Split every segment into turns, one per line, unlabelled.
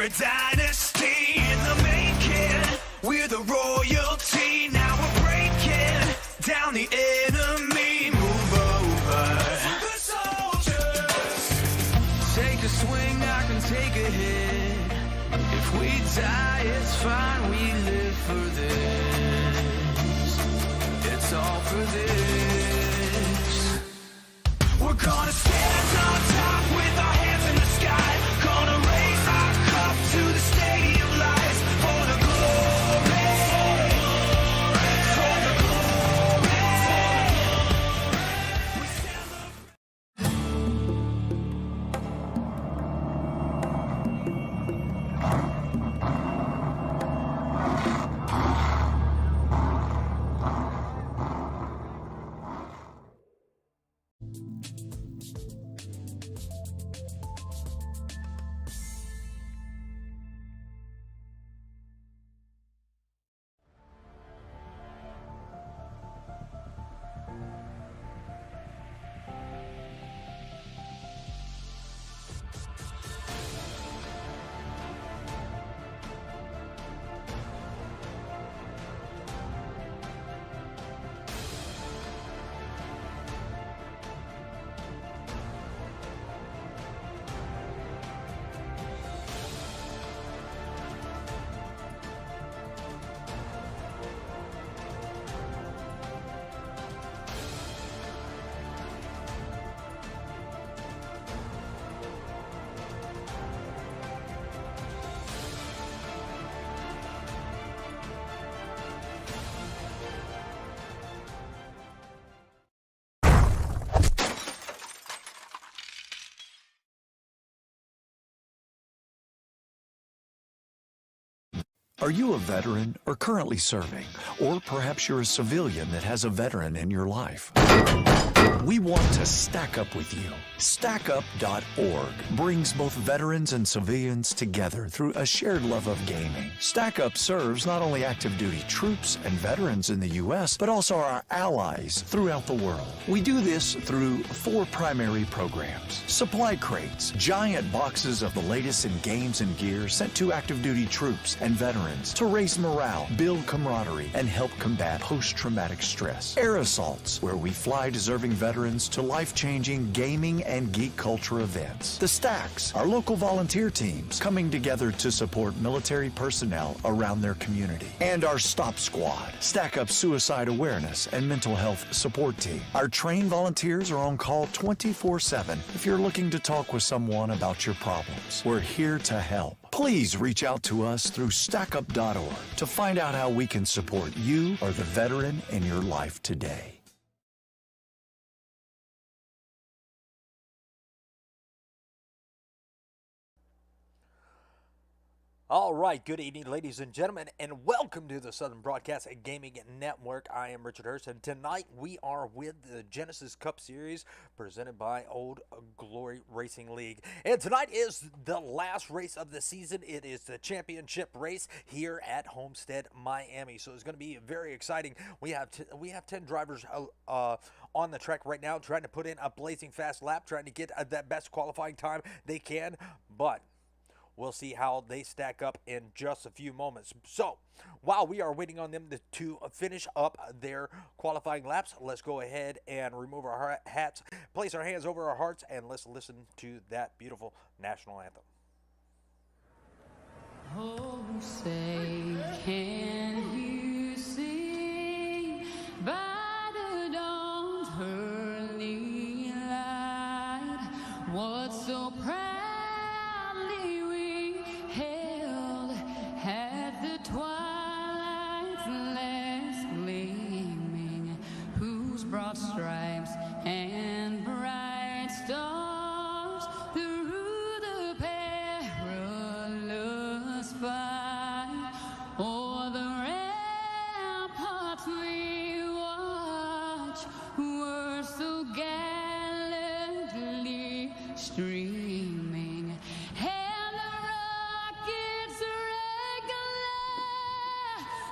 a dynasty in the making. We're the royalty, now we're breaking down the enemy. Move over. Super soldiers. Take a swing, I can take a hit. If we die, it's fine, we live for this. It's all for this. We're gonna stand on top with our hands in the sky. Gonna raise our cup to the stadium lights for the glory. For the glory. We celebrate.
Are you a veteran or currently serving? Or perhaps you're a civilian that has a veteran in your life? We want to stack up with you. StackUp.org brings both veterans and civilians together through a shared love of gaming. StackUp serves not only active duty troops and veterans in the U.S., but also our allies throughout the world. We do this through 4 primary programs. Supply crates, giant boxes of the latest in games and gear sent to active duty troops and veterans to raise morale, build camaraderie, and help combat post-traumatic stress. Air assaults, where we fly deserving veterans to life-changing gaming and geek culture events. The Stacks, our local volunteer teams coming together to support military personnel around their community. And our Stop Squad, Stack Up suicide awareness and mental health support team. Our trained volunteers are on call 24/7 if you're looking to talk with someone about your problems. We're here to help. Please reach out to us through StackUp.org to find out how we can support you or the veteran in your life today.
All right, good evening, ladies and gentlemen, and welcome to the Southern Broadcast Gaming Network. I am Richard Hurst, and tonight we are with the Genesis Cup Series presented by Old Glory Racing League. And tonight is the last race of the season. It is the championship race here at Homestead, Miami. So it's going to be very exciting. We have 10 drivers on the track right now trying to put in a blazing fast lap, trying to get that best qualifying time they can, but we'll see how they stack up in just a few moments. So, while we are waiting on them to finish up their qualifying laps, let's go ahead and remove our hats, place our hands over our hearts, and let's listen to that beautiful national anthem.
Oh, say, can you see by the dawn's early light what so proudly we held at the twilight's last gleaming, whose broad stripes and bright stars through the perilous fight o'er the ramparts we watch were so gallantly streaming, and the rockets regular,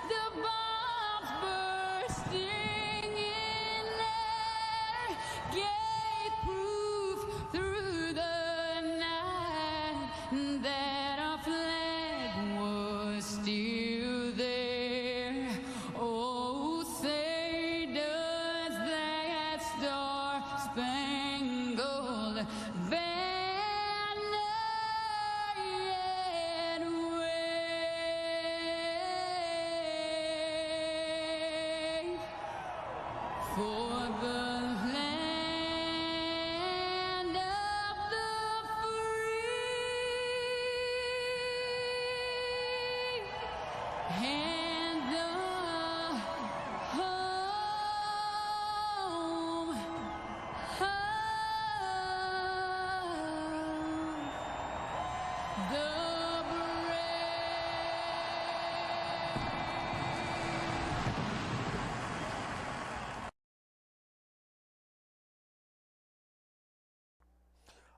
the bombs bursting in air, gave proof through the night that our flag for the land of the free and the home of the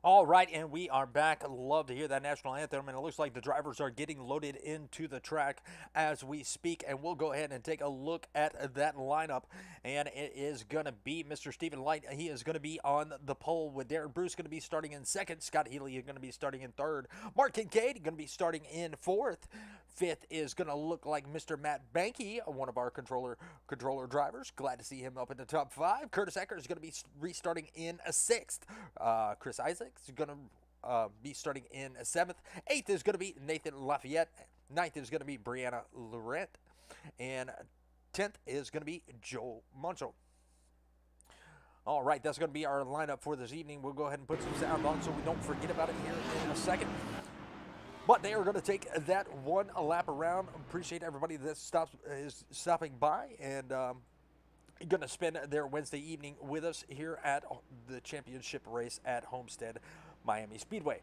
All right, and we are back. Love to hear that national anthem, and it looks like the drivers are getting loaded into the track as we speak, and we'll go ahead and take a look at that lineup, and it is going to be Mr. Stephen Light. He is going to be on the pole, with Darren Bruce going to be starting in second. Scott Healy is going to be starting in third. Mark Kincaid going to be starting in fourth. Fifth is going to look like Mr. Matt Banky, one of our controller drivers. Glad to see him up in the top five. Curtis Ecker is going to be restarting in a sixth. Chris Isaacs is going to be starting in a seventh. Eighth is going to be Nathan Lafayette. Ninth is going to be Brianna Laurent. And 10th is going to be Joel Munchel. All right, that's going to be our lineup for this evening. We'll go ahead and put some sound on so we don't forget about it here in a second. But they are going to take that one lap around. Appreciate everybody that is stopping by and going to spend their Wednesday evening with us here at the championship race at Homestead Miami Speedway.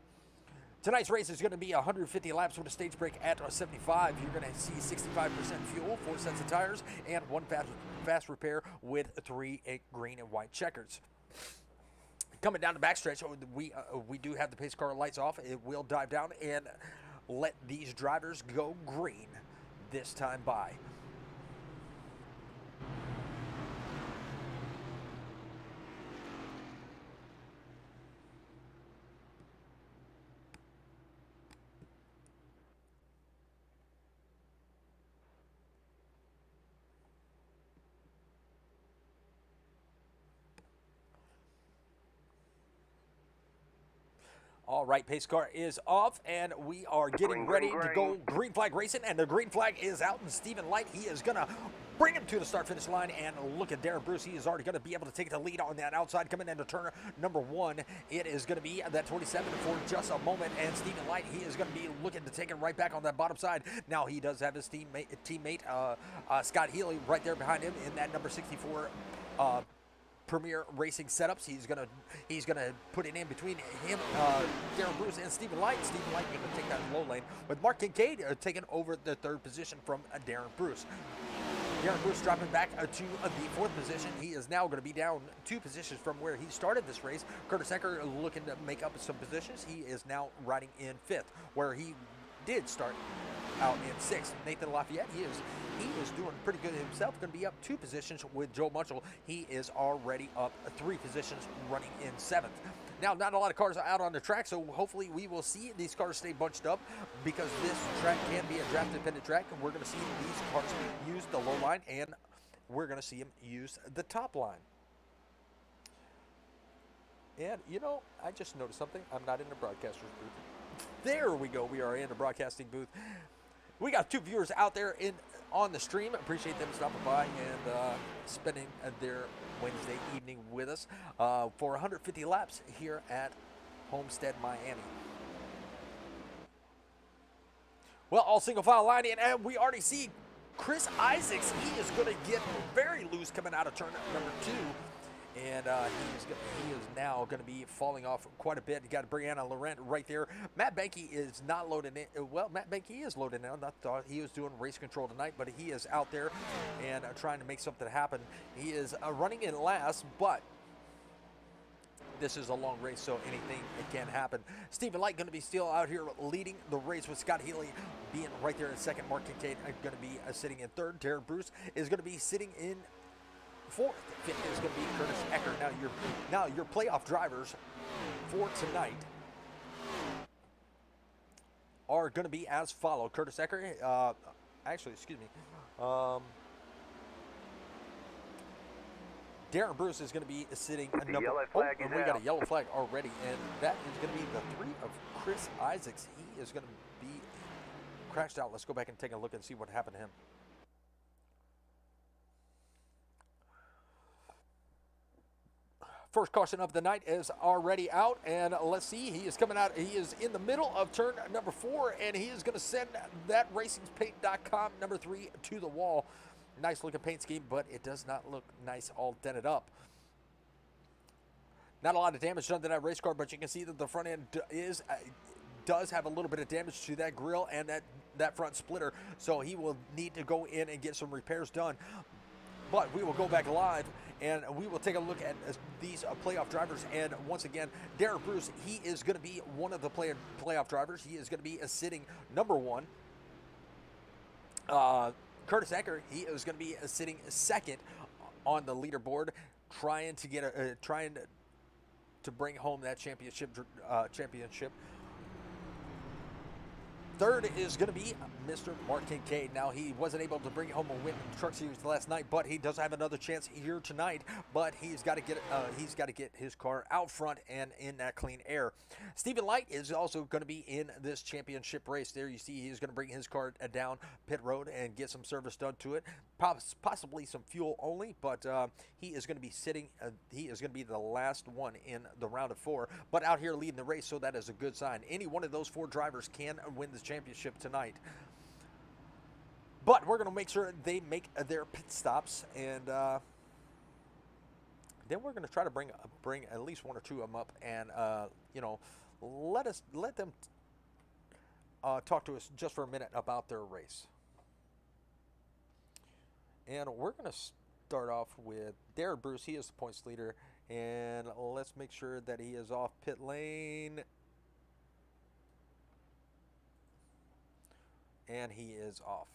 Tonight's race is going to be 150 laps with a stage break at 75. You're going to see 65% fuel, 4 sets of tires, and one fast repair with 3 green and white checkers. Coming down the backstretch, we do have the pace car lights off. It will dive down and let these drivers go green this time by. All right, pace car is off, and we are getting ready to go green flag racing, and the green flag is out, and Stephen Light, he is going to bring him to the start-finish line, and look at Darren Bruce. He is already going to be able to take the lead on that outside. Coming into turn number 1, it is going to be that 27 for just a moment, and Stephen Light, he is going to be looking to take it right back on that bottom side. Now he does have his teammate Scott Healy right there behind him in that number 64 Premier Racing setups. He's gonna put it in between him, Darren Bruce, and Stephen Light. Stephen Light going to take that low lane, with Mark Kincaid taking over the third position from Darren Bruce. Darren Bruce dropping back to the fourth position. He is now going to be down 2 positions from where he started this race. Curtis Ecker looking to make up some positions. He is now riding in 5th, where he did start out in 6th. Nathan Lafayette, he is doing pretty good himself. Going to be up 2 positions with Joe Munchel. He is already up 3 positions, running in 7th. Now, not a lot of cars are out on the track, so hopefully we will see these cars stay bunched up, because this track can be a draft-dependent track, and we're going to see these cars use the low line, and we're going to see them use the top line. And, you know, I just noticed something. I'm not in the broadcaster's booth. There we go. We are in the broadcasting booth. We got 2 viewers out there on the stream. Appreciate them stopping by and spending their Wednesday evening with us for 150 laps here at Homestead, Miami. Well, all single file line in, and we already see Chris Isaacs. He is going to get very loose coming out of turn number 2. And he is now going to be falling off quite a bit. You got Brianna Laurent right there. Matt Banky is not loading in. Well, Matt Banky is loading in. I thought he was doing race control tonight, but he is out there and trying to make something happen. He is running in last, but this is a long race, so anything can happen. Stephen Light going to be still out here leading the race, with Scott Healy being right there in second. Mark Kincaid going to be sitting in third. Darren Bruce is going to be sitting in 4th. 5th is going to be Curtis Ecker. Now your playoff drivers for tonight are going to be as follow. Curtis Ecker, actually, excuse me. Darren Bruce is going to be sitting at number. And we got a yellow flag already, and that is going to be the 3 of Chris Isaacs. He is going to be crashed out. Let's go back and take a look and see what happened to him. First caution of the night is already out, and let's see, he is coming out. He is in the middle of turn number 4, and he is going to send that racingspaint.com number 3 to the wall. Nice looking paint scheme, but it does not look nice all dented up. Not a lot of damage done to that race car, but you can see that the front end does have a little bit of damage to that grill and that front splitter, so he will need to go in and get some repairs done. But we will go back live, and we will take a look at these playoff drivers. And once again, Darren Bruce, he is going to be one of the playoff drivers. He is going to be sitting number 1. Curtis Ecker, he is going to be sitting second on the leaderboard, trying to bring home that championship. Third is going to be Mr. Mark Kincaid. Now, he wasn't able to bring home a win in the Truck Series last night, but he does have another chance here tonight. But he's got to get his car out front and in that clean air. Stephen Light is also going to be in this championship race. There you see he's going to bring his car down pit road and get some service done to it, possibly some fuel only. But he is going to be sitting. He is going to be the last one in the round of 4. But out here leading the race, so that is a good sign. Any one of those 4 drivers can win this championship tonight. But we're going to make sure they make their pit stops, and then we're going to try to bring at least 1 or 2 of them up, and let them talk to us just for a minute about their race. And we're going to start off with Darren Bruce. He is the points leader, and let's make sure that he is off pit lane. And he is off.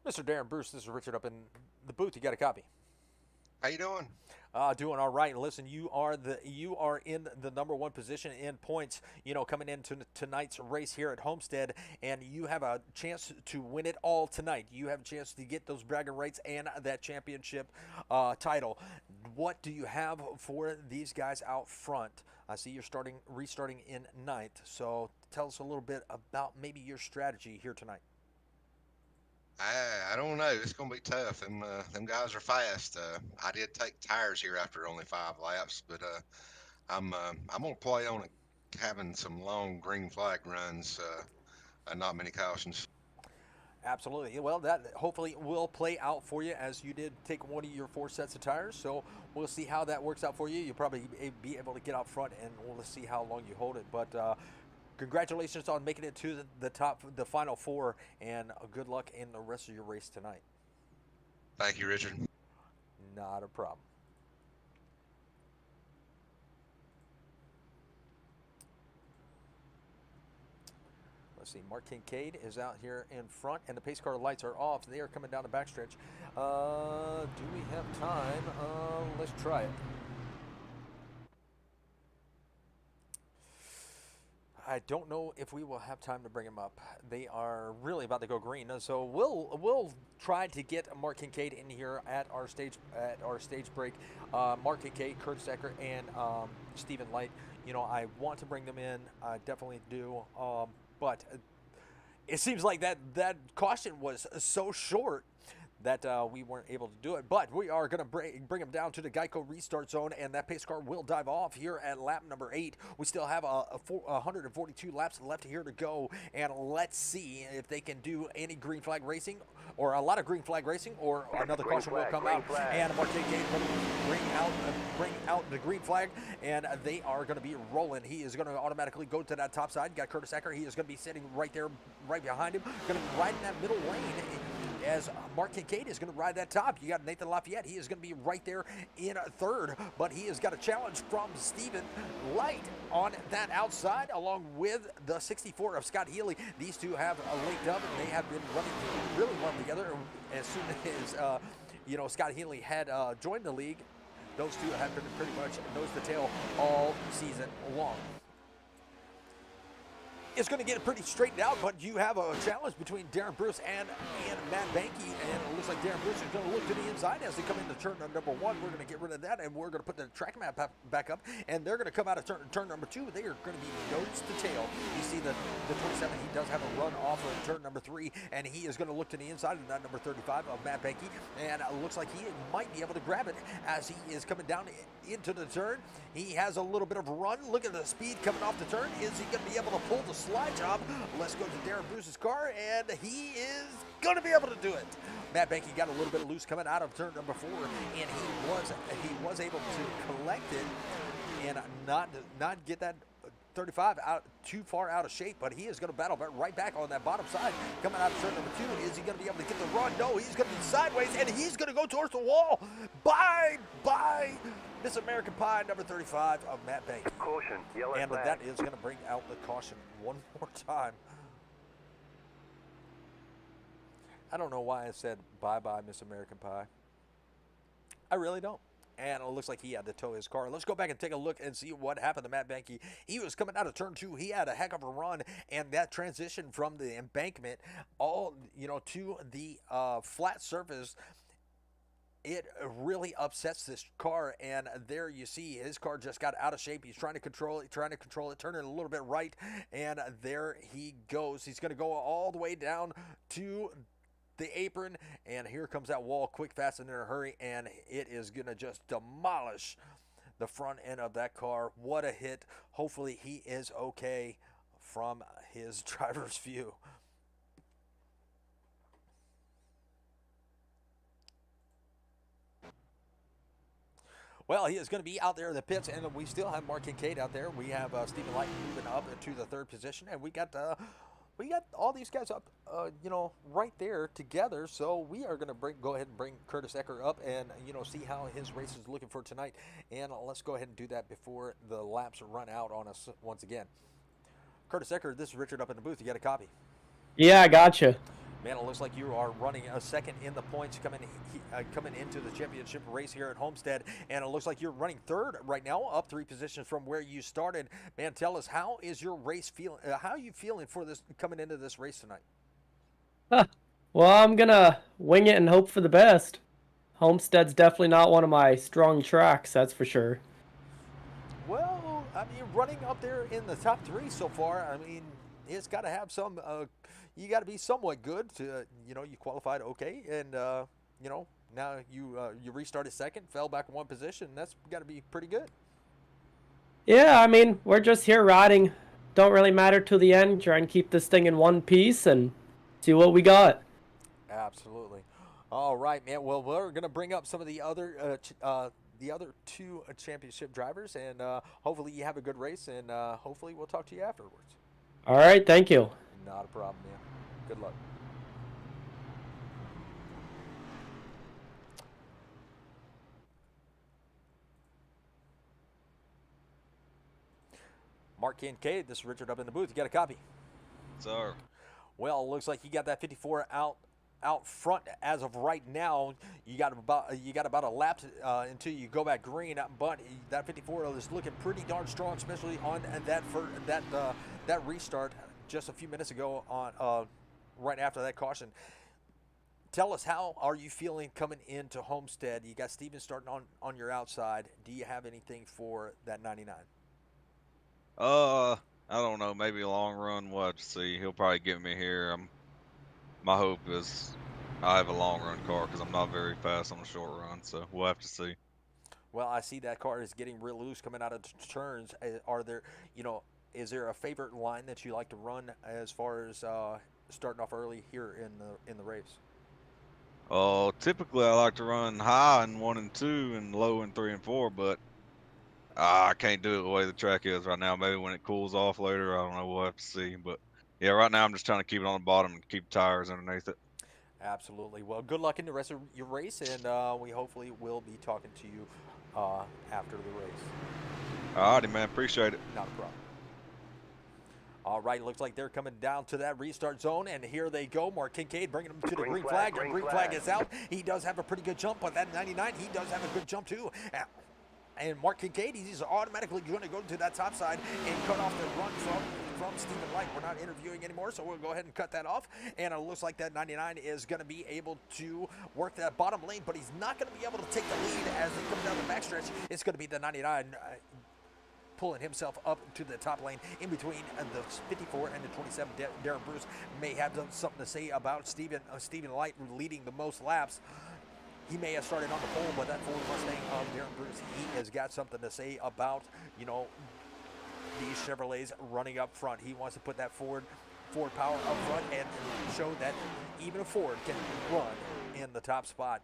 Mr. Darren Bruce, this is Richard up in the booth. You got a copy?
How you doing?
Doing all right. Listen, you are in the number 1 position in points, coming into tonight's race here at Homestead, and you have a chance to win it all tonight. You have a chance to get those bragging rights and that championship title. What do you have for these guys out front? I see you're restarting in 9th, so tell us a little bit about maybe your strategy here tonight.
I don't know. It's gonna be tough. Them guys are fast. I did take tires here after only 5 laps, but I'm gonna play on it, having some long green flag runs, and not many cautions.
Absolutely. Well, that hopefully will play out for you, as you did take one of your 4 sets of tires. So we'll see how that works out for you. You'll probably be able to get out front, and we'll see how long you hold it. But congratulations on making it to the final 4, and good luck in the rest of your race tonight.
Thank you, Richard.
Not a problem. Let's see, Mark Kincaid is out here in front, and the pace car lights are off. They are coming down the backstretch. Do we have time? Let's try it. I don't know if we will have time to bring him up. They are really about to go green, so we'll try to get Mark Kincaid in here at our stage break. Mark Kincaid, Curtis Ecker, and Stephen Light. I want to bring them in. I definitely do. But it seems like that caution was so short that we weren't able to do it. But we are going to bring them down to the Geico restart zone, and that pace car will dive off here at lap number 8. We still have 142 laps left here to go, and let's see if they can do any green flag racing, or a lot of green flag racing, or another caution will come out. And Mark Kincaid will bring out the green flag, and they are going to be rolling. He is going to automatically go to that top side. Got Curtis Ecker. He is going to be sitting right there, right behind him. Going to be right in that middle lane, as Mark Kincaid is going to ride that top. You got Nathan Lafayette. He is going to be right there in 3rd, but he has got a challenge from Stephen Light on that outside, along with the 64 of Scott Healy. These two have linked up, and they have been running really well together. As soon as Scott Healy had joined the league, those two have been pretty much nose to tail all season long. is going to get it pretty straightened out, but you have a challenge between Darren Bruce and Matt Banky, and it looks like Darren Bruce is going to look to the inside as they come into turn number 1. We're going to get rid of that, and we're going to put the track map back up, and they're going to come out of turn number 2. They are going to be nose to tail. You see the 27, he does have a run off of turn number 3, and he is going to look to the inside of that number 35 of Matt Banky, and it looks like he might be able to grab it as he is coming down into the turn. He has a little bit of a run. Look at the speed coming off the turn. Is he going to be able to pull the slide job? Let's go to Darren Bruce's car, and he is going to be able to do it. Matt Banky got a little bit loose coming out of turn number 4, and he was able to collect it and not get that 35 out too far out of shape, but he is going to battle right back on that bottom side coming out of turn number 2. Is he going to be able to get the run? No, he's going to be sideways, and he's going to go towards the wall. Bye Miss American Pie number 35 of Matt Banky.
Caution, yellow
and
flag.
that is going to bring out the caution one more time. I don't know why I said bye Miss American Pie. I really don't. And it looks like he had to tow his car. Let's go back and take a look and see what happened to Matt Banky. He was coming out of turn 2. He had a heck of a run, and that transition from the embankment all, to the flat surface, it really upsets this car, and there you see his car just got out of shape. He's trying to control it, turn it a little bit right, and there he goes. He's going to go all the way down to the apron, and here comes that wall quick, fast, and in a hurry, and it is going to just demolish the front end of that car. What a hit. Hopefully he is okay from his driver's view. Well, he is going to be out there in the pits, and we still have Mark Kincaid out there. We have Stephen Light moving up into the 3rd position, and we got all these guys up, right there together. So we are going to go ahead and bring Curtis Ecker up and, see how his race is looking for tonight. And let's go ahead and do that before the laps run out on us once again. Curtis Ecker, this is Richard up in the booth. You got a copy?
Yeah, I gotcha.
Man, it looks like you are running a second in the points coming into the championship race here at Homestead, and it looks like you're running 3rd right now, up 3 positions from where you started. Man, tell us, how is your race feeling? How are you feeling for this coming into this race tonight?
Well, I'm gonna wing it and hope for the best. Homestead's definitely not one of my strong tracks, that's for sure.
Well, I mean, running up there in the top 3 so far, I mean, it's got to have some. You got to be somewhat good to, you qualified okay, and now you restarted 2nd, fell back 1 position. That's got to be pretty good.
Yeah, I mean, we're just here riding. Don't really matter to the end. Try and keep this thing in one piece and see what we got.
Absolutely. All right, man. Well, we're gonna bring up some of the other 2 championship drivers, and hopefully you have a good race, and hopefully we'll talk to you afterwards.
All right, thank you.
Not a problem, man. Good luck. Mark Kincaid, this is Richard up in the booth. You got a copy?
Sir.
Well, it looks like you got that 54 out front as of right now. You got about a lap until you go back green, but that 54 is looking pretty darn strong, especially on that restart just a few minutes ago on right after that caution. Tell us, how are you feeling coming into Homestead? You got Steven starting on your outside. Do you have anything for that 99?
I don't know. Maybe a long run. We'll have to see. He'll probably get me here. My hope is I have a long run car because I'm not very fast on a short run. So we'll have to see.
Well, I see that car is getting real loose coming out of turns. Are there, is there a favorite line that you like to run as far as starting off early here in the race?
Typically I like to run high in 1 and 2 and low in 3 and 4, but I can't do it the way the track is right now. Maybe when it cools off later, I don't know. We'll have to see. But yeah, right now I'm just trying to keep it on the bottom and keep tires underneath it.
Absolutely. Well, good luck in the rest of your race, and we hopefully will be talking to you after the race.
All righty, man. Appreciate it.
Not a problem. All right, looks like they're coming down to that restart zone, and here they go. Mark Kincaid bringing them to the green flag. Green flag is out. He does have a pretty good jump, but that 99, he does have a good jump too. And Mark Kincaid, he's automatically going to go to that top side and cut off the run from Stephen Light. We're not interviewing anymore, so we'll go ahead and cut that off. And it looks like that 99 is going to be able to work that bottom lane, but he's not going to be able to take the lead as they come down the backstretch. It's going to be the 99 pulling himself up to the top lane in between the 54 and the 27. Darren Bruce may have something to say about Stephen Light leading the most laps. He may have started on the pole, but that Ford Mustang of Darren Bruce, he has got something to say about, you know, these Chevrolets running up front. He wants to put that Ford power up front and show that even a Ford can run in the top spot.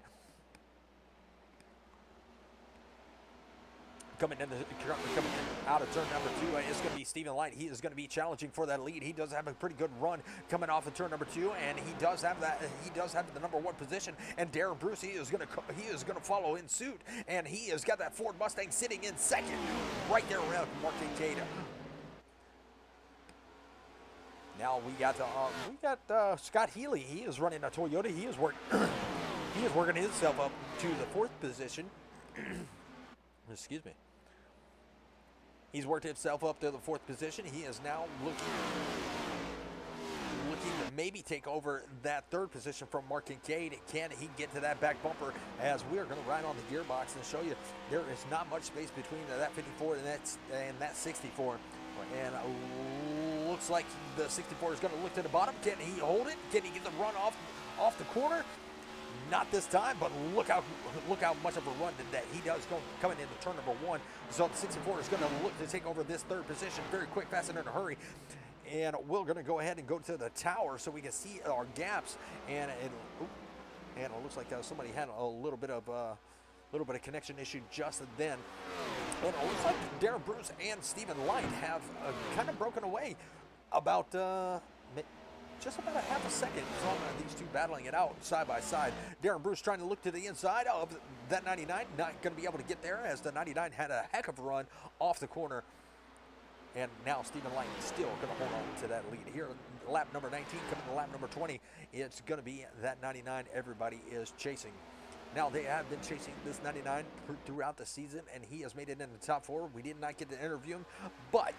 Coming in out of turn number 2 is going to be Stephen Light. He is going to be challenging for that lead. He does have a pretty good run coming off of turn number 2, and he does have that. He does have the number 1 position. And Darren Bruce, he is going to follow in suit, and he has got that Ford Mustang sitting in second, right there around Mark Kincaid. Now we got Scott Healy. He is running a Toyota. He is working himself up to the 4th position. Excuse me. He's worked himself up to the 4th position. He is now looking to maybe take over that 3rd position from Mark Kincaid. Can he get to that back bumper? As we are going to ride on the gearbox and show you there is not much space between that 54 and that 64. And looks like the 64 is going to look to the bottom. Can he hold it? Can he get the run off the corner? Not this time, but look how much of a run that he does coming into turn number 1. So the 64 is going to look to take over this 3rd position very quick, fast, and in a hurry. And we're going to go ahead and go to the tower so we can see our gaps. And it looks like somebody had a little bit of connection issue just then. And it looks like Darren Bruce and Stephen Light have kind of broken away about just about a half a second from these two battling it out side by side. Darren Bruce trying to look to the inside of that 99, not going to be able to get there as the 99 had a heck of a run off the corner. And now Stephen Light is still going to hold on to that lead here. Lap number 19 coming to lap number 20. It's going to be that 99 everybody is chasing. Now, they have been chasing this 99 throughout the season, and he has made it in the top 4. We did not get to interview him, but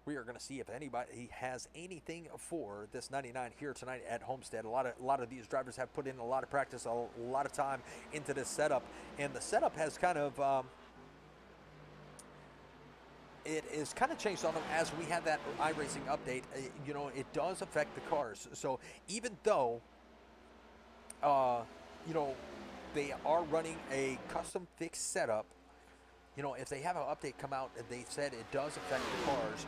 we are going to see if anybody has anything for this 99 here tonight at Homestead. A lot of these drivers have put in a lot of practice, a lot of time into this setup, and the setup has kind of it is kind of changed on them as we had that iRacing update. You know, it does affect the cars. So even though you know, they are running a custom fixed setup, you know, if they have an update come out, they said it does affect the cars.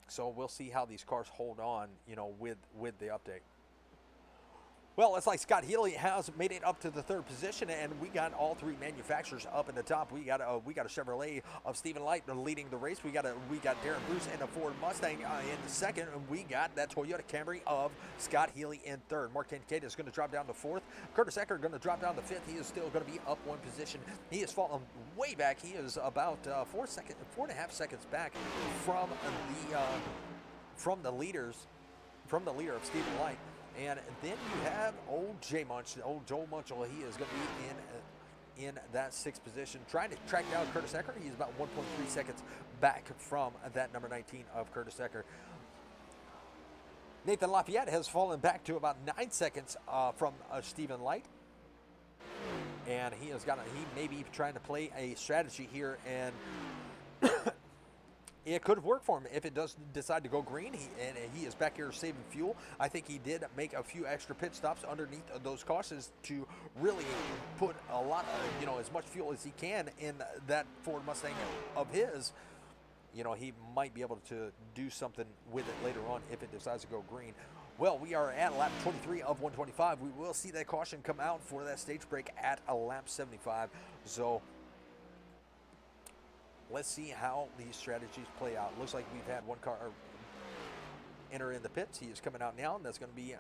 So we'll see how these cars hold on, you know, with the update. Well, it's like Scott Healy has made it up to the 3rd position, and we got all 3 manufacturers up in the top. We got a Chevrolet of Stephen Light leading the race. We got Darren Bruce and a Ford Mustang in the 2nd, and we got that Toyota Camry of Scott Healy in 3rd. Mark Kincaid is going to drop down to 4th. Curtis Ecker going to drop down to 5th. He is still going to be up 1 position. He has fallen way back. He is about 4.5 seconds back from the leader of Stephen Light. And then you have old Joel Munchel. He is going to be in that 6th position, trying to track down Curtis Ecker. He's about 1.3 seconds back from that number 19 of Curtis Ecker. Nathan Lafayette has fallen back to about 9 seconds from Stephen Light. And he may be trying to play a strategy here, and it could have worked for him if it does decide to go green. He is back here saving fuel. I think he did make a few extra pit stops underneath those cautions to really put a lot of, you know, as much fuel as he can in that Ford Mustang of his. You know, he might be able to do something with it later on if it decides to go green. Well, we are at lap 23 of 125. We will see that caution come out for that stage break at a lap 75. So let's see how these strategies play out. Looks like we've had one car enter in the pits. He is coming out now, and that's going to be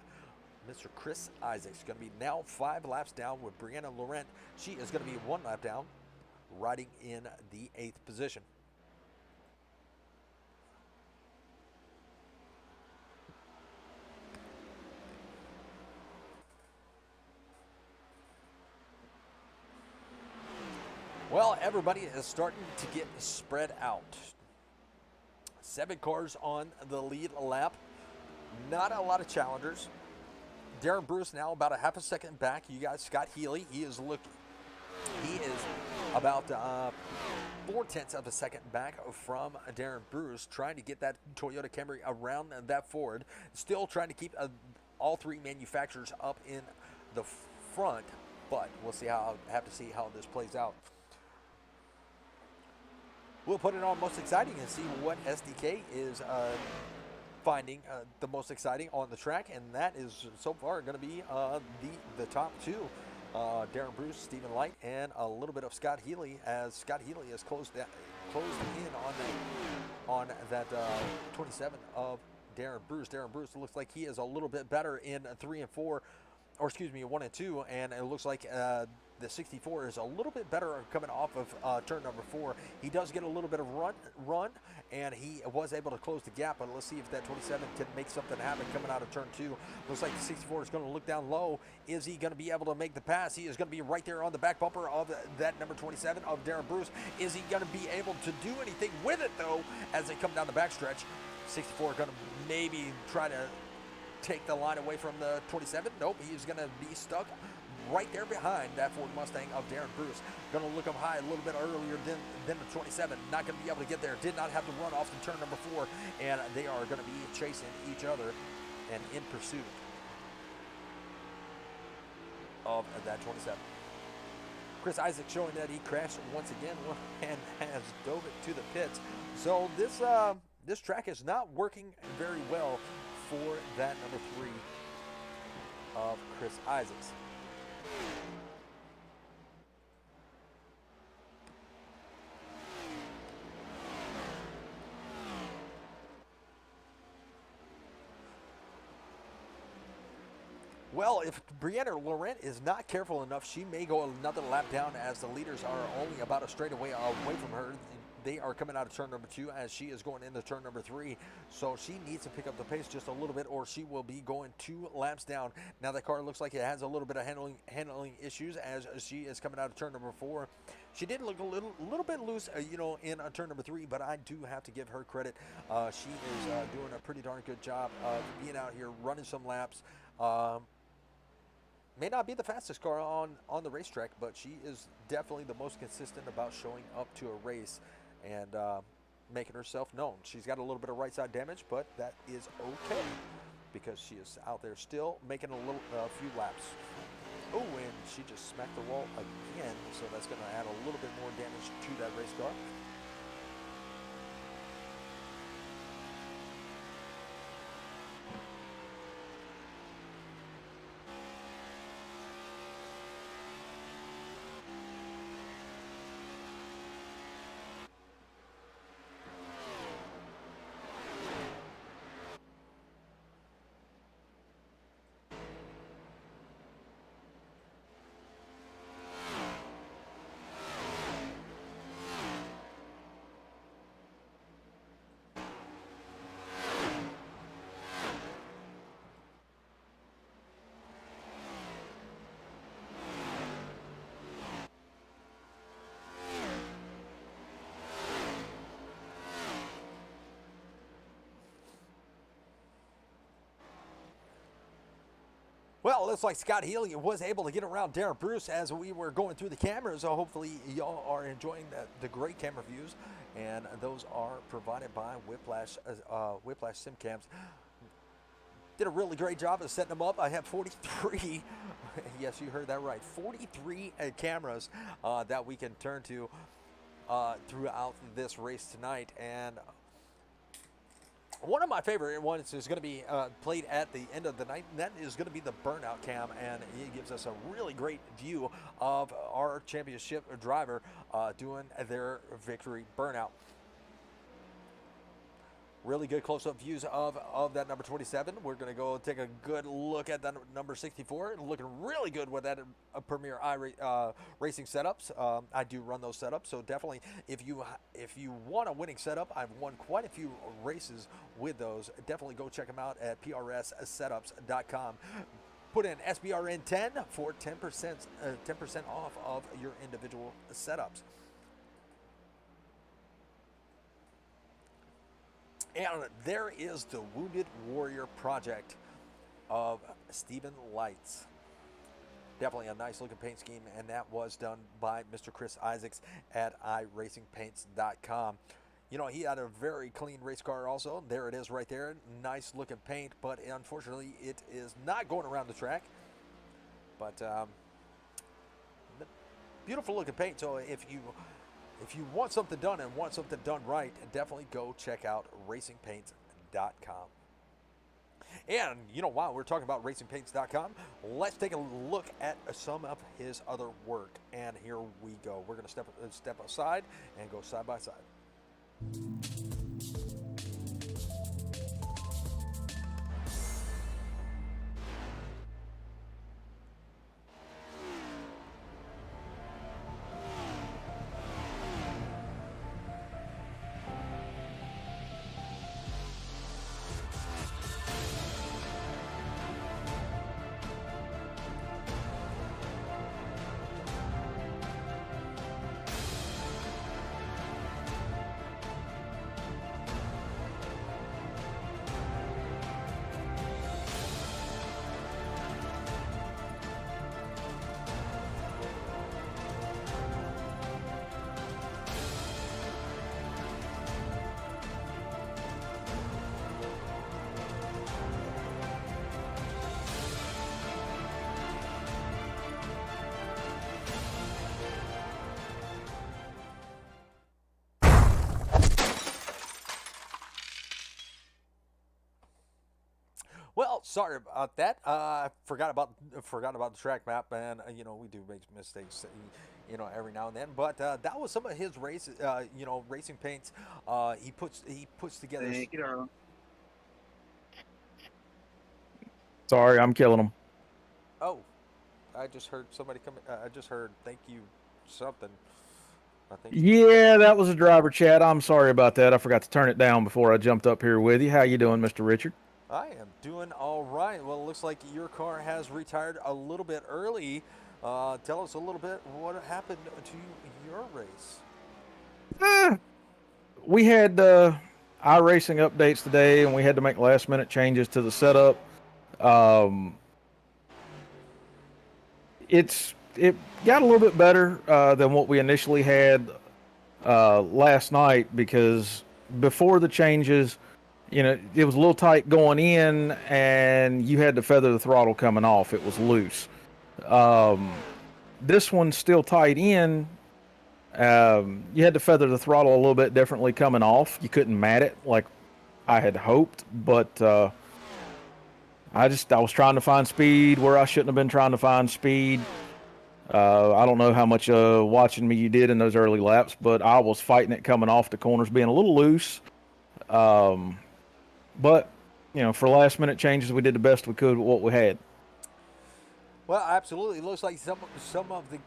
Mr. Chris Isaacs. Going to be now 5 laps down with Brianna Laurent. She is going to be 1 lap down, riding in the 8th position. everybody is starting to get spread out. 7 cars on the lead lap. Not a lot of challengers. Darren Bruce now about a half a second back. You got Scott Healy. He is about 0.4 of a second back from Darren Bruce, trying to get that Toyota Camry around that Ford. Still trying to keep all 3 manufacturers up in the front, but we'll see have to see how this plays out. We'll put it on most exciting and see what SDK is finding the most exciting on the track, and that is so far going to be the top 2. Darren Bruce, Stephen Light, and a little bit of Scott Healy, as Scott Healy has closed in on that 27 of Darren Bruce. Darren Bruce looks like he is a little bit better in 3 and 4, or excuse me, 1 and 2, and it looks like the 64 is a little bit better coming off of turn number 4. He does get a little bit of run, and he was able to close the gap, but let's see if that 27 can make something happen coming out of turn 2. Looks like the 64 is going to look down low. Is he going to be able to make the pass? He is going to be right there on the back bumper of that number 27 of Darren Bruce. Is he going to be able to do anything with it, though, as they come down the backstretch? 64 going to maybe try to take the line away from the 27. Nope, he's going to be stuck right there behind that Ford Mustang of Darren Bruce. Going to look up high a little bit earlier than the 27. Not going to be able to get there. Did not have the run off in turn number 4, and they are going to be chasing each other and in pursuit of that 27. Chris Isaac showing that he crashed once again and has dove it to the pits. So this track is not working very well for that number 3 of Chris Isaacs. Well, if Brianna Laurent is not careful enough, she may go another lap down, as the leaders are only about a straightaway away from her. They are coming out of turn number 2 as she is going into turn number 3. So she needs to pick up the pace just a little bit, or she will be going 2 laps down. Now that car looks like it has a little bit of handling issues as she is coming out of turn number 4. She did look a little bit loose, in turn number 3, but I do have to give her credit. She is doing a pretty darn good job of being out here, running some laps. May not be the fastest car on the racetrack, but she is definitely the most consistent about showing up to a race and making herself known. She's got a little bit of right side damage, but that is okay because she is out there still making a few laps. Oh, and she just smacked the wall again, so that's going to add a little bit more damage to that race car. Well, it looks like Scott Healy was able to get around Darren Bruce as we were going through the cameras. So hopefully y'all are enjoying the great camera views, and those are provided by Whiplash SimCams. Did a really great job of setting them up. I have 43, yes, you heard that right, 43 cameras that we can turn to throughout this race tonight. And one of my favorite ones is going to be played at the end of the night, and that is going to be the burnout cam, and it gives us a really great view of our championship driver doing their victory burnout. Really good close-up views of that number 27. We're going to go take a good look at that number 64. Looking really good with that Premier Racing setups. I do run those setups, so definitely if you want a winning setup, I've won quite a few races with those. Definitely go check them out at prssetups.com. Put in SBRN10 for 10% off of your individual setups. And there is the Wounded Warrior Project of Stephen Lights. Definitely a nice looking paint scheme, and that was done by Mr. Chris Isaacs at iRacingPaints.com. You know, he had a very clean race car also. There it is right there. Nice looking paint, but unfortunately it is not going around the track. But beautiful looking paint. So if you want something done and want something done right, definitely go check out racingpaints.com. And, you know, while we're talking about racingpaints.com, let's take a look at some of his other work. And here we go. We're going to step aside and go side by side. Well, sorry about that. I forgot about the track map, and you know we do make mistakes, you know, every now and then. But that was some of his you know, racing paints. He puts together.
Thank you, darling.
Sorry, I'm killing them.
Oh, I just heard somebody come. I just heard thank you something. I think.
Yeah, that was a driver chat. I'm sorry about that. I forgot to turn it down before I jumped up here with you. How you doing, Mr. Richard?
I am doing all right. Well, it looks like your car has retired a little bit early. Tell us a little bit what happened to your race.
We had iRacing updates today, and we had to make last-minute changes to the setup. It got a little bit better than what we initially had last night, because before the changes, you know, it was a little tight going in, and you had to feather the throttle coming off. It was loose. This one's still tight in. You had to feather the throttle a little bit differently coming off. You couldn't mat it like I had hoped, but I was trying to find speed where I shouldn't have been trying to find speed. I don't know how much watching me you did in those early laps, but I was fighting it coming off the corners, being a little loose. But, you know, for last minute changes, we did the best we could with what we had.
Well, absolutely. It looks like some of the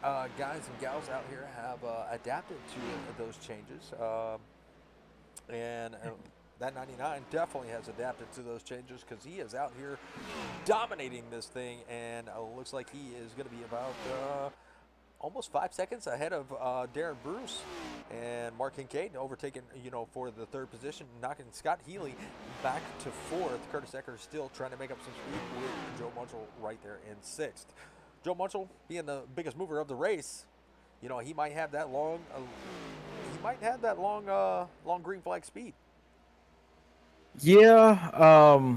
guys and gals out here have adapted to those changes. And that 99 definitely has adapted to those changes, because he is out here dominating this thing, and looks like he is going to be about almost 5 seconds ahead of Darren Bruce and Mark Kincaid, overtaken, you know, for the third position, knocking Scott Healy back to fourth. Curtis Ecker still trying to make up some speed with Joe Munchel right there in sixth. Joe Munchel, being the biggest mover of the race, you know, he might have that long green flag speed.
Yeah.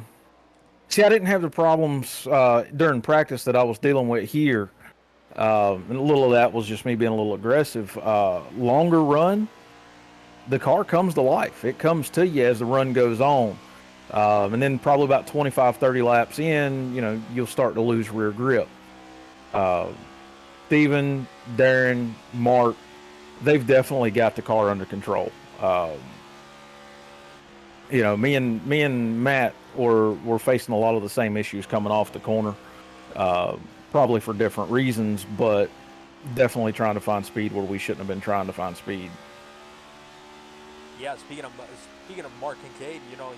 See, I didn't have the problems during practice that I was dealing with here. And a little of that was just me being a little aggressive. Longer run, the car comes to life. It comes to you as the run goes on. And then probably about 25, 30 laps in, you know, you'll start to lose rear grip. Steven, Darren, Mark, they've definitely got the car under control. You know, me and Matt were facing a lot of the same issues coming off the corner. Probably for different reasons, but definitely trying to find speed where we shouldn't have been trying to find speed.
Yeah, speaking of Mark Kincaid, you know,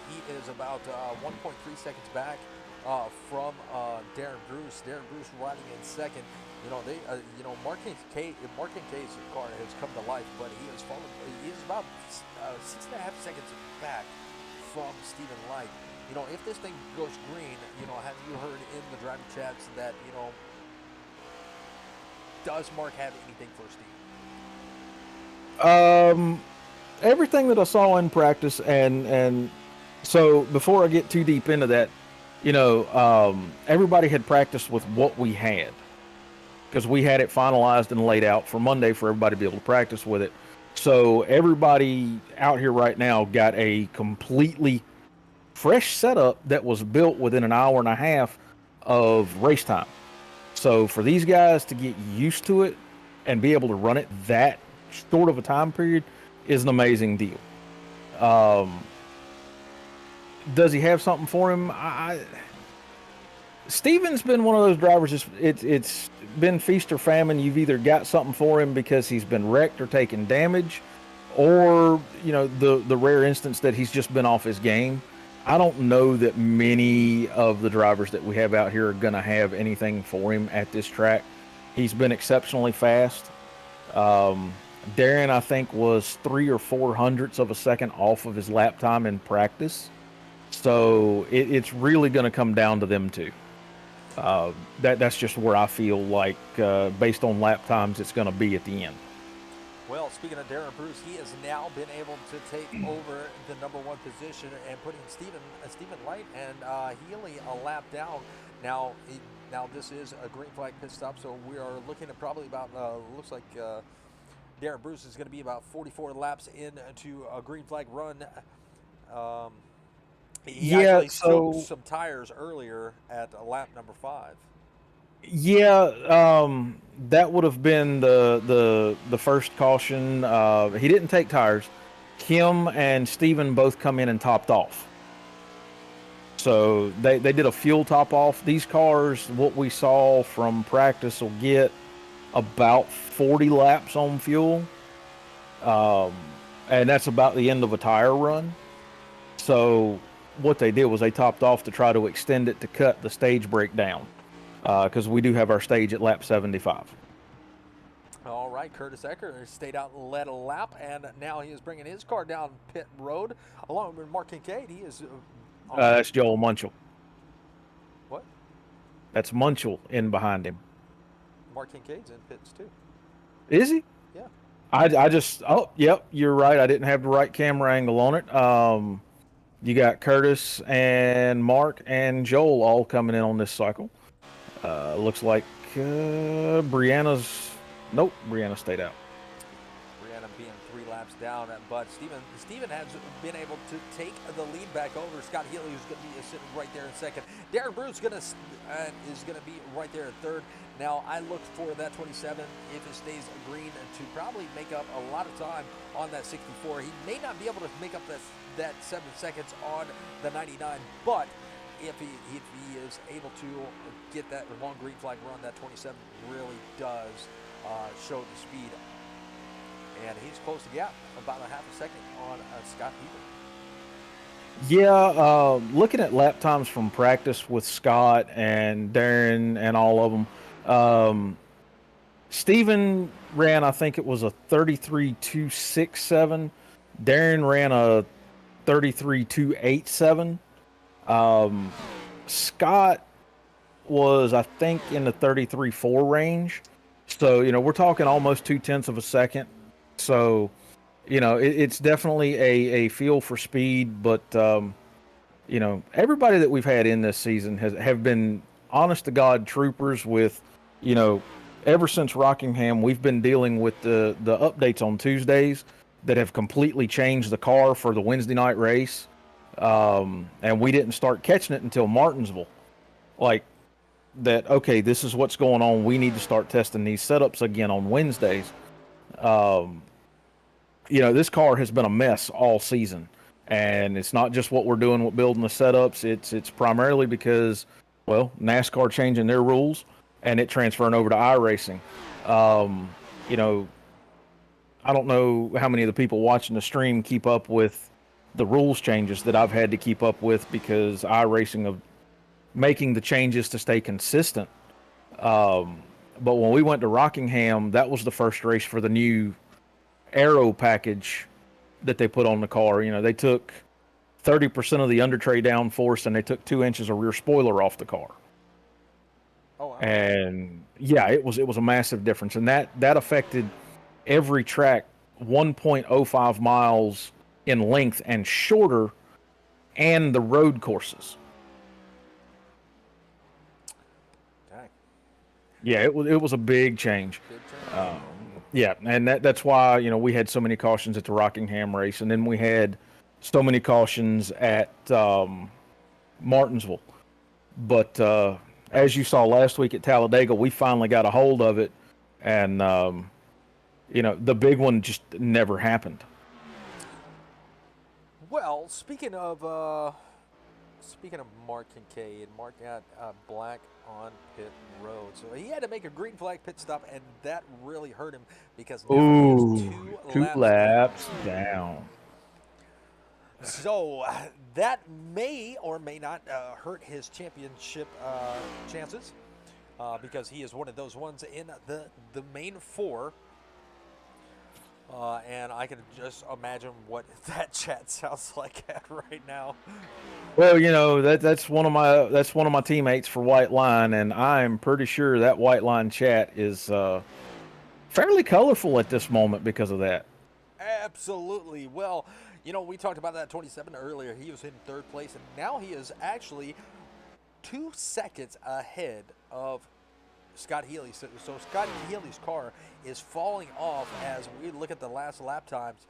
he is about 1.3 seconds back from Darren Bruce. Darren Bruce riding in second. Mark Kincaid's car has come to life, but he has fallen. He is about 6.5 seconds back from Stephen Light. If this thing goes green, have you heard in the driving chats that does Mark have anything for Steve?
Everything that I saw in practice, and so before I get too deep into that, everybody had practiced with what we had, because we had it finalized and laid out for Monday for everybody to be able to practice with it. So everybody out here right now got a completely fresh setup that was built within an hour and a half of race time. So for these guys to get used to it and be able to run it that short of a time period is an amazing deal. Does he have something for him? Steven's been one of those drivers. It's been feast or famine. You've either got something for him because he's been wrecked or taken damage, or the rare instance that he's just been off his game. I don't know that many of the drivers that we have out here are going to have anything for him at this track. He's been exceptionally fast. Darren, I think, was 3 or 4 hundredths of a second off of his lap time in practice. So it's really going to come down to them two. That's just where I feel like, based on lap times, it's going to be at the end.
Well, speaking of Darren Bruce, he has now been able to take over the number 1 position and putting Stephen Light and Healy a lap down. Now this is a green flag pit stop, so we are looking at probably about looks like Darren Bruce is going to be about 44 laps into a green flag run. He actually sold some tires earlier at lap number 5.
Yeah, that would have been the first caution. He didn't take tires. Him and Steven both come in and topped off. So they did a fuel top off. These cars, what we saw from practice, will get about 40 laps on fuel. And that's about the end of a tire run. So what they did was they topped off to try to extend it to cut the stage break down. Because we do have our stage at lap 75.
All right, Curtis Ecker stayed out and led a lap, and now he is bringing his car down pit road along with Mark Kincaid. He is.
That's Joel Munchell.
What?
That's Munchell in behind him.
Mark Kincaid's in pits too.
Is he?
Yeah.
I just. Oh, yep. You're right. I didn't have the right camera angle on it. You got Curtis and Mark and Joel all coming in on this cycle. Looks like Brianna's. Nope, Brianna stayed out.
Brianna being 3 laps down, but Steven has been able to take the lead back over Scott Healy, who's going to be sitting right there in second. Darren Bruce is going to be right there in third. Now I looked for that 27 if it stays green to probably make up a lot of time on that 64. He may not be able to make up that 7 seconds on the 99, but if he is able to get that long green flag run, that 27 really does show the speed. And he's close to the gap, about a half a second on Scott Healy.
Yeah, looking at lap times from practice with Scott and Darren and all of them, Steven ran, I think it was a 33.267. Darren ran a 33.287. Scott was, I think, in the 33.4 range. So, we're talking almost 0.2 of a second. So, it's definitely a feel for speed, but, everybody that we've had in this season have been honest to God troopers with, ever since Rockingham, we've been dealing with the updates on Tuesdays that have completely changed the car for the Wednesday night race. And we didn't start catching it until Martinsville. Like that, okay, this is what's going on. We need to start testing these setups again on Wednesdays. This car has been a mess all season. And it's not just what we're doing with building the setups. It's primarily because, NASCAR changing their rules and it transferring over to iRacing. I don't know how many of the people watching the stream keep up with the rules changes that I've had to keep up with because iRacing of making the changes to stay consistent. But when we went to Rockingham, that was the first race for the new aero package that they put on the car. They took 30% of the under tray downforce and they took 2 inches of rear spoiler off the car.
Oh, wow.
And yeah, it was a massive difference, and that affected every track 1.05 miles in length and shorter, and the road courses.
Okay.
Yeah, it was a big change.
Big change.
Yeah, and that's why we had so many cautions at the Rockingham race, and then we had so many cautions at Martinsville. But as you saw last week at Talladega, we finally got a hold of it, and the big one just never happened.
Well, speaking of Mark Kincaid, Mark got black on pit road, so he had to make a green flag pit stop, and that really hurt him because now he is
two laps down.
So that may or may not hurt his championship chances because he is one of those ones in the main four. And I can just imagine what that chat sounds like right now.
Well, that's one of my teammates for White Line, and I'm pretty sure that White Line chat is fairly colorful at this moment because of that.
Absolutely. Well, we talked about that 27 earlier. He was in third place, and now he is actually 2 seconds ahead of Scott Healy. So Scott Healy's car is falling off as we look at the last lap times.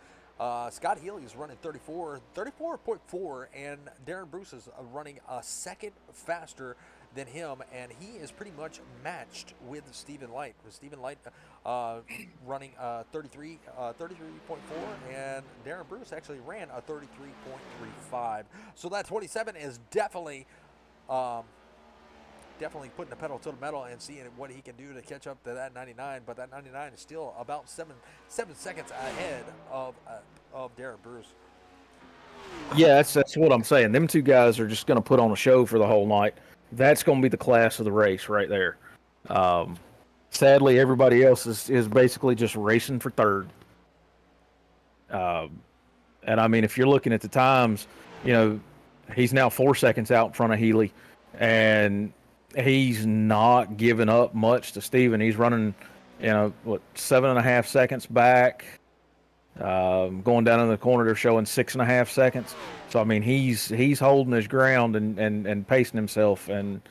Scott Healy is running 34.4, and Darren Bruce is running a second faster than him, and he is pretty much matched with Stephen Light. With Stephen Light running 33.4, and Darren Bruce actually ran a 33.35. So that 27 is definitely putting the pedal to the metal and seeing what he can do to catch up to that 99. But that 99 is still about seven seconds ahead of Darren Bruce.
Yeah, that's what I'm saying. Them two guys are just going to put on a show for the whole night. That's going to be the class of the race right there. Sadly, everybody else is basically just racing for third. And I mean, if you're looking at the times, he's now 4 seconds out in front of Healy, and he's not giving up much to Steven. He's running, 7.5 seconds back. Going down in the corner, they're showing 6.5 seconds. So I mean, he's holding his ground and pacing himself, and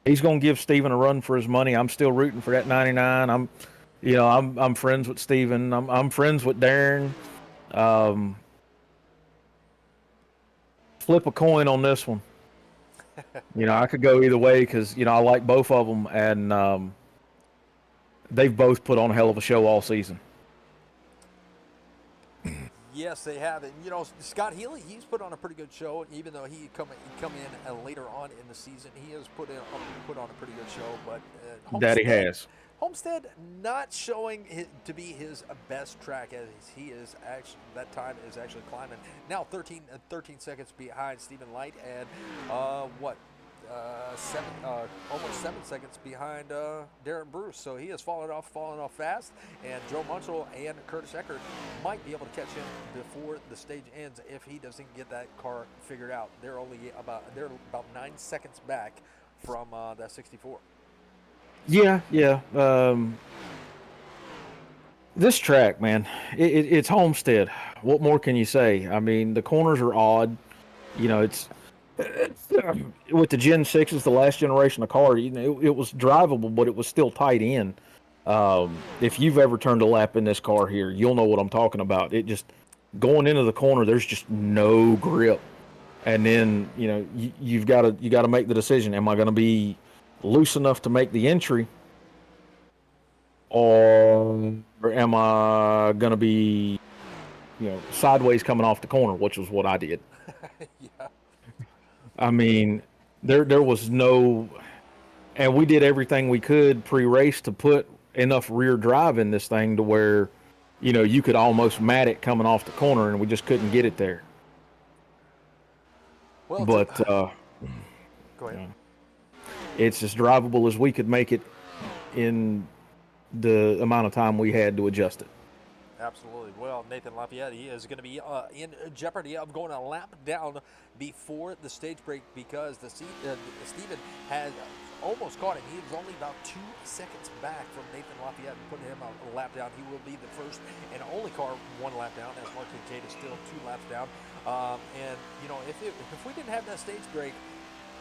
he's going to give Steven a run for his money. I'm still rooting for that 99. I'm friends with Steven. I'm friends with Darren. Flip a coin on this one. I could go either way because I like both of them, and they've both put on a hell of a show all season.
Yes, they have. And, Scott Healy, he's put on a pretty good show. Even though he come in later on in the season, he has put on a pretty good show. But
That he has.
Homestead not showing to be his best track, as he is actually, that time is actually climbing. Now 13 seconds behind Stephen Light, and almost 7 seconds behind Darren Bruce. So he is falling off fast, and Joe Munchell and Curtis Eckert might be able to catch him before the stage ends if he doesn't get that car figured out. They're about 9 seconds back from that 64.
Yeah. This track, man, it's Homestead. What more can you say? I mean, the corners are odd. It's with the Gen 6s, the last generation of car, it was drivable, but it was still tight in. If you've ever turned a lap in this car here, you'll know what I'm talking about. It just, going into the corner, there's just no grip. And then, you've got to make the decision. Am I going to be loose enough to make the entry, or am I going to be, sideways coming off the corner, which was what I did.
Yeah.
I mean, there was no, and we did everything we could pre-race to put enough rear drive in this thing to where, you could almost mat it coming off the corner, and we just couldn't get it there.
Well,
But
go ahead.
it's as drivable as we could make it in the amount of time we had to adjust it.
Absolutely. Well, Nathan Lafayette, he is going to be in jeopardy of going a lap down before the stage break because Steven had almost caught him. He was only about 2 seconds back from Nathan Lafayette, putting him a lap down. He will be the first and only car 1 lap down, as Mark Kincaid is still 2 laps down. And, you know, if we didn't have that stage break,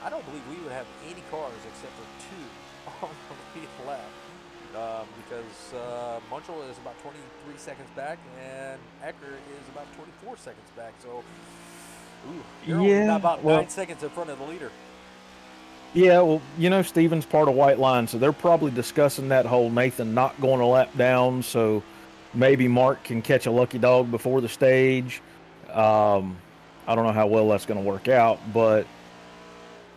I don't believe we would have any cars except for 2 on the lead lap. Because Munchell is about 23 seconds back and Ecker is about 24 seconds back. So, you're only about 9 seconds in front of the leader.
Yeah, well, you know, Steven's part of White Line, so they're probably discussing that whole Nathan not going a lap down, so maybe Mark can catch a lucky dog before the stage. I don't know how well that's going to work out, but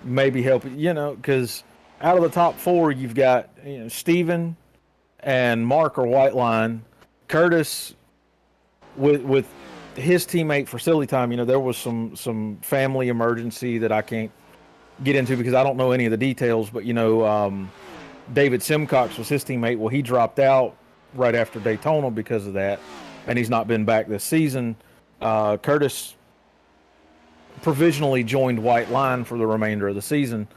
maybe help, you know, because out of the top 4, you've got, you know, Steven and Mark are White Line. Curtis, with his teammate for silly time, you know, there was some family emergency that I can't get into because I don't know any of the details, but, you know, David Simcox was his teammate. Well, he dropped out right after Daytona because of that, and he's not been back this season. Curtis provisionally joined White Line for the remainder of the season.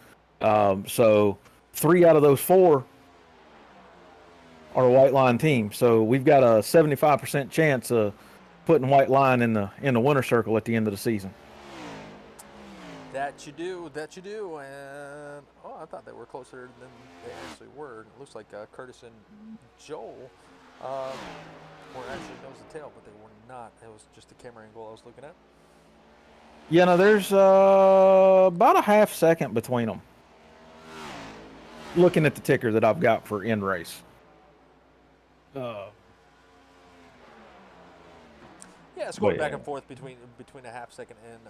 So 3 out of those 4 are a White Line team. So we've got a 75% chance of putting White Line in the winner circle at the end of the season.
That you do, and I thought they were closer than they actually were. It looks like Curtis and Joel were actually nose to tail, but they were not. It was just the camera angle I was looking at.
Yeah, no, there's about a half second between them. Looking at the ticker that I've got for end race.
Yeah, it's going back and forth between a half second and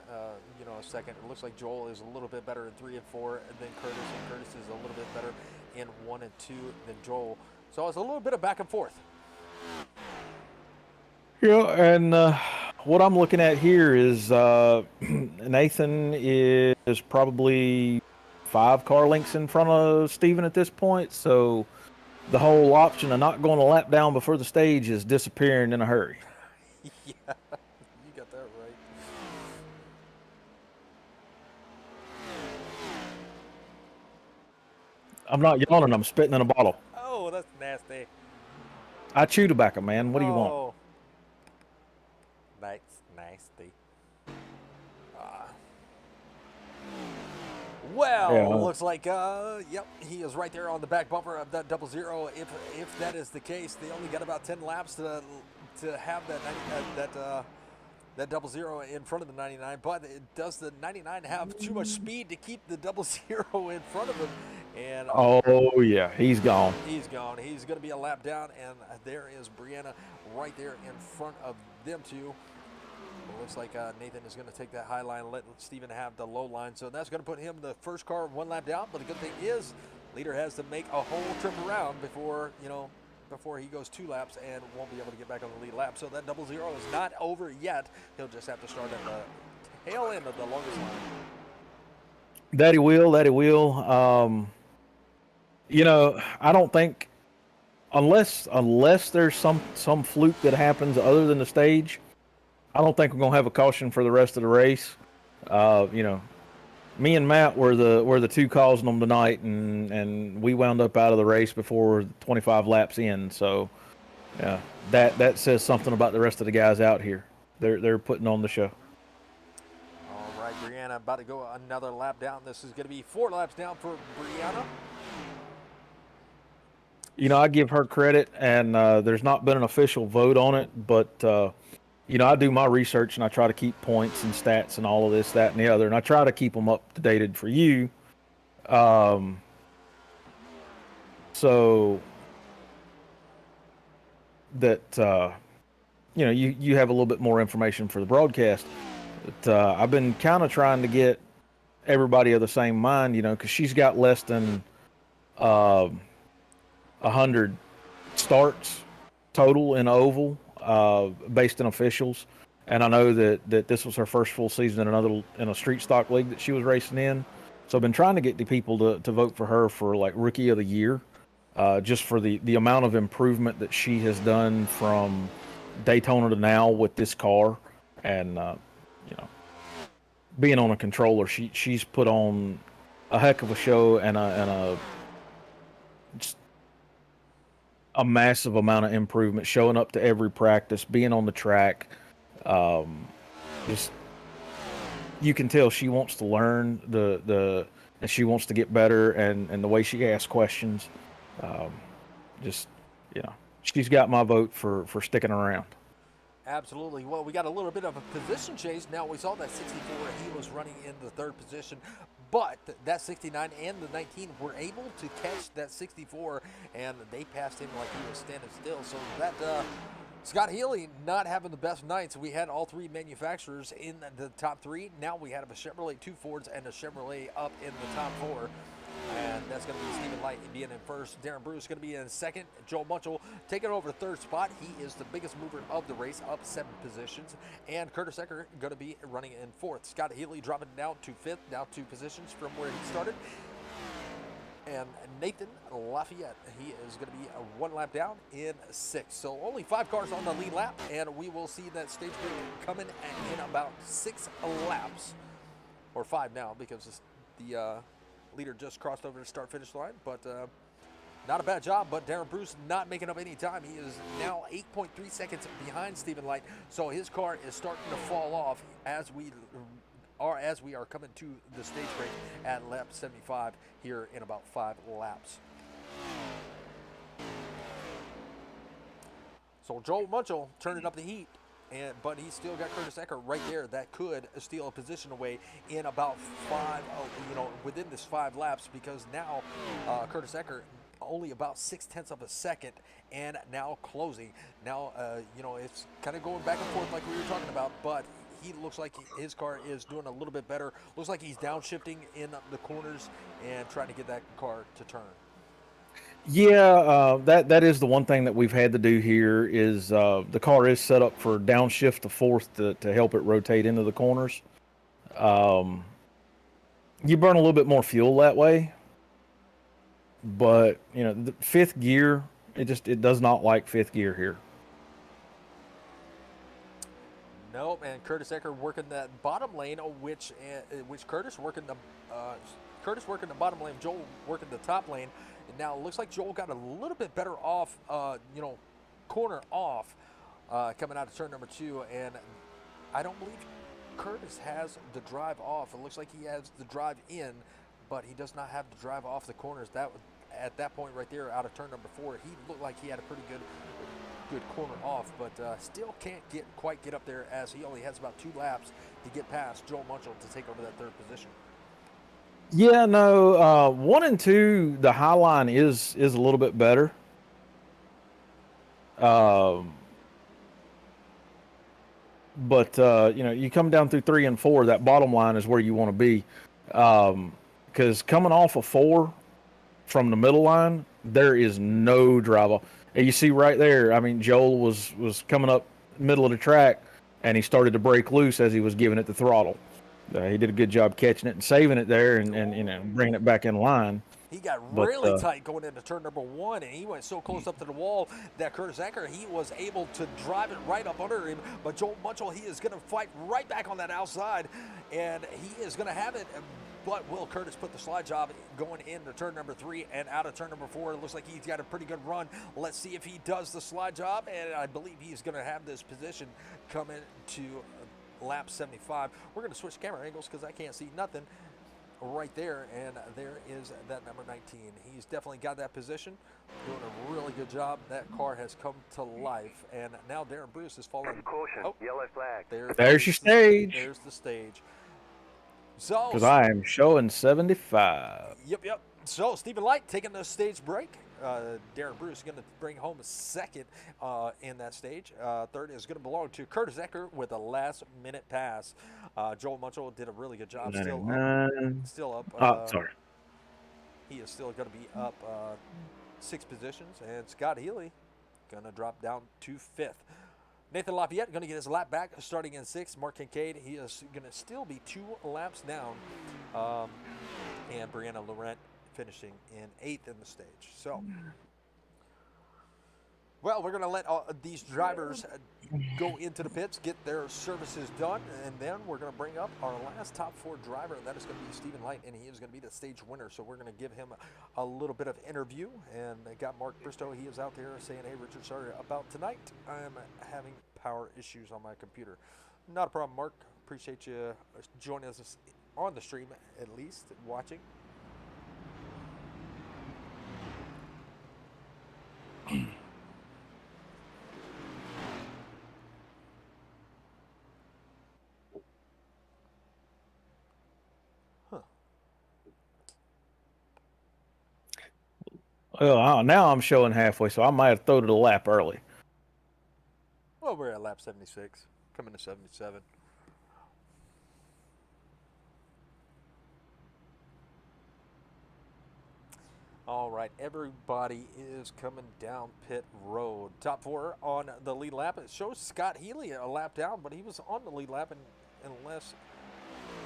you know, a second. It looks like Joel is a little bit better in 3 and 4 than Curtis, and Curtis is a little bit better in 1 and 2 than Joel. So it's a little bit of back and forth.
Yeah, and what I'm looking at here is Nathan is probably 5 car lengths in front of Steven at this point, so the whole option of not going a lap down before the stage is disappearing in a hurry.
Yeah, you got that right.
I'm not yawning, I'm spitting in a bottle.
Oh, that's nasty.
I chew tobacco, man. What do you want?
That's nasty. Well,
Yeah.
looks like, yep, he is right there on the back bumper of that 00. If that is the case, they only got about 10 laps to have that 00 in front of the 99. But does the 99 have too much speed to keep the 00 in front of him? And
Oh yeah, he's gone.
he's gone. He's going to be a lap down, and there is Brianna right there in front of them two. It looks like Nathan is going to take that high line and let Steven have the low line. So that's going to put him the first car 1 lap down. But the good thing is, leader has to make a whole trip around before he goes 2 laps and won't be able to get back on the lead lap. So that 00 is not over yet. He'll just have to start at the tail end of the longest line.
That he will. You know, I don't think unless there's some fluke that happens other than the stage, I don't think we're gonna have a caution for the rest of the race. You know, me and Matt were the 2 causing them tonight, and we wound up out of the race before 25 laps in. So, yeah, that says something about the rest of the guys out here. They're putting on the show.
All right, Brianna about to go another lap down. This is going to be 4 laps down for Brianna.
You know, I give her credit, and there's not been an official vote on it, but you know, I do my research and I try to keep points and stats and all of this, that, and the other, and I try to keep them up to dated for you. So that you know, you have a little bit more information for the broadcast. But I've been kind of trying to get everybody of the same mind, you know, because she's got less than 100 starts total in oval, based in officials, and I know that this was her first full season in a street stock league that she was racing in. So I've been trying to get the people to vote for her for like rookie of the year. just for the amount of improvement that she has done from Daytona to now with this car, and you know, being on a controller, she's put on a heck of a show and a just a massive amount of improvement, showing up to every practice, being on the track. Just you can tell she wants to learn and she wants to get better, and the way she asks questions, just she's got my vote for sticking around.
Absolutely. Well, we got a little bit of a position chase. Now, we saw that 64, he was running in the third position, but that 69 and the 19 were able to catch that 64, and they passed him like he was standing still. So that Scott Healy not having the best nights. We had all three manufacturers in the top three. Now we have a Chevrolet, 2 Fords, and a Chevrolet up in the top 4. And that's going to be Stephen Light being in first. Darren Bruce going to be in second. Joel Munchel taking over third spot. He is the biggest mover of the race, up 7 positions. And Curtis Ecker going to be running in fourth. Scott Healy dropping down to fifth, down 2 positions from where he started. And Nathan Lafayette, he is going to be 1 lap down in 6th. So only 5 cars on the lead lap, and we will see that stage break coming in about 6 laps. Or 5 now, because the leader just crossed over the start-finish line, but not a bad job. But Darren Bruce not making up any time. He is now 8.3 seconds behind Stephen Light, so his car is starting to fall off as we are coming to the stage break at lap 75 here in about 5 laps. So Joel Munchel turning up the heat. But he's still got Curtis Ecker right there that could steal a position away in about 5, within this 5 laps, because now Curtis Ecker only about 0.6 of a second, and now closing. Now, it's kind of going back and forth like we were talking about, but he looks like his car is doing a little bit better. Looks like he's downshifting in the corners and trying to get that car to turn.
Yeah, that is the one thing that we've had to do here is the car is set up for downshift to fourth to help it rotate into the corners. You burn a little bit more fuel that way, but the 5th gear, it does not like 5th gear here.
Nope, and Curtis Ecker working that bottom lane, which Curtis working the bottom lane, Joel working the top lane. And now it looks like Joel got a little bit better off, corner off, coming out of turn number 2, and I don't believe Curtis has the drive off. It looks like he has the drive in, but he does not have the drive off the corners. At that point right there, out of turn number 4, he looked like he had a pretty good corner off, but still can't quite get up there, as he only has about 2 laps to get past Joel Munchel to take over that 3rd position.
Yeah, no, 1 and 2, the high line is a little bit better. But you come down through 3 and 4, that bottom line is where you want to be. Because coming off of 4 from the middle line, there is no drive off. And you see right there, I mean, Joel was coming up middle of the track, and he started to break loose as he was giving it the throttle. He did a good job catching it and saving it there, and bringing it back in line.
He got really tight going into turn number 1, and he went so close up to the wall that Curtis Ecker, he was able to drive it right up under him. But Joel Munchel, he is going to fight right back on that outside, and he is going to have it. But will Curtis put the slide job going into turn number 3 and out of turn number 4? It looks like he's got a pretty good run. Let's see if he does the slide job, and I believe he's going to have this position coming to lap 75. We're going to switch camera angles because I can't see nothing right there, and there is that number 19. He's definitely got that position, doing a really good job. That car has come to life, and now Darren Bruce is following.
Caution, yellow flag.
There's your stage.
There's the stage. So,
because I am showing 75.
Yep. So Stephen Light taking the stage break. Darren Bruce is going to bring home a 2nd in that stage. 3rd is going to belong to Curtis Ecker with a last-minute pass. Joel Munchel did a really good job. Still up.
Sorry.
He is still going to be up 6 positions. And Scott Healy going to drop down to 5th. Nathan Lafayette going to get his lap back, starting in 6th. Mark Kincaid, he is going to still be 2 laps down. And Brianna Laurent finishing in 8th in the stage. So Well, we're going to let these drivers go into the pits, get their services done, and then we're going to bring up our last top 4 driver, and that is going to be Stephen Light, and he is going to be the stage winner. So we're going to give him a little bit of interview, and I got Mark Bristow. He is out there saying, "Hey, Richard, sorry about tonight. I'm having power issues on my computer." Not a problem, Mark. Appreciate you joining us on the stream, at least, watching.
Well, now I'm showing halfway, so I might have thrown it a lap early.
Well, we're at lap 76, coming to 77. All right, everybody is coming down pit road. Top 4 on the lead lap. It shows Scott Healy a lap down, but he was on the lead lap unless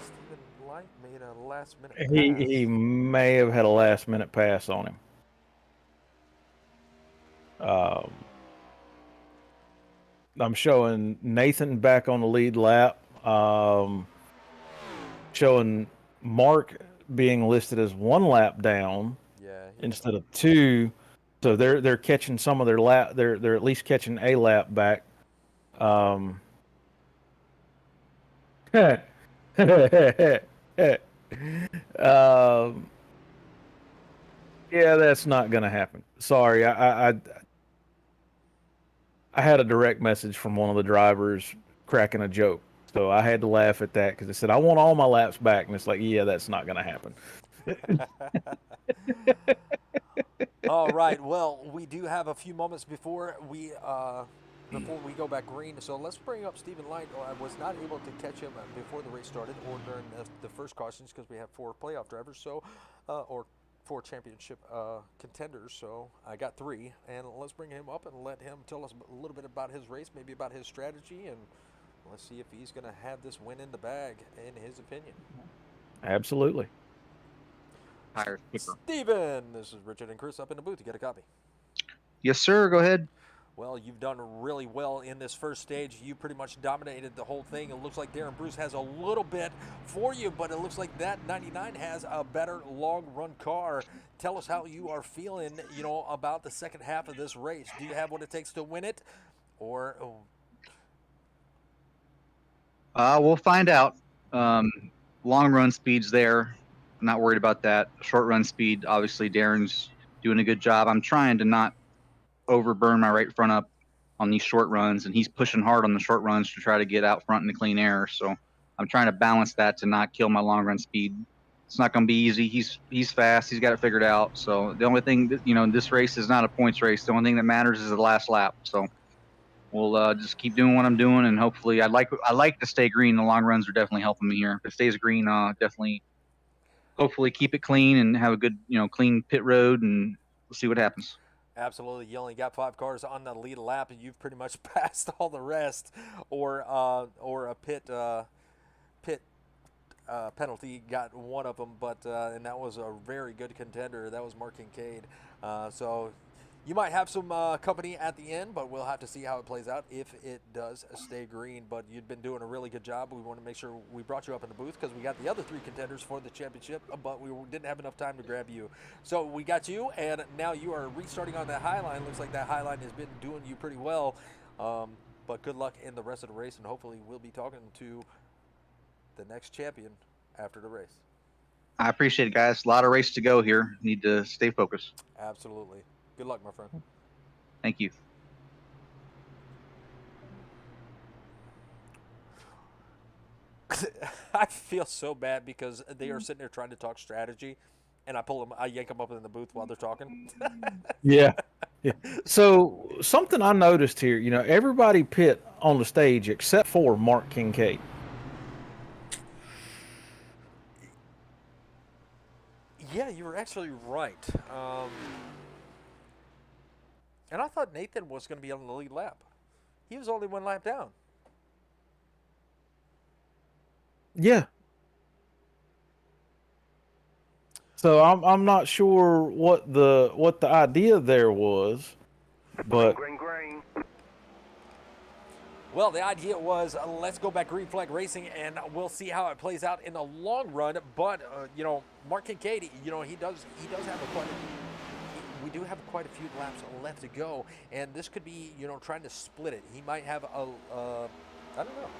Stephen Light made a last-minute pass.
He may have had a last-minute pass on him. I'm showing Nathan back on the lead lap. Showing Mark being listed as 1 lap down instead of 2. So they're catching some of their lap. They're at least catching a lap back. Yeah, that's not gonna happen. Sorry, I had a direct message from one of the drivers cracking a joke, so I had to laugh at that because it said I want all my laps back, and it's like, yeah, that's not gonna happen.
All right. Well, we do have a few moments before we go back green. So let's bring up Stephen Light. I was not able to catch him before the race started or during the first cautions because we have 4 playoff drivers, so or 4 championship contenders. So I got 3, and let's bring him up and let him tell us a little bit about his race, maybe about his strategy, and let's see if he's going to have this win in the bag, in his opinion.
Absolutely.
Steven, this is Richard and Chris up in the booth. You get a copy?
Yes, sir. Go ahead.
Well, you've done really well in this first stage. You pretty much dominated the whole thing. It looks like Darren Bruce has a little bit for you, but it looks like that 99 has a better long-run car. Tell us how you are feeling, about the second half of this race. Do you have what it takes to win it, or?
We'll find out. Long run speed's there. I'm not worried about that. Short run speed, obviously, Darren's doing a good job. I'm trying to not overburn my right front up on these short runs, and he's pushing hard on the short runs to try to get out front in the clean air. So I'm trying to balance that to not kill my long run speed. It's not going to be easy. He's fast. He's got it figured out. So the only thing that, this race is not a points race. The only thing that matters is the last lap. So we'll just keep doing what I'm doing, and hopefully, I like to stay green. The long runs are definitely helping me here. If it stays green, definitely, hopefully, keep it clean and have a good, clean pit road, and we'll see what happens.
Absolutely. You only got 5 cars on the lead lap, and you've pretty much passed all the rest, or a pit penalty got one of them, but and that was a very good contender. That was Mark Kincaid. So you might have some company at the end, but we'll have to see how it plays out if it does stay green. But you've been doing a really good job. We want to make sure we brought you up in the booth because we got the other 3 contenders for the championship, but we didn't have enough time to grab you. So we got you, and now you are restarting on that high line. Looks like that high line has been doing you pretty well. But good luck in the rest of the race, and hopefully we'll be talking to the next champion after the race.
I appreciate it, guys. A lot of race to go here. Need to stay focused.
Absolutely. Good luck, my friend.
Thank you.
I feel so bad because they are sitting there trying to talk strategy, and I yank them up in the booth while they're talking.
Yeah. So something I noticed here, everybody pit on the stage except for Mark Kincaid.
Yeah, you were actually right. And I thought Nathan was going to be on the lead lap. He was only 1 lap down.
Yeah. So I'm not sure what the idea there was, but
Well, the idea was let's go back green flag racing, and we'll see how it plays out in the long run. But Mark Kincaid, he does have we do have quite a few laps left to go, and this could be trying to split it. He might have I don't know.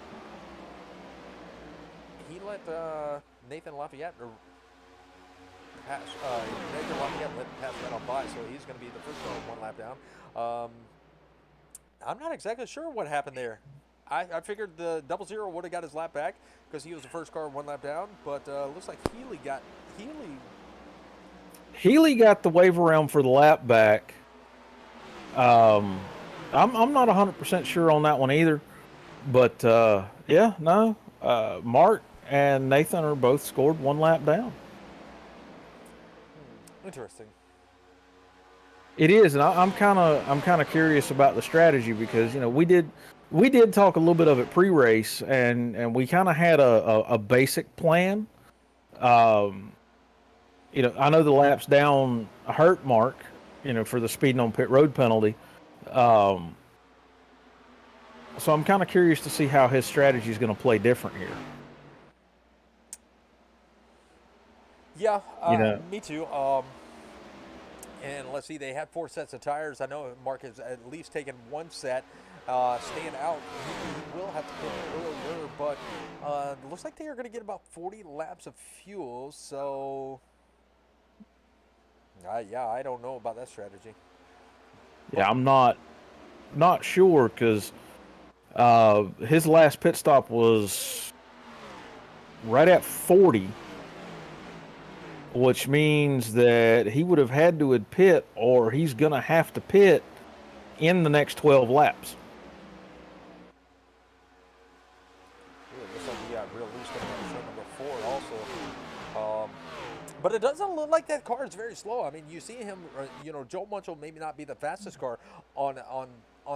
He let Nathan Lafayette pass. Nathan Lafayette let pass that on by, so he's going to be the first one lap down. I'm not exactly sure what happened there. I figured the 00 would have got his lap back because he was the first car one lap down, but looks like
Healy got the wave around for the lap back. I'm not 100% sure on that one either, but Mark and Nathan are both scored one lap down.
Interesting.
It is, and I'm kind of curious about the strategy because we did talk a little bit of it pre-race, and we kind of had a basic plan. I know the laps down hurt Mark, for the speeding on pit road penalty. So I'm kind of curious to see how his strategy is going to play different here.
Yeah, me too. And let's see, they had 4 sets of tires. I know Mark has at least taken 1 set. Staying out, he will have to pit earlier, but it looks like they are going to get about 40 laps of fuel. So, I don't know about that strategy.
Yeah, I'm not sure because his last pit stop was right at 40. Which means that he would have had to pit, or he's going to have to pit in the next 12 laps.
Looks like he got real loose coming out of turn number 4 also. But it doesn't look like that car is very slow. I mean, you see him, Joe Munchel maybe not be the fastest car on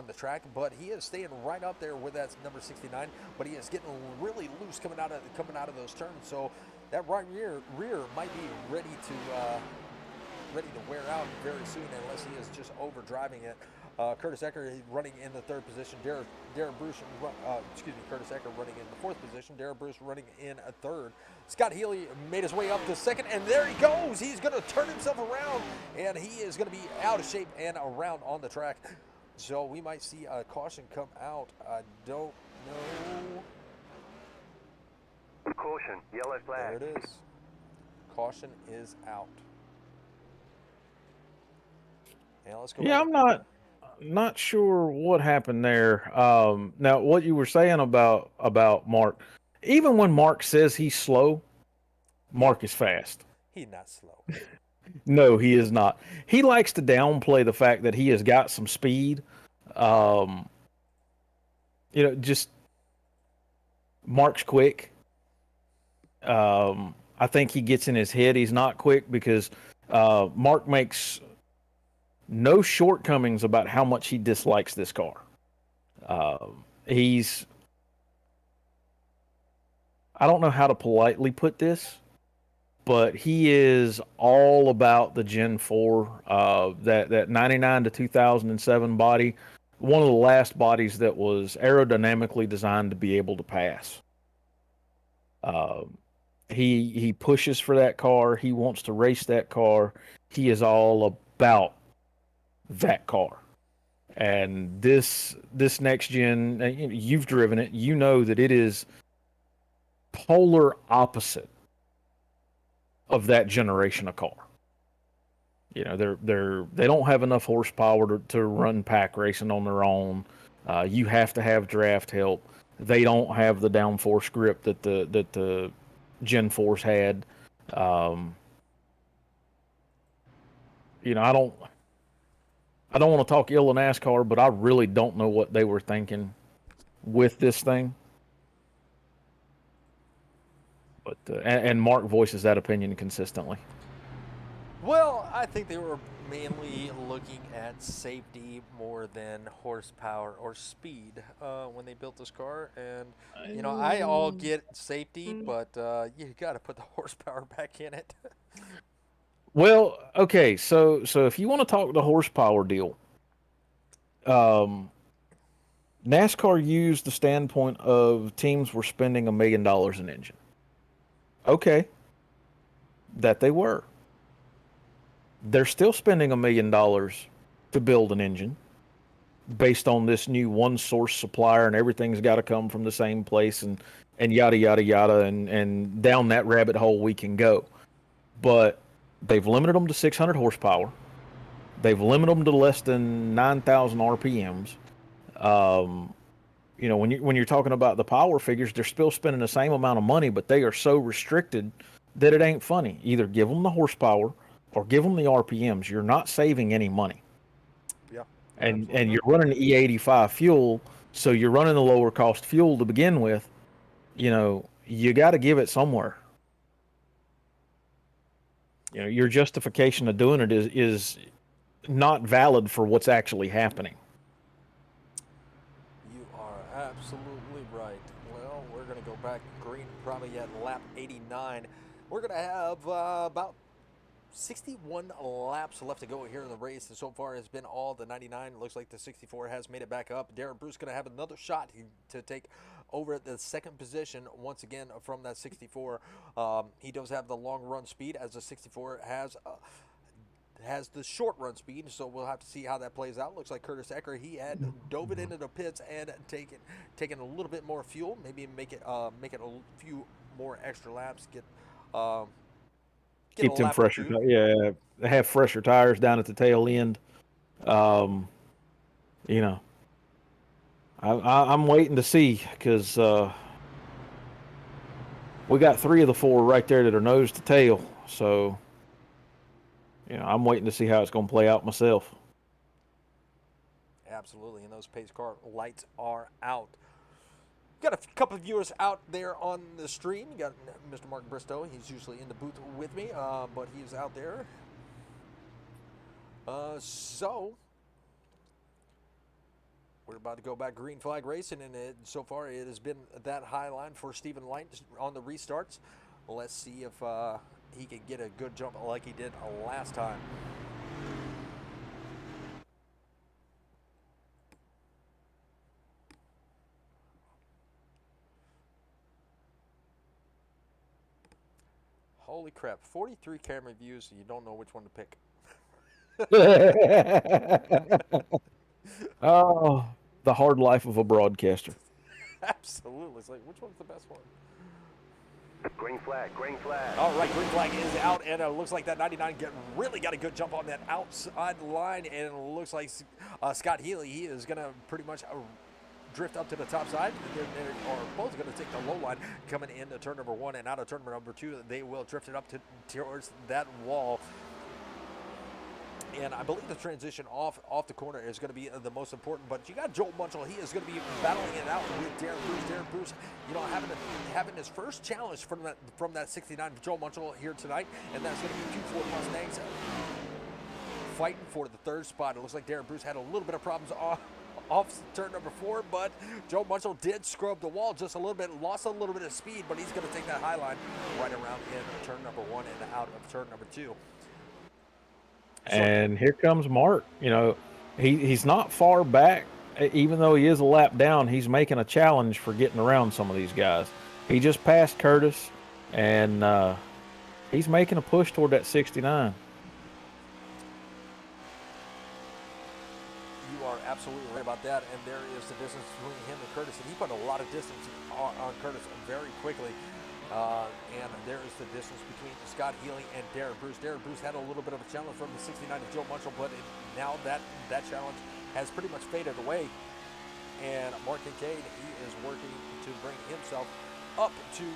the track, but he is staying right up there with that number 69. But he is getting really loose coming out of those turns. So that right rear might be ready to wear out very soon unless he is just over driving it. Curtis Ecker running in the 3rd position. Darren Bruce, Curtis Ecker running in the 4th position. Darren Bruce running in a 3rd. Scott Healy made his way up to 2nd, and there he goes. He's going to turn himself around, and he is going to be out of shape and around on the track. So we might see a caution come out. I don't know.
Caution, yellow flag.
There it is. Caution is out. And let's go.
Yeah, I'm not sure what happened there. Now, what you were saying about Mark, even when Mark says he's slow, Mark is fast.
He's not slow.
No, he is not. He likes to downplay the fact that he has got some speed. Just Mark's quick. I think he gets in his head he's not quick because Mark makes no shortcomings about how much he dislikes this car. I don't know how to politely put this, but he is all about the Gen 4, that 99 to 2007 body, one of the last bodies that was aerodynamically designed to be able to pass. He pushes for that car. He wants to race that car. He is all about that car. And this next gen, you've driven it. You know that it is polar opposite of that generation of car. They don't have enough horsepower to run pack racing on their own. You have to have draft help. They don't have the downforce grip that the Gen 4s had. I don't want to talk ill of NASCAR, but I really don't know what they were thinking with this thing. But and Mark voices that opinion consistently.
Well, I think they were mainly looking at safety more than horsepower or speed when they built this car. And, I all get safety, but you got to put the horsepower back in it.
Well, okay, so if you want to talk the horsepower deal, NASCAR used the standpoint of teams were spending $1 million an engine. Okay, that they were. They're still spending $1 million to build an engine based on this new one source supplier, and everything's got to come from the same place, and yada yada yada, and down that rabbit hole we can go. But they've limited them to 600 horsepower. They've limited them to less than 9,000 RPMs. You know, when you're talking about the power figures, they're still spending the same amount of money, but they are so restricted that it ain't funny. Either give them the horsepower or give them the RPMs. You're not saving any money.
Yeah.
And you're running E85 fuel, so you're running the lower cost fuel to begin with. You know, you got to give it somewhere. You know, your justification of doing it is not valid for what's actually happening.
You are absolutely right. Well, we're going to go back green probably at lap 89. We're going to have about 61 laps left to go here in the race, and so far it's been all the 99. It looks like the 64 has made it back up. Darren Bruce going to have another shot to take over the second position once again from that 64. He does have the long run speed, as the 64 has the short run speed, so we'll have to see how that plays out. Looks like Curtis Ecker, he had dove it into the pits and taken a little bit more fuel, maybe make it a few more extra laps,
Keep them fresher. Yeah, have fresher tires down at the tail end. You know, I'm waiting to see, because we got 3 of the 4 right there that are nose to tail. So, you know, I'm waiting to see how it's going to play out myself.
Absolutely, and those pace car lights are out. Got a couple of viewers out there on the stream. You got Mr. Mark Bristow. He's usually in the booth with me, but he's out there. So we're about to go back green flag racing, and so far it has been that high line for Stephen Light on the restarts. Let's see if he can get a good jump like he did last time. Holy crap, 43 camera views, and you don't know which one to pick.
Oh, the hard life of a broadcaster.
Absolutely. It's like, which one's the best one?
Green flag, green flag.
All right, green flag is out, and it looks like that 99 really got a good jump on that outside line, and it looks like Scott Healy, he is going to pretty much drift up to the top side. They are both going to take the low line coming into turn number 1, and out of turn number 2, they will drift it up towards that wall. And I believe the transition off the corner is going to be the most important. But you got Joel Munchell. He is going to be battling it out with Darren Bruce. Darren Bruce, you know, having his first challenge from that 69 Joel Munchell here tonight, and that's going to be 2 Ford Mustangs fighting for the 3rd spot. It looks like Darren Bruce had a little bit of problems off turn number 4, but Joe Munchell did scrub the wall just a little bit, lost a little bit of speed, but he's going to take that high line right around in turn number 1 and out of turn number 2.
And here comes Mark. You know, he's not far back. Even though he is a lap down, he's making a challenge for getting around some of these guys. He just passed Curtis, and he's making a push toward that 69.
You are absolutely right about that, and there is the distance between him and Curtis, and he put a lot of distance on Curtis very quickly. And there is the distance between Scott Healy and Darren Bruce. Darren Bruce had a little bit of a challenge from the 69 to Joe Munchell, but now that challenge has pretty much faded away. And Mark Kincaid, he is working to bring himself up to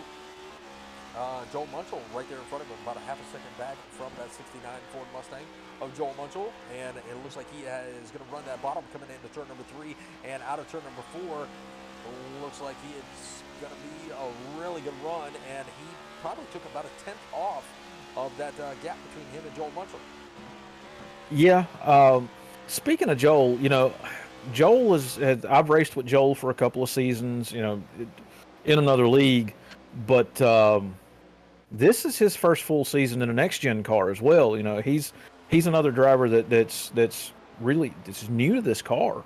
Joel Munchell right there in front of him, about a half a second back from that 69 Ford Mustang of Joel Munchell. And it looks like he is going to run that bottom coming into turn number 3, and out of turn number 4. Looks like he is going to be a really good run, and he probably took about a 10th off of that gap between him and Joel Munchell.
Yeah. Speaking of Joel, you know, Joel I've raced with Joel for a couple of seasons, you know, in another league, but this is his first full season in a next-gen car as well. You know, he's another driver that's new to this car.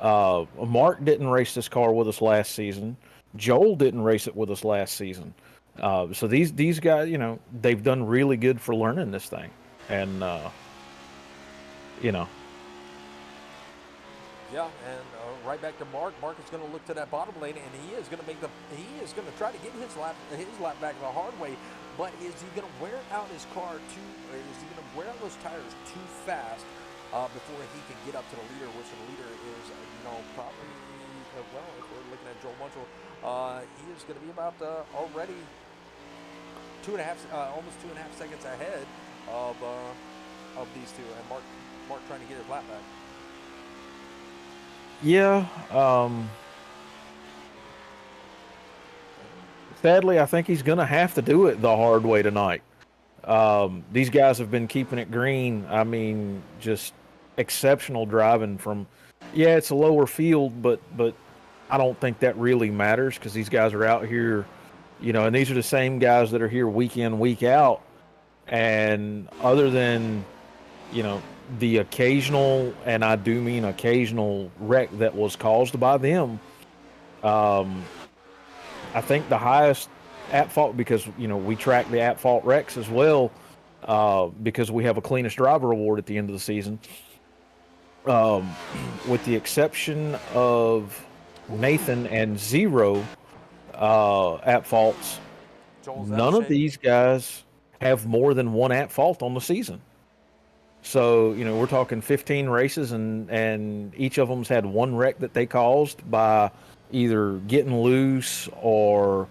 Mark didn't race this car with us last season. Joel didn't race it with us last season. So these guys, you know, they've done really good for learning this thing, and you know,
Yeah, and right back to Mark. Mark is going to look to that bottom lane, and he is going to try to get his lap back the hard way. But is he going to wear out his car too? Is he going to wear out those tires too fast before he can get up to the leader? Which the leader is, probably well, if we're looking at Joel Munchel, he is going to be about already almost 2.5 seconds ahead of these two, and Mark trying to get his lap back.
yeah. Sadly, I think he's going to have to do it the hard way tonight. These guys have been keeping it green. I mean, just exceptional driving from. Yeah, it's a lower field, but I don't think that really matters because these guys are out here, you know, and these are the same guys that are here week in, week out. And other than, you know, the occasional, and I do mean occasional, wreck that was caused by them, I think the highest at fault, because, you know, we track the at fault wrecks as well, because we have a cleanest driver award at the end of the season. With the exception of Nathan and zero at faults, none of these guys have more than one at fault on the season. So, you know, we're talking 15 races, and each of them's had one wreck that they caused by either getting loose or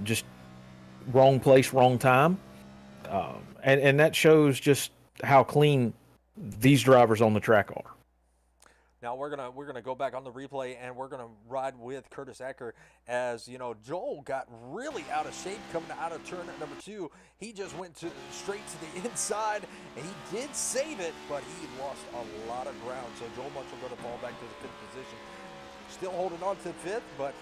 just wrong place, wrong time. And that shows just how clean these drivers on the track are.
Now we're gonna go back on the replay, and we're gonna ride with Curtis Ecker. As you know, Joel got really out of shape coming out of turn number 2. He just went straight to the inside, and he did save it, but he lost a lot of ground. So Joel Munchel going to fall back to the 5th position. Still holding on to 5th, but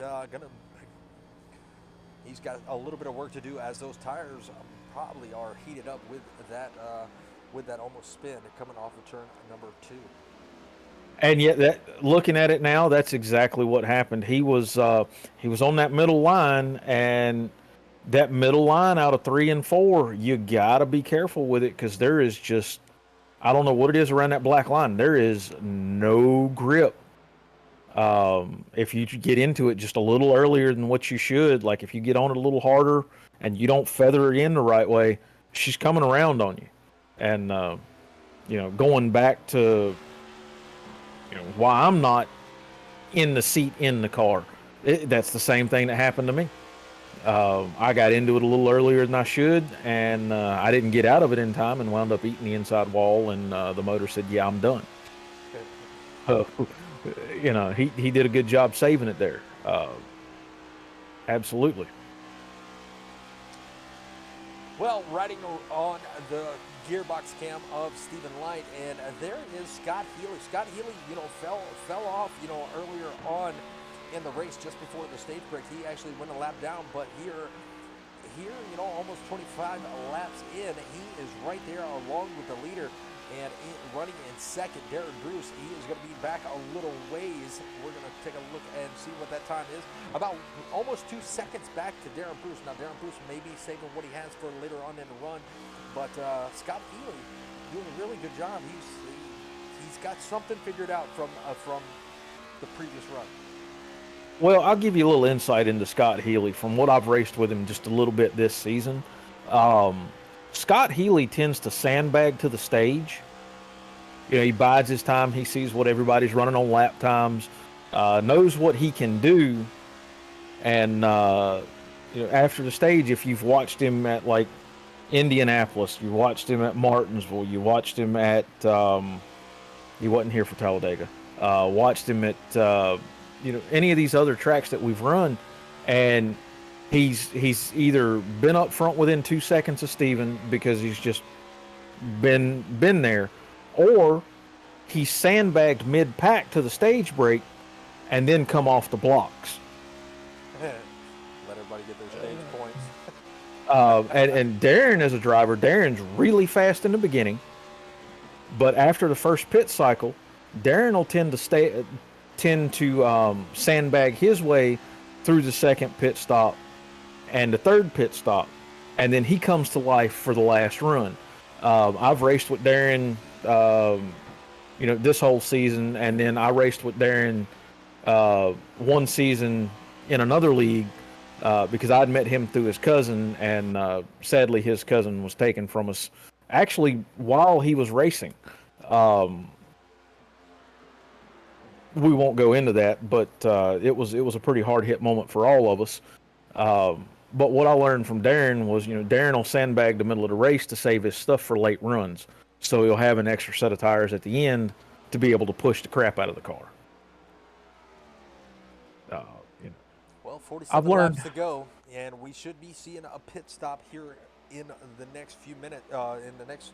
he's got a little bit of work to do, as those tires probably are heated up with that almost spin coming off of turn number 2.
And yet, looking at it now, that's exactly what happened. He was on that middle line, and that middle line out of 3 and 4, you gotta be careful with it, because there is just, I don't know what it is around that black line. There is no grip. If you get into it just a little earlier than what you should, like if you get on it a little harder and you don't feather it in the right way, she's coming around on you. And you know, going back to, you know, why I'm not in the seat in the car, that's the same thing that happened to me. I got into it a little earlier than I should, and I didn't get out of it in time and wound up eating the inside wall, and the motor said, yeah, I'm done. You know, he did a good job saving it there. Absolutely.
Well, riding on the gearbox cam of Stephen Light, and there is Scott Healy. Scott Healy, you know, fell off, you know, earlier on in the race just before the stage break. He actually went a lap down, but here, you know, almost 25 laps in, he is right there along with the leader. And running in second, Darren Bruce, he is going to be back a little ways. We're going to take a look and see what that time is. About almost 2 seconds back to Darren Bruce. Now, Darren Bruce may be saving what he has for later on in the run, but Scott Healy doing a really good job. He's got something figured out from the previous run.
Well, I'll give you a little insight into Scott Healy from what I've raced with him just a little bit this season. Scott Healy tends to sandbag to the stage. You know, he bides his time. He sees what everybody's running on lap times, knows what he can do. And, you know, after the stage, if you've watched him at, like, Indianapolis, you watched him at Martinsville, you watched him at, he wasn't here for Talladega, watched him at, you know, any of these other tracks that we've run, and he's either been up front within 2 seconds of Steven because he's just been there, or he sandbagged mid-pack to the stage break and then come off the blocks.
Let everybody get their stage points.
And Darren, as a driver, Darren's really fast in the beginning, but after the first pit cycle, Darren will tend to sandbag his way through the second pit stop and the third pit stop, and then he comes to life for the last run. I've raced with Darren, this whole season, and then I raced with Darren one season in another league because I'd met him through his cousin, and sadly his cousin was taken from us actually while he was racing. We won't go into that, but it was a pretty hard hit moment for all of us. But what I learned from Darren was, Darren will sandbag the middle of the race to save his stuff for late runs, so he'll have an extra set of tires at the end to be able to push the crap out of the car.
Well, 47
I've learned.
laps to go, and we should be seeing a pit stop here in the next few minutes, in the next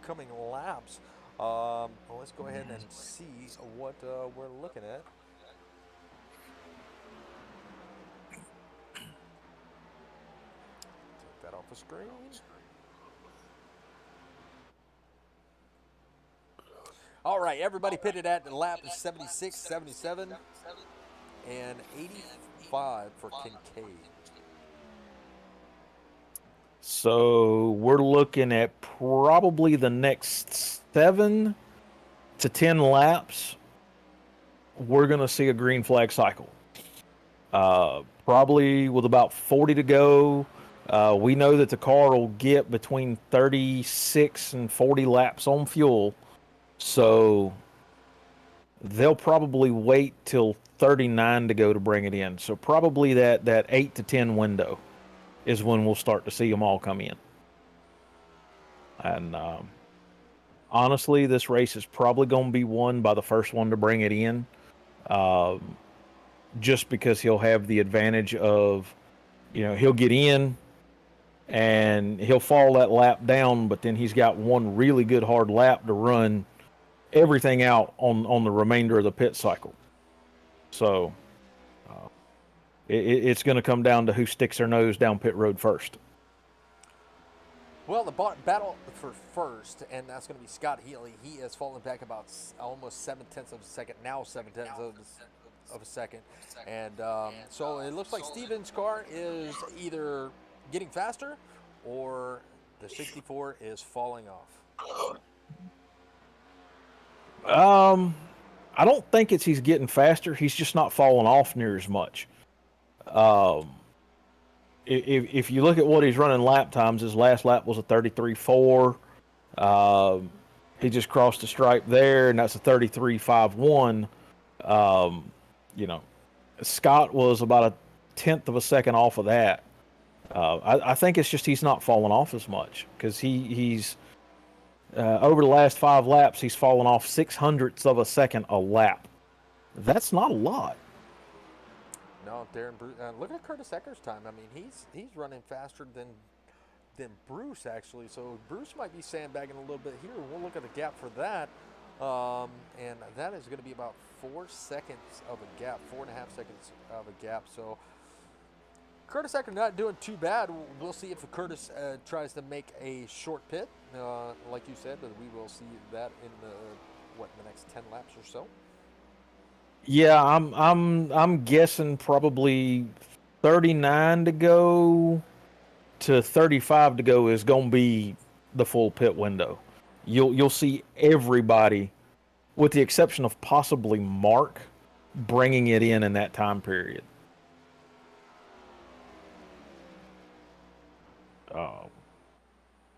coming laps. Let's go ahead and see what we're looking at. Take that off the screen. All right, everybody pitted at lap 76, 77, and 85 for Kincaid.
So we're looking at probably the next 7 to 10 laps. We're going to see a green flag cycle. Probably with about 40 to go. We know that the car will get between 36 and 40 laps on fuel. So they'll probably wait till 39 to go to bring it in. So probably that 8 to 10 window is when we'll start to see them all come in. And honestly, this race is probably going to be won by the first one to bring it in, just because he'll have the advantage of, he'll get in and he'll fall that lap down, but then he's got one really good hard lap to run everything out on the remainder of the pit cycle. So it's going to come down to who sticks their nose down pit road first.
Well, the battle for first, and that's going to be Scott Healy. He has fallen back about almost 7/10 of a second, now 7/10 of a second. And so it looks like Steven's car is either getting faster or the 64 is falling off.
I don't think he's getting faster. He's just not falling off near as much. If you look at what he's running lap times, his last lap was a 33.4. He just crossed the stripe there, and that's a 33.51. Scott was about 1/10 of a second off of that. I think it's just he's not falling off as much because he's over the last 5 laps, he's fallen off 0.06 of a second a lap. That's not a lot.
No, Darren Bruce. Look at Curtis Ecker's time. I mean, he's running faster than Bruce actually. So Bruce might be sandbagging a little bit here. We'll look at the gap for that, and that is going to be about 4 seconds of a gap, 4.5 seconds of a gap. So Curtis Ecker not doing too bad. We'll see if Curtis tries to make a short pit, like you said. But we will see that in the next 10 laps or so.
Yeah, I'm guessing probably 39 to go to 35 to go is going to be the full pit window. You'll see everybody, with the exception of possibly Mark, bringing it in that time period.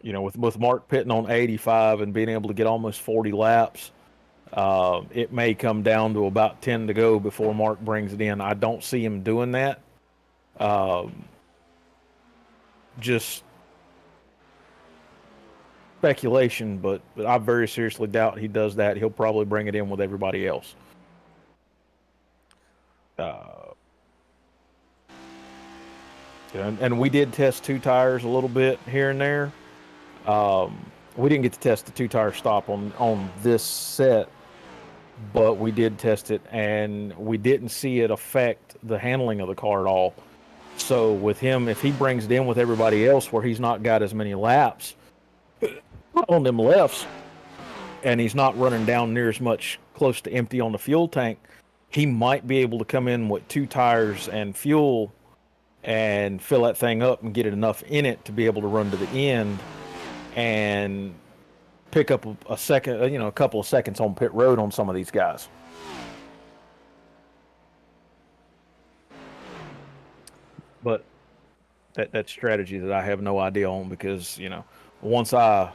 With Mark pitting on 85 and being able to get almost 40 laps, it may come down to about 10 to go before Mark brings it in. I don't see him doing that. Just speculation, but I very seriously doubt he does that. He'll probably bring it in with everybody else. And we did test 2 tires a little bit here and there. We didn't get to test the 2-tire stop on this set, but we did test it, and we didn't see it affect the handling of the car at all. So with him, if he brings it in with everybody else where he's not got as many laps on them lefts, and he's not running down near as much close to empty on the fuel tank, he might be able to come in with 2 tires and fuel and fill that thing up and get it enough in it to be able to run to the end and pick up a second, a couple of seconds on pit road on some of these guys. But that strategy that I have no idea on, because once I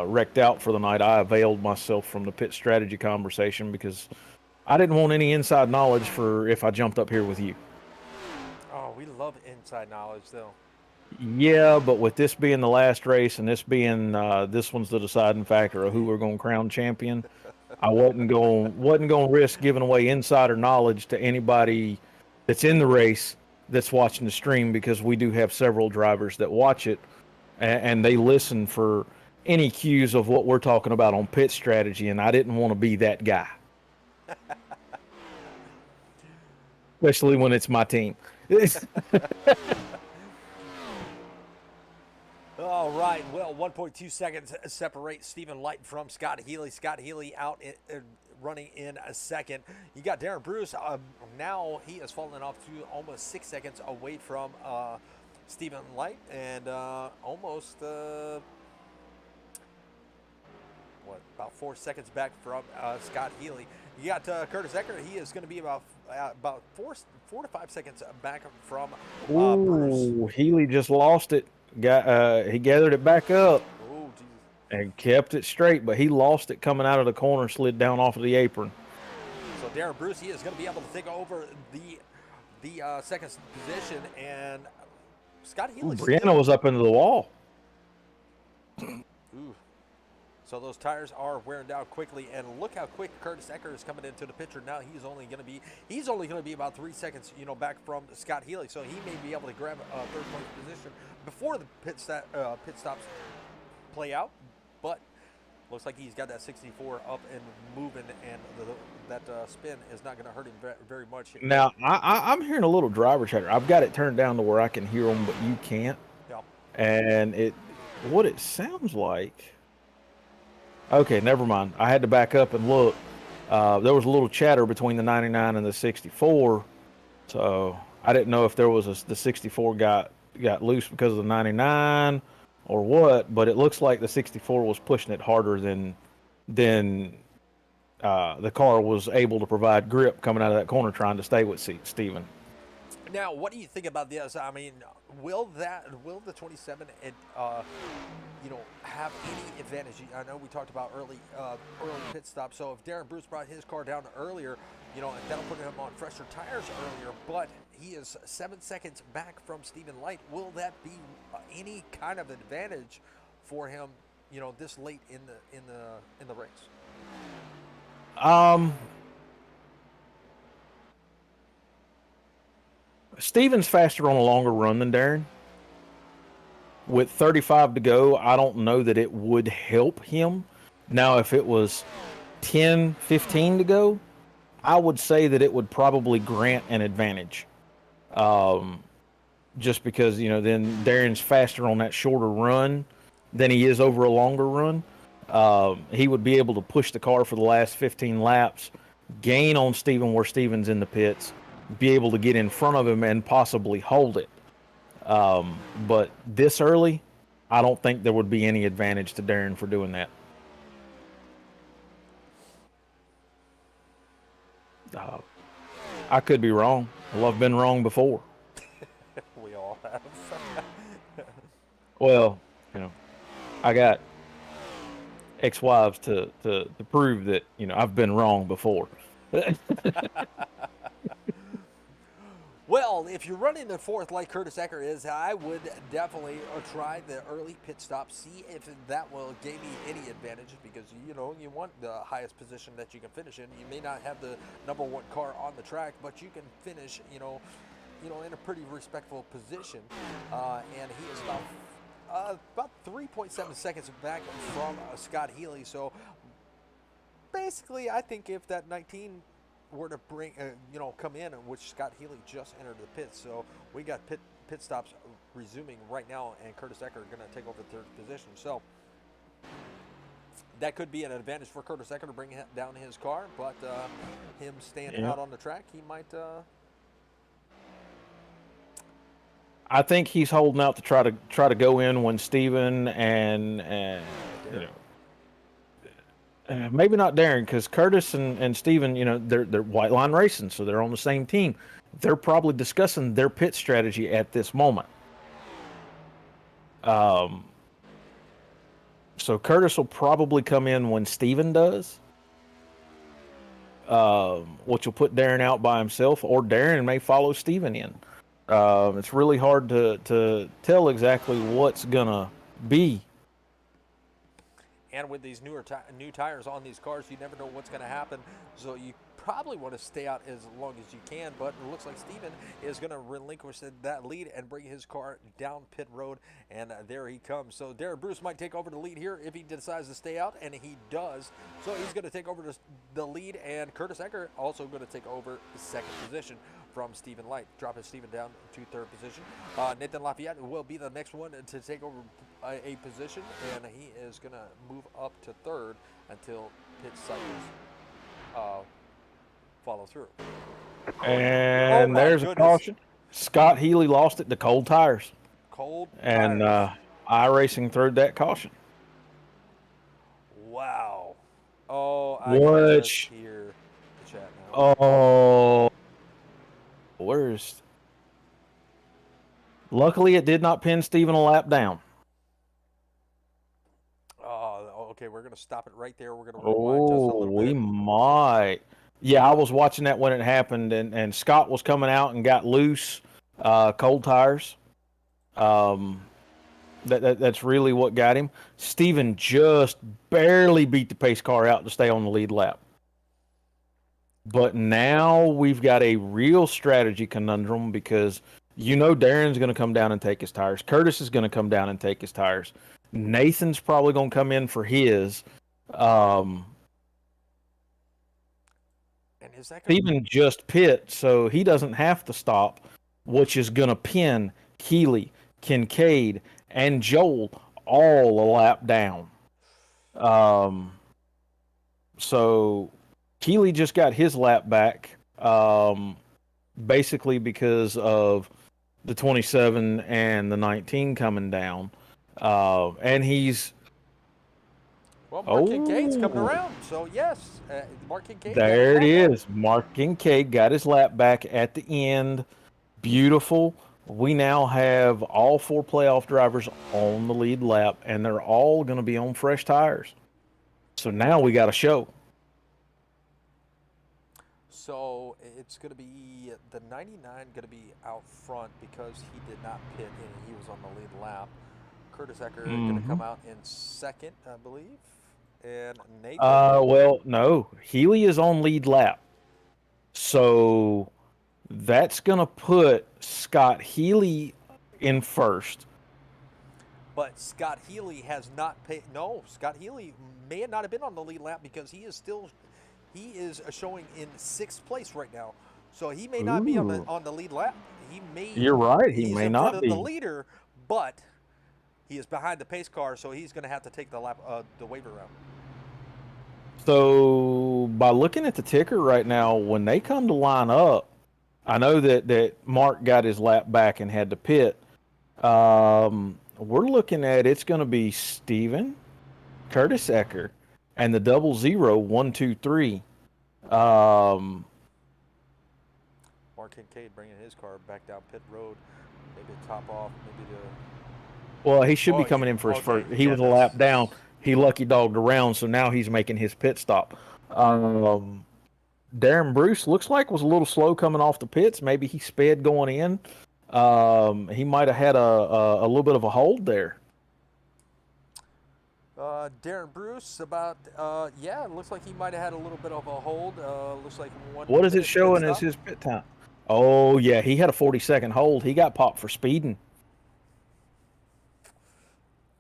wrecked out for the night, I availed myself from the pit strategy conversation because I didn't want any inside knowledge for if I jumped up here with you.
Oh, we love inside knowledge, though.
Yeah, but with this being the last race and this being this one's the deciding factor of who we're going to crown champion, I wasn't going to risk giving away insider knowledge to anybody that's in the race that's watching the stream, because we do have several drivers that watch it and they listen for any cues of what we're talking about on pit strategy, and I didn't want to be that guy. Especially when it's my team.
All right, well, 1.2 seconds separate Stephen Light from Scott Healy. Scott Healy out running in a second. You got Darren Bruce. Now he has fallen off to almost 6 seconds away from Stephen Light, and almost about 4 seconds back from Scott Healy. You got Curtis Eckert. He is going to be about 4 to 5 seconds back from Bruce.
Ooh, Healy just lost it. He gathered it back up.
Oh, Jesus.
And kept it straight, but he lost it coming out of the corner, slid down off of the apron.
So Darren Bruce, he is going to be able to take over the second position, and Scott Healy.
Brianna was up into the wall.
Ooh. So those tires are wearing down quickly, and look how quick Curtis Eckert is coming into the picture now. He's only going to be about 3 seconds, back from Scott Healy, so he may be able to grab a third place position before the pit stops play out. But looks like he's got that 64 up and moving, and that spin is not going to hurt him very much.
Now I'm hearing a little driver chatter. I've got it turned down to where I can hear them, but you can't.
Yeah.
And what it sounds like. Okay, never mind. I had to back up and look. There was a little chatter between the 99 and the 64, so I didn't know if there was the 64 got loose because of the 99 or what. But it looks like the 64 was pushing it harder than the car was able to provide grip coming out of that corner trying to stay with Steven.
Now, what do you think about this? I mean, will the 27 have any advantage? I know we talked about early pit stop. So if Darren Bruce brought his car down earlier, and that'll put him on fresher tires earlier, but he is 7 seconds back from Stephen Light. Will that be any kind of advantage for him? This late in the race.
Steven's faster on a longer run than Darren. With 35 to go, I don't know that it would help him. Now, if it was 10, 15 to go, I would say that it would probably grant an advantage. Just because, then Darren's faster on that shorter run than he is over a longer run. He would be able to push the car for the last 15 laps, gain on Steven where Steven's in the pits, be able to get in front of him and possibly hold it. But this early, I don't think there would be any advantage to Darren for doing that. I could be wrong. Well, I've been wrong before.
We all have.
Well, I got ex-wives to prove that, I've been wrong before.
Well, if you're running the fourth like Curtis Eckert is, I would definitely try the early pit stop, see if that will give me any advantage, because, you want the highest position that you can finish in. You may not have the number one car on the track, but you can finish, in a pretty respectful position. And he is about 3.7 seconds back from Scott Healy. So basically, I think if that 19 were to come in, which Scott Healy just entered the pits, so we got pit stops resuming right now, and Curtis Eckert going to take over third position. So that could be an advantage for Curtis Ecker to bring down his car, but him staying
Yeah.
out on the track, he might.
I think he's holding out to try to go in when Steven and you know. Maybe not Darren, because Curtis and Steven, you know, they're white line racing, so they're on the same team. They're probably discussing their pit strategy at this moment. So Curtis will probably come in when Steven does, which will put Darren out by himself, or Darren may follow Steven in. It's really hard to tell exactly what's gonna be.
And with these new tires on these cars, you never know what's going to happen. So you probably want to stay out as long as you can. But it looks like Steven is going to relinquish that lead and bring his car down pit road. And there he comes. So Darren Bruce might take over the lead here if he decides to stay out, and he does. So he's going to take over the lead, and Curtis Ecker also going to take over the second position from Stephen Light, dropping Stephen down to third position. Nathan Lafayette will be the next one to take over a position, and he is going to move up to third until pit cycles follow through.
And
my
there's
goodness.
a caution. Scott Healy lost it to cold tires.
Cold
And
tires.
iRacing threw that caution.
Wow. Oh, I can just hear the chat now.
Oh, where's? Luckily, it did not pin Steven a lap down.
Oh, okay. We're going to stop it right there. We're going to rewind just a little bit.
We might. Yeah, I was watching that when it happened, and Scott was coming out and got loose, cold tires. That's really what got him. Steven just barely beat the pace car out to stay on the lead lap. But now we've got a real strategy conundrum because you know Darren's going to come down and take his tires. Curtis is going to come down and take his tires. Nathan's probably going to come in for his.
And is that gonna...
Steven just pit, so he doesn't have to stop, which is going to pin Keeley, Kincaid, and Joel all a lap down. So Keeley just got his lap back, basically because of the 27 and the 19 coming down. And he's...
Well, Mark Kincaid's coming around, so yes, Mark Kincaid.
There it is. Mark Kincaid got his lap back at the end. Beautiful. We now have all four playoff drivers on the lead lap, and they're all going to be on fresh tires. So now we got a show.
So it's going to be the 99 going to be out front because he did not pit and he was on the lead lap. Curtis Ecker going to come out in second, I believe. And Nathan.
Well, no. Healy is on lead lap. So that's going to put Scott Healy in first.
But Scott Healy has not paid. No, Scott Healy may not have been on the lead lap because he is showing in sixth place right now. So he may not be on the lead lap. He may.
You're right.
He's
He may
in
not
front
be
of the leader, but he is behind the pace car, so he's going to have to take the lap, the waiver route.
So by looking at the ticker right now, when they come to line up, I know that Mark got his lap back and had to pit. We're looking at it's going to be Steven, Curtis Ecker, and the 00 1 2 3.
Mark Kincaid bringing his car back down pit road, maybe a top off, maybe the.
Well, he should be coming in for his first. He was a lap down. He lucky dogged around, so now he's making his pit stop. Darren Bruce looks like was a little slow coming off the pits. Maybe he sped going in. He might have had a little bit of a hold there.
Darren Bruce, it looks like he might have had a little bit of a hold. Looks like one.
What is it showing as his pit time? Oh, yeah, he had a 40-second hold. He got popped for speeding.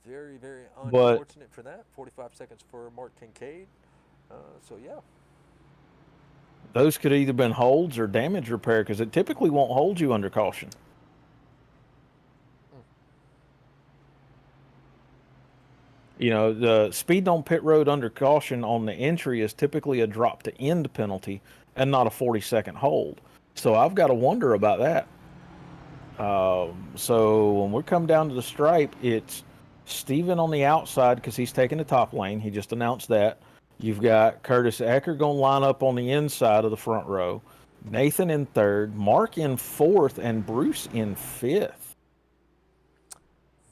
Very, very unfortunate for that. 45 seconds for Mark Kincaid. So, yeah.
Those could either been holds or damage repair because it typically won't hold you under caution. You know, the speed on pit road under caution on the entry is typically a drop to end penalty and not a 40-second hold. So I've got to wonder about that. So when we come down to the stripe, it's Steven on the outside because he's taking the top lane. He just announced that. You've got Curtis Ecker going to line up on the inside of the front row. Nathan in third, Mark in fourth, and Bruce in fifth.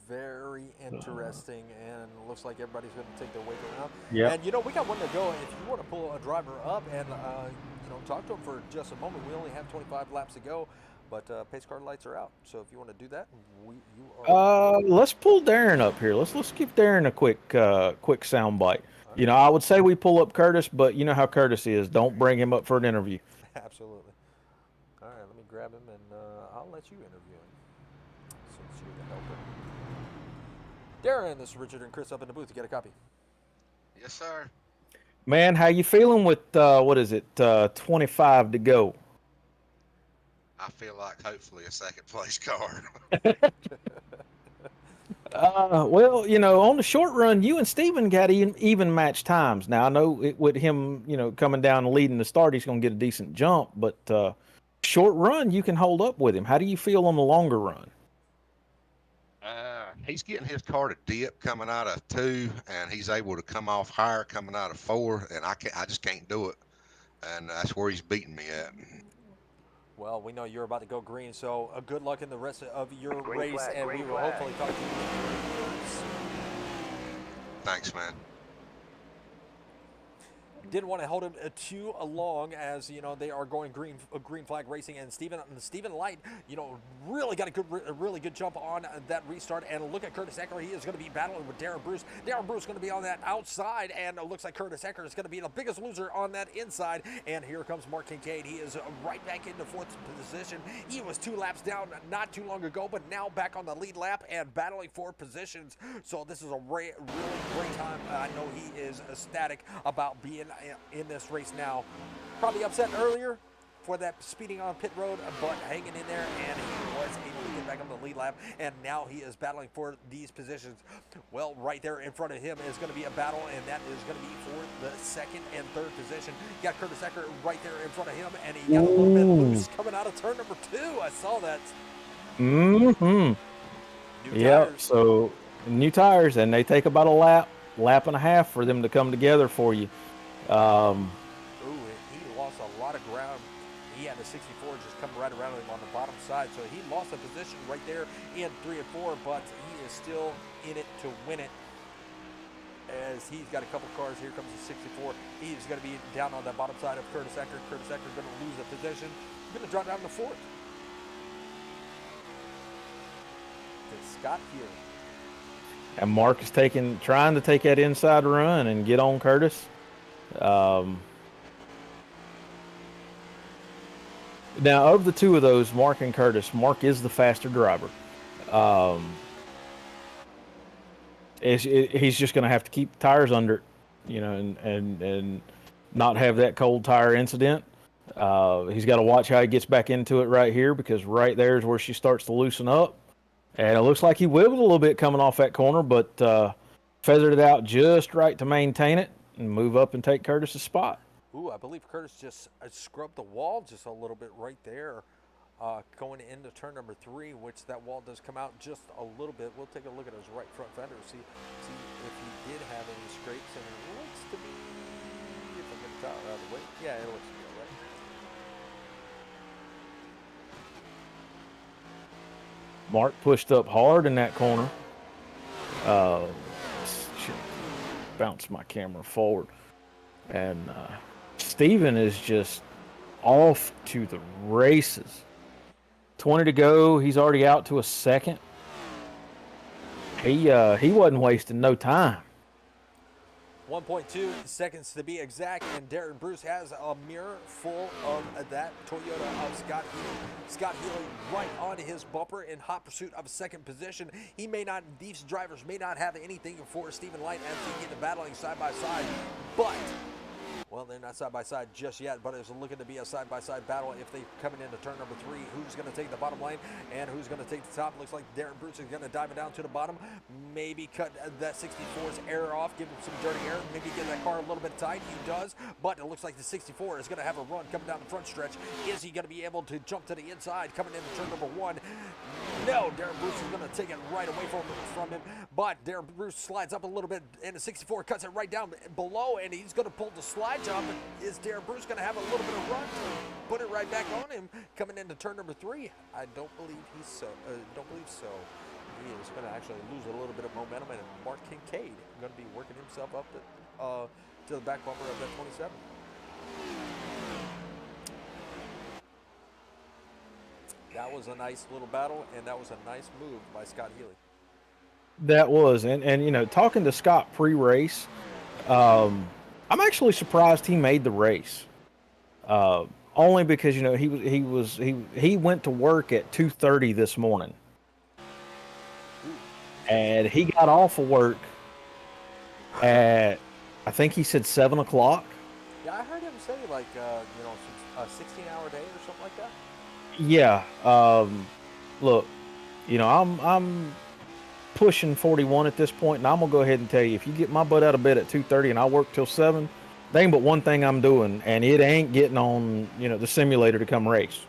Very interesting, and it looks like everybody's going to take their weight around.
Yep.
And, you know, we got one to go. If you want to pull a driver up and, you know, talk to him for just a moment, we only have 25 laps to go. But pace car lights are out, so if you want to do that, you are.
Let's pull Darren up here. Let's give Darren a quick sound bite. You know, I would say we pull up Curtis, but you know how Curtis is. Don't bring him up for an interview.
Absolutely. All right, let me grab him, and I'll let you interview him since you're the helper. Darren, this is Richard and Chris up in the booth. You got a copy?
Yes, sir.
Man, how you feeling with what is it? 25 to go.
I feel like hopefully a second place car.
Well, you know, on the short run, you and Steven got even match times. Now, I know with him, you know, coming down and leading the start, he's going to get a decent jump. But short run, you can hold up with him. How do you feel on the longer run?
He's getting his car to dip coming out of 2, and he's able to come off higher coming out of 4, and I just can't do it. And that's where he's beating me at.
Well, we know you're about to go green, so good luck in the rest of your
Green
race,
flag,
and
green
we will
flag.
hopefully talk to you.
Thanks, man.
Didn't want to hold him too long, as you know they are going green flag racing, and Steven Light, you know, really got a really good jump on that restart. And look at Curtis Ecker; he is going to be battling with Darren Bruce. Darren Bruce is going to be on that outside, and it looks like Curtis Ecker is going to be the biggest loser on that inside. And here comes Mark Kincaid. He is right back into 4th position. He was 2 laps down not too long ago, but now back on the lead lap and battling for positions. So this is a really great time. I know he is ecstatic about being in this race now. Probably upset earlier for that speeding on pit road, but hanging in there, and he was able to get back on the lead lap, and now he is battling for these positions. Well, right there in front of him is going to be a battle, and that is going to be for the 2nd and 3rd position. You got Curtis Ecker right there in front of him, and he got a little bit loose coming out of turn number 2. I saw that.
Mm-hmm. Yep. So new tires, and they take about a lap and a half for them to come together for you.
Ooh, he lost a lot of ground. He had the 64 just come right around him on the bottom side, so he lost a position right there in 3 and 4, but he is still in it to win it, as he's got a couple cars. Here comes the 64. He's going to be down on the bottom side of Curtis Ecker. Curtis Ecker going to lose a position. He's going to drop down to 4th. It's Scott here.
And Mark is trying to take that inside run and get on Curtis. Now, of the two of those, Mark and Curtis, Mark is the faster driver. He's just going to have to keep the tires under it, you know, and not have that cold tire incident. He's got to watch how he gets back into it right here, because right there is where she starts to loosen up. And it looks like he wiggled a little bit coming off that corner, but feathered it out just right to maintain it and move up and take Curtis's spot.
Ooh, I believe Curtis just scrubbed the wall just a little bit right there, going into turn number 3, which that wall does come out just a little bit. We'll take a look at his right front fender, see if he did have any scrapes, and it looks to be, if I get the tire out of the way, yeah, it looks to be all right.
Mark pushed up hard in that corner. Should bounce my camera forward. And Steven is just off to the races. 20 to go. He's already out to a 2nd. He wasn't wasting no time.
1.2 seconds to be exact, and Darren Bruce has a mirror full of that Toyota of Scott Healy. Scott Healy right on his bumper in hot pursuit of 2nd position. These drivers may not have anything for Steven Light as they get the battling side by side, but, Well, they're not side by side just yet, but it's looking to be a side by side battle if they coming into turn number 3. Who's going to take the bottom lane and who's going to take the top? Looks like Darren Bruce is going to dive it down to the bottom. Maybe cut that 64's air off, give him some dirty air, maybe get that car a little bit tight. He does, but it looks like the 64 is going to have a run coming down the front stretch. Is he going to be able to jump to the inside coming into turn number 1? No, Darren Bruce is going to take it right away from him, but Darren Bruce slides up a little bit, and the 64 cuts it right down below, and he's going to pull the slide job. Is Darren Bruce going to have a little bit of run to put it right back on him coming into turn number 3? I don't believe he's so. Don't believe so. He is going to actually lose a little bit of momentum, and Mark Kincaid going to be working himself up to the back bumper of that 27. That was a nice little battle, and that was a nice move by Scott Healy.
That was, and you know, talking to Scott pre-race, I'm actually surprised he made the race. Only because you know he went to work at 2:30 this morning, and he got off of work at, I think he said 7 o'clock.
Yeah, I heard him say like you know, a 16-hour day or something like that.
Yeah. Look, you know, I'm pushing 41 at this point, and I'm gonna go ahead and tell you, if you get my butt out of bed at 2:30 and I work till 7, there ain't but one thing I'm doing, and it ain't getting on, you know, the simulator to come race.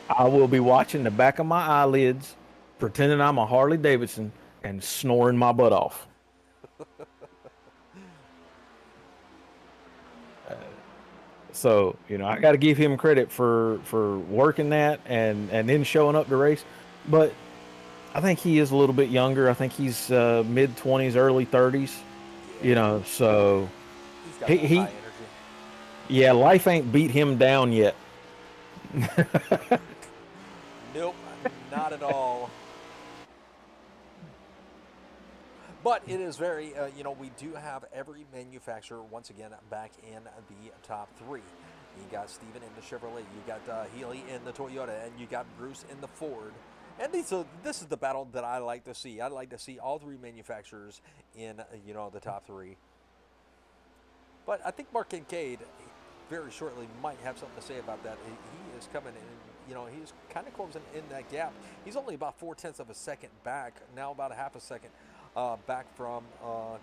I will be watching the back of my eyelids, pretending I'm a Harley Davidson, and snoring my butt off. So, you know, I got to give him credit for working that and then showing up to race. But I think he is a little bit younger. I think he's mid-20s, early 30s. You know, so
He's got high energy.
Yeah, life ain't beat him down yet.
Nope, not at all. But it is very, you know, we do have every manufacturer once again back in the top 3. You got Steven in the Chevrolet, you got Healy in the Toyota, and you got Bruce in the Ford. And this is the battle that I like to see. I'd like to see all 3 manufacturers in, you know, the top 3. But I think Mark Kincaid very shortly might have something to say about that. He is coming in, you know, he's kind of closing in that gap. He's only about 0.4 of a second back, now about a half a second back from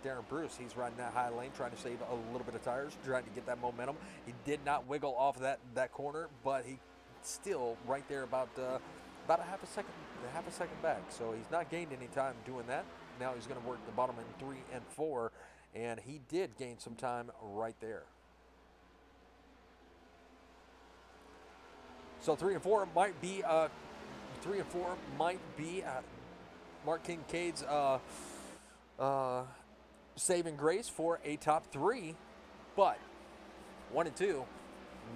Darren Bruce. He's riding that high lane, trying to save a little bit of tires, trying to get that momentum. He did not wiggle off that corner, but he still right there about a half a second back. So he's not gained any time doing that. Now he's going to work the bottom in 3 and 4, and he did gain some time right there. So 3 and 4 might be Mark Kincaid's saving grace for a top 3, but 1 and 2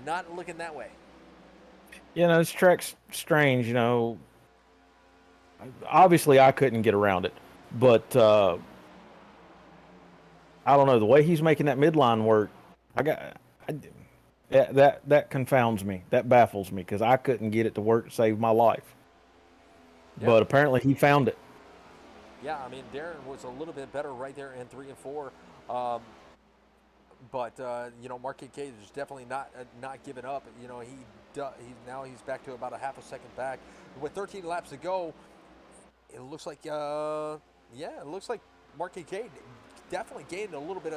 not looking that way.
You know, this track's strange. You know, obviously I couldn't get around it, but I don't know, the way he's making that midline work. That confounds me. That baffles me because I couldn't get it to work to save my life. Yeah. But apparently he found it.
Yeah, I mean, Darren was a little bit better right there in 3 and 4. But you know, Mark Kincaid is definitely not giving up. You know, he's back to about a half a second back. With 13 laps to go, it looks like Mark Kincaid definitely gained a little bit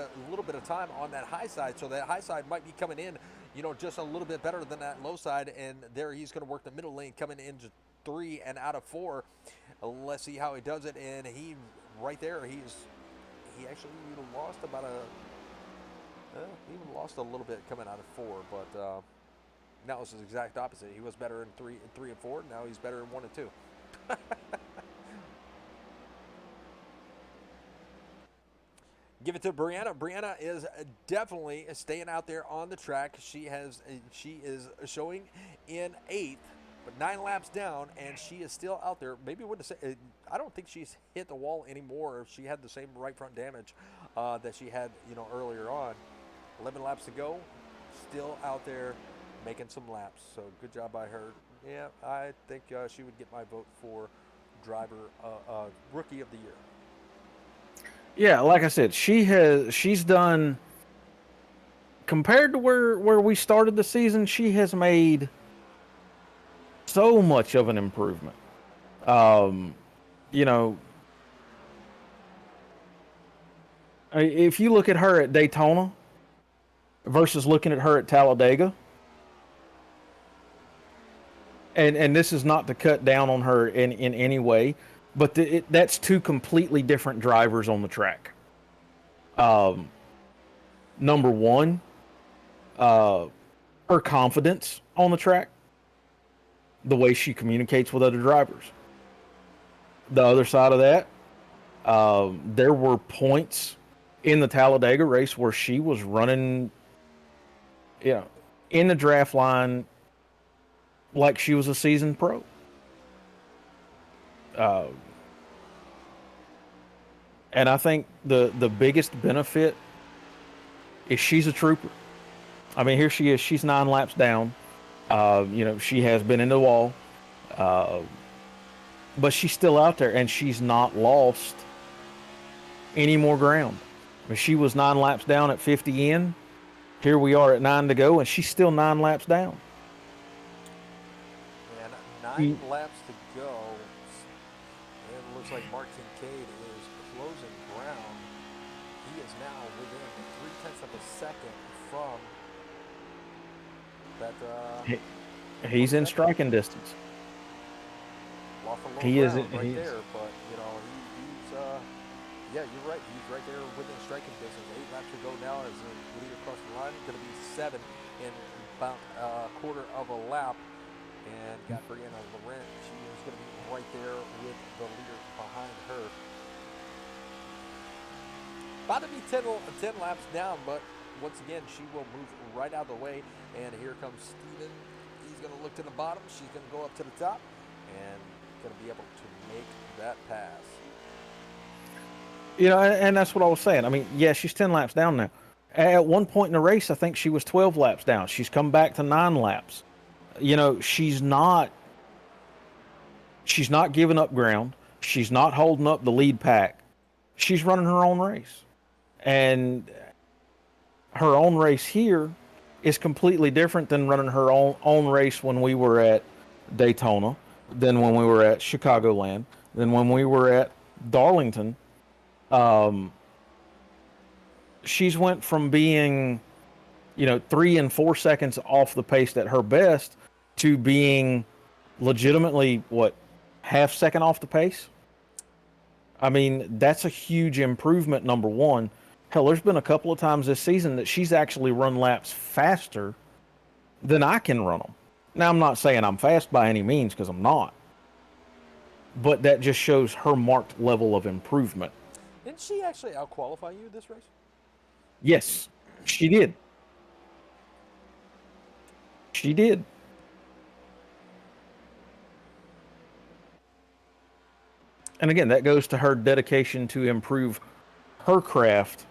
of time on that high side. So that high side might be coming in, you know, just a little bit better than that low side. And there he's going to work the middle lane coming into 3 and out of 4. Let's see how he does it. And he right there, he actually lost about lost a little bit coming out of 4, but now it's the exact opposite. He was better in 3 and 4. Now he's better in 1 and 2. Give it to Brianna. Brianna is definitely staying out there on the track. She is showing in 8th, but 9 laps down, and she is still out there. Maybe wouldn't say. I don't think she's hit the wall anymore. She had the same right front damage that she had, you know, earlier on. 11 laps to go, still out there making some laps. So good job by her. Yeah, I think she would get my vote for driver rookie of the year.
Yeah, like I said, she's done compared to where we started the season, she has made so much of an improvement. You know, if you look at her at Daytona versus looking at her at Talladega, and this is not to cut down on her in any way, but that's two completely different drivers on the track. Number one, her confidence on the track, the way she communicates with other drivers. The other side of that, there were points in the Talladega race where she was running, in the draft line like she was a seasoned pro. And I think the biggest benefit is she's a trooper. I mean, here she is. She's 9 laps down. She has been in the wall. But she's still out there, and she's not lost any more ground. I mean, she was 9 laps down at 50 in. Here we are at 9 to go, and she's still 9 laps down.
And 9 laps to go. And it looks like Mark Kincaid is closing ground. He is now within 0.3 of a second from that.
He's in striking distance.
He is right there, but he's yeah, you're right. He's right there within striking distance. 8 laps to go now as the leader across the line. Going to be 7 in about a quarter of a lap. And got Brianna Laurent. She is going to be right there with the leader behind her. About to be 10 laps down, but once again, she will move right out of the way. And here comes Steven. He's going to look to the bottom. She's going to go up to the top. And going to be able to make that pass.
And that's what I was saying. I mean, yeah, she's 10 laps down now. At one point in the race, I think she was 12 laps down. She's come back to 9 laps. She's not giving up ground. She's not holding up the lead pack. She's running her own race. And her own race here is completely different than running her own race when we were at Daytona, than when we were at Chicagoland, than when we were at Darlington. She's went from being, 3 and 4 seconds off the pace at her best to being legitimately, half second off the pace? I mean, that's a huge improvement, number one. Hell, there's been a couple of times this season that she's actually run laps faster than I can run them. Now, I'm not saying I'm fast by any means, because I'm not. But that just shows her marked level of improvement.
Didn't she actually out-qualify you this race?
Yes, she did. She did. And again, that goes to her dedication to improve her craft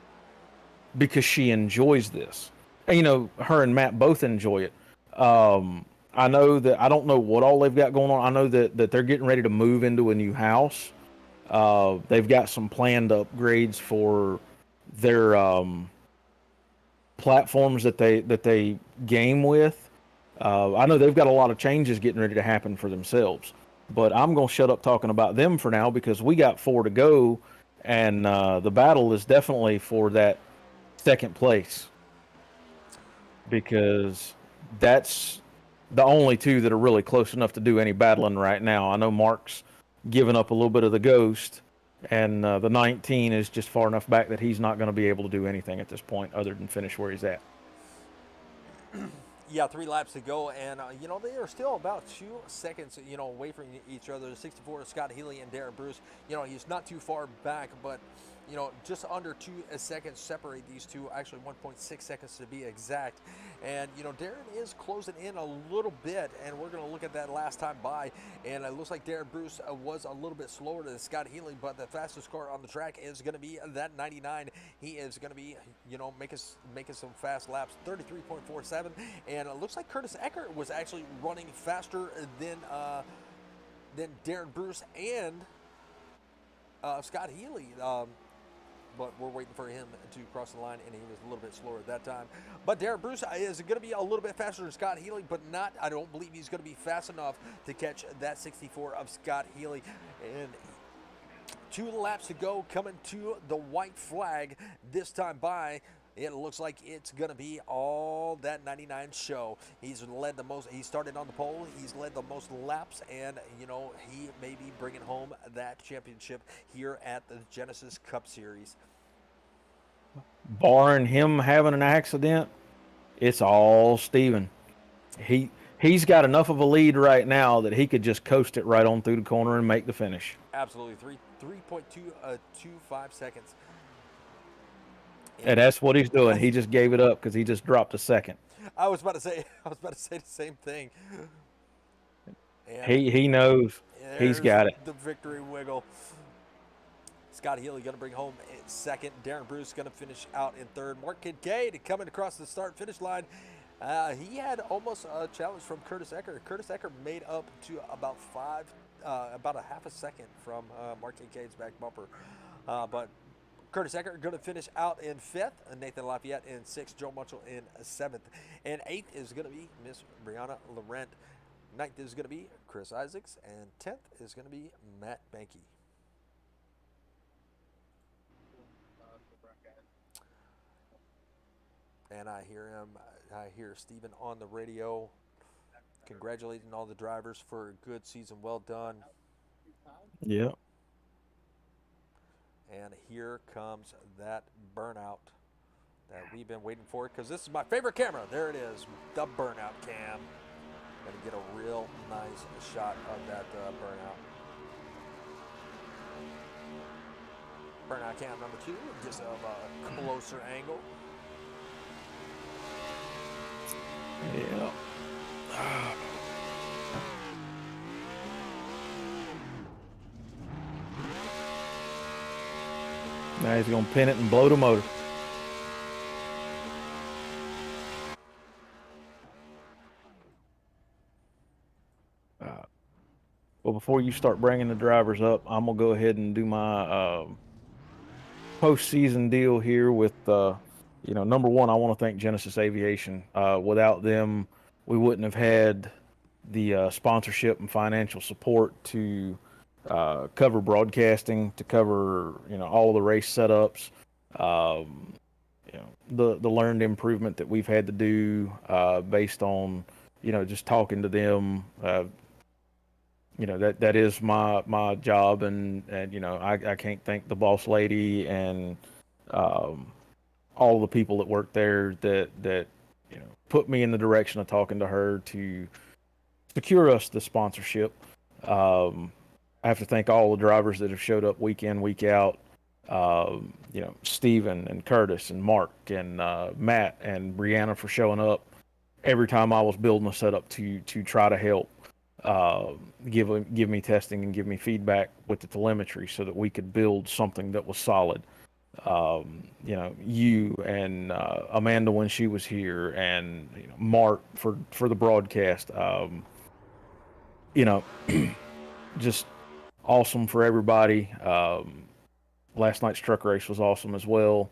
because she enjoys this. And, her and Matt both enjoy it. I know that I don't know what all they've got going on. I know that they're getting ready to move into a new house. They've got some planned upgrades for their platforms that they game with. I know they've got a lot of changes getting ready to happen for themselves. But I'm going to shut up talking about them for now because we got 4 to go, and the battle is definitely for that second place. Because that's the only 2 that are really close enough to do any battling right now. I know Mark's giving up a little bit of the ghost, and the 19 is just far enough back that he's not going to be able to do anything at this point other than finish where he's at.
Yeah, 3 laps to go, and they are still about 2 seconds, away from each other. 64 Scott Healy and Darren Bruce. He's not too far back, but just under 2 seconds separate these two. Actually, 1.6 seconds to be exact. And Darren is closing in a little bit, and we're going to look at that last time by. And it looks like Darren Bruce was a little bit slower than Scott Healy, but the fastest car on the track is going to be that 99. He is going to be, making some fast laps, 33.47. And it looks like Curtis Eckert was actually running faster than Darren Bruce and Scott Healy. but we're waiting for him to cross the line, and he was a little bit slower at that time. But Darren Bruce is going to be a little bit faster than Scott Healy, but not, I don't believe he's going to be fast enough to catch that 64 of Scott Healy. And 2 laps to go, coming to the white flag this time by. It looks like it's going to be all that 99 show. He's led the most, he started on the pole, he's led the most laps, and, you know, he may be bringing home that championship here at the Genesis Cup Series.
Barring him having an accident, it's all Steven. He's got enough of a lead right now that he could just coast it right on through the corner and make the finish.
Absolutely, 3.225 seconds.
And that's what he's doing. He just gave it up because he just dropped a second.
I was about to say the same thing. And
He knows he's got it.
The victory wiggle. Scott Healy going to bring home second. Darren Bruce going to finish out in third. Mark Kincaid coming across the start-finish line. He had almost a challenge from Curtis Ecker. Curtis Ecker made up to about a half a second from Mark Kincaid's back bumper. But Curtis Ecker going to finish out in 5th. Nathan Lafayette in 6th. Joe Munchell in 7th. And 8th is going to be Miss Brianna Laurent. 9th is going to be Chris Isaacs. And 10th is going to be Matt Banky. And I hear Steven on the radio congratulating all the drivers for a good season. Well done.
Yeah.
And here comes that burnout that we've been waiting for, because this is my favorite camera. There it is, the burnout cam. Gonna get a real nice shot of that burnout. Burnout cam number 2, just of a closer angle.
Yeah. Now he's going to pin it and blow the motor. Well, before you start bringing the drivers up, I'm going to go ahead and do my postseason deal here with, number one, I want to thank Genesis Aviation. Without them, we wouldn't have had the sponsorship and financial support to cover broadcasting, to cover all the race setups, the learned improvement that we've had to do based on just talking to them. That is my job, and I can't thank the boss lady and all the people that work there that put me in the direction of talking to her to secure us the sponsorship. I have to thank all the drivers that have showed up week in, week out. Steven and Curtis and Mark and Matt and Brianna for showing up every time I was building a setup to try to help. Give me testing and give me feedback with the telemetry so that we could build something that was solid. You and Amanda when she was here, and Mark for the broadcast. Just awesome for everybody. Last night's truck race was awesome as well.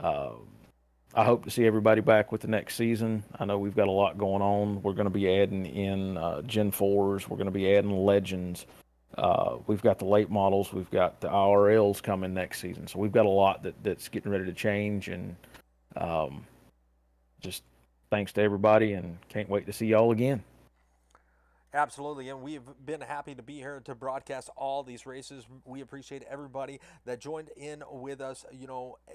I hope to see everybody back with the next season. I know we've got a lot going on. We're going to be adding in Gen 4s. We're going to be adding Legends. We've got the late models. We've got the IRLs coming next season. So we've got a lot that's getting ready to change. And just thanks to everybody, and can't wait to see y'all again.
Absolutely, and we've been happy to be here to broadcast all these races. We appreciate everybody that joined in with us,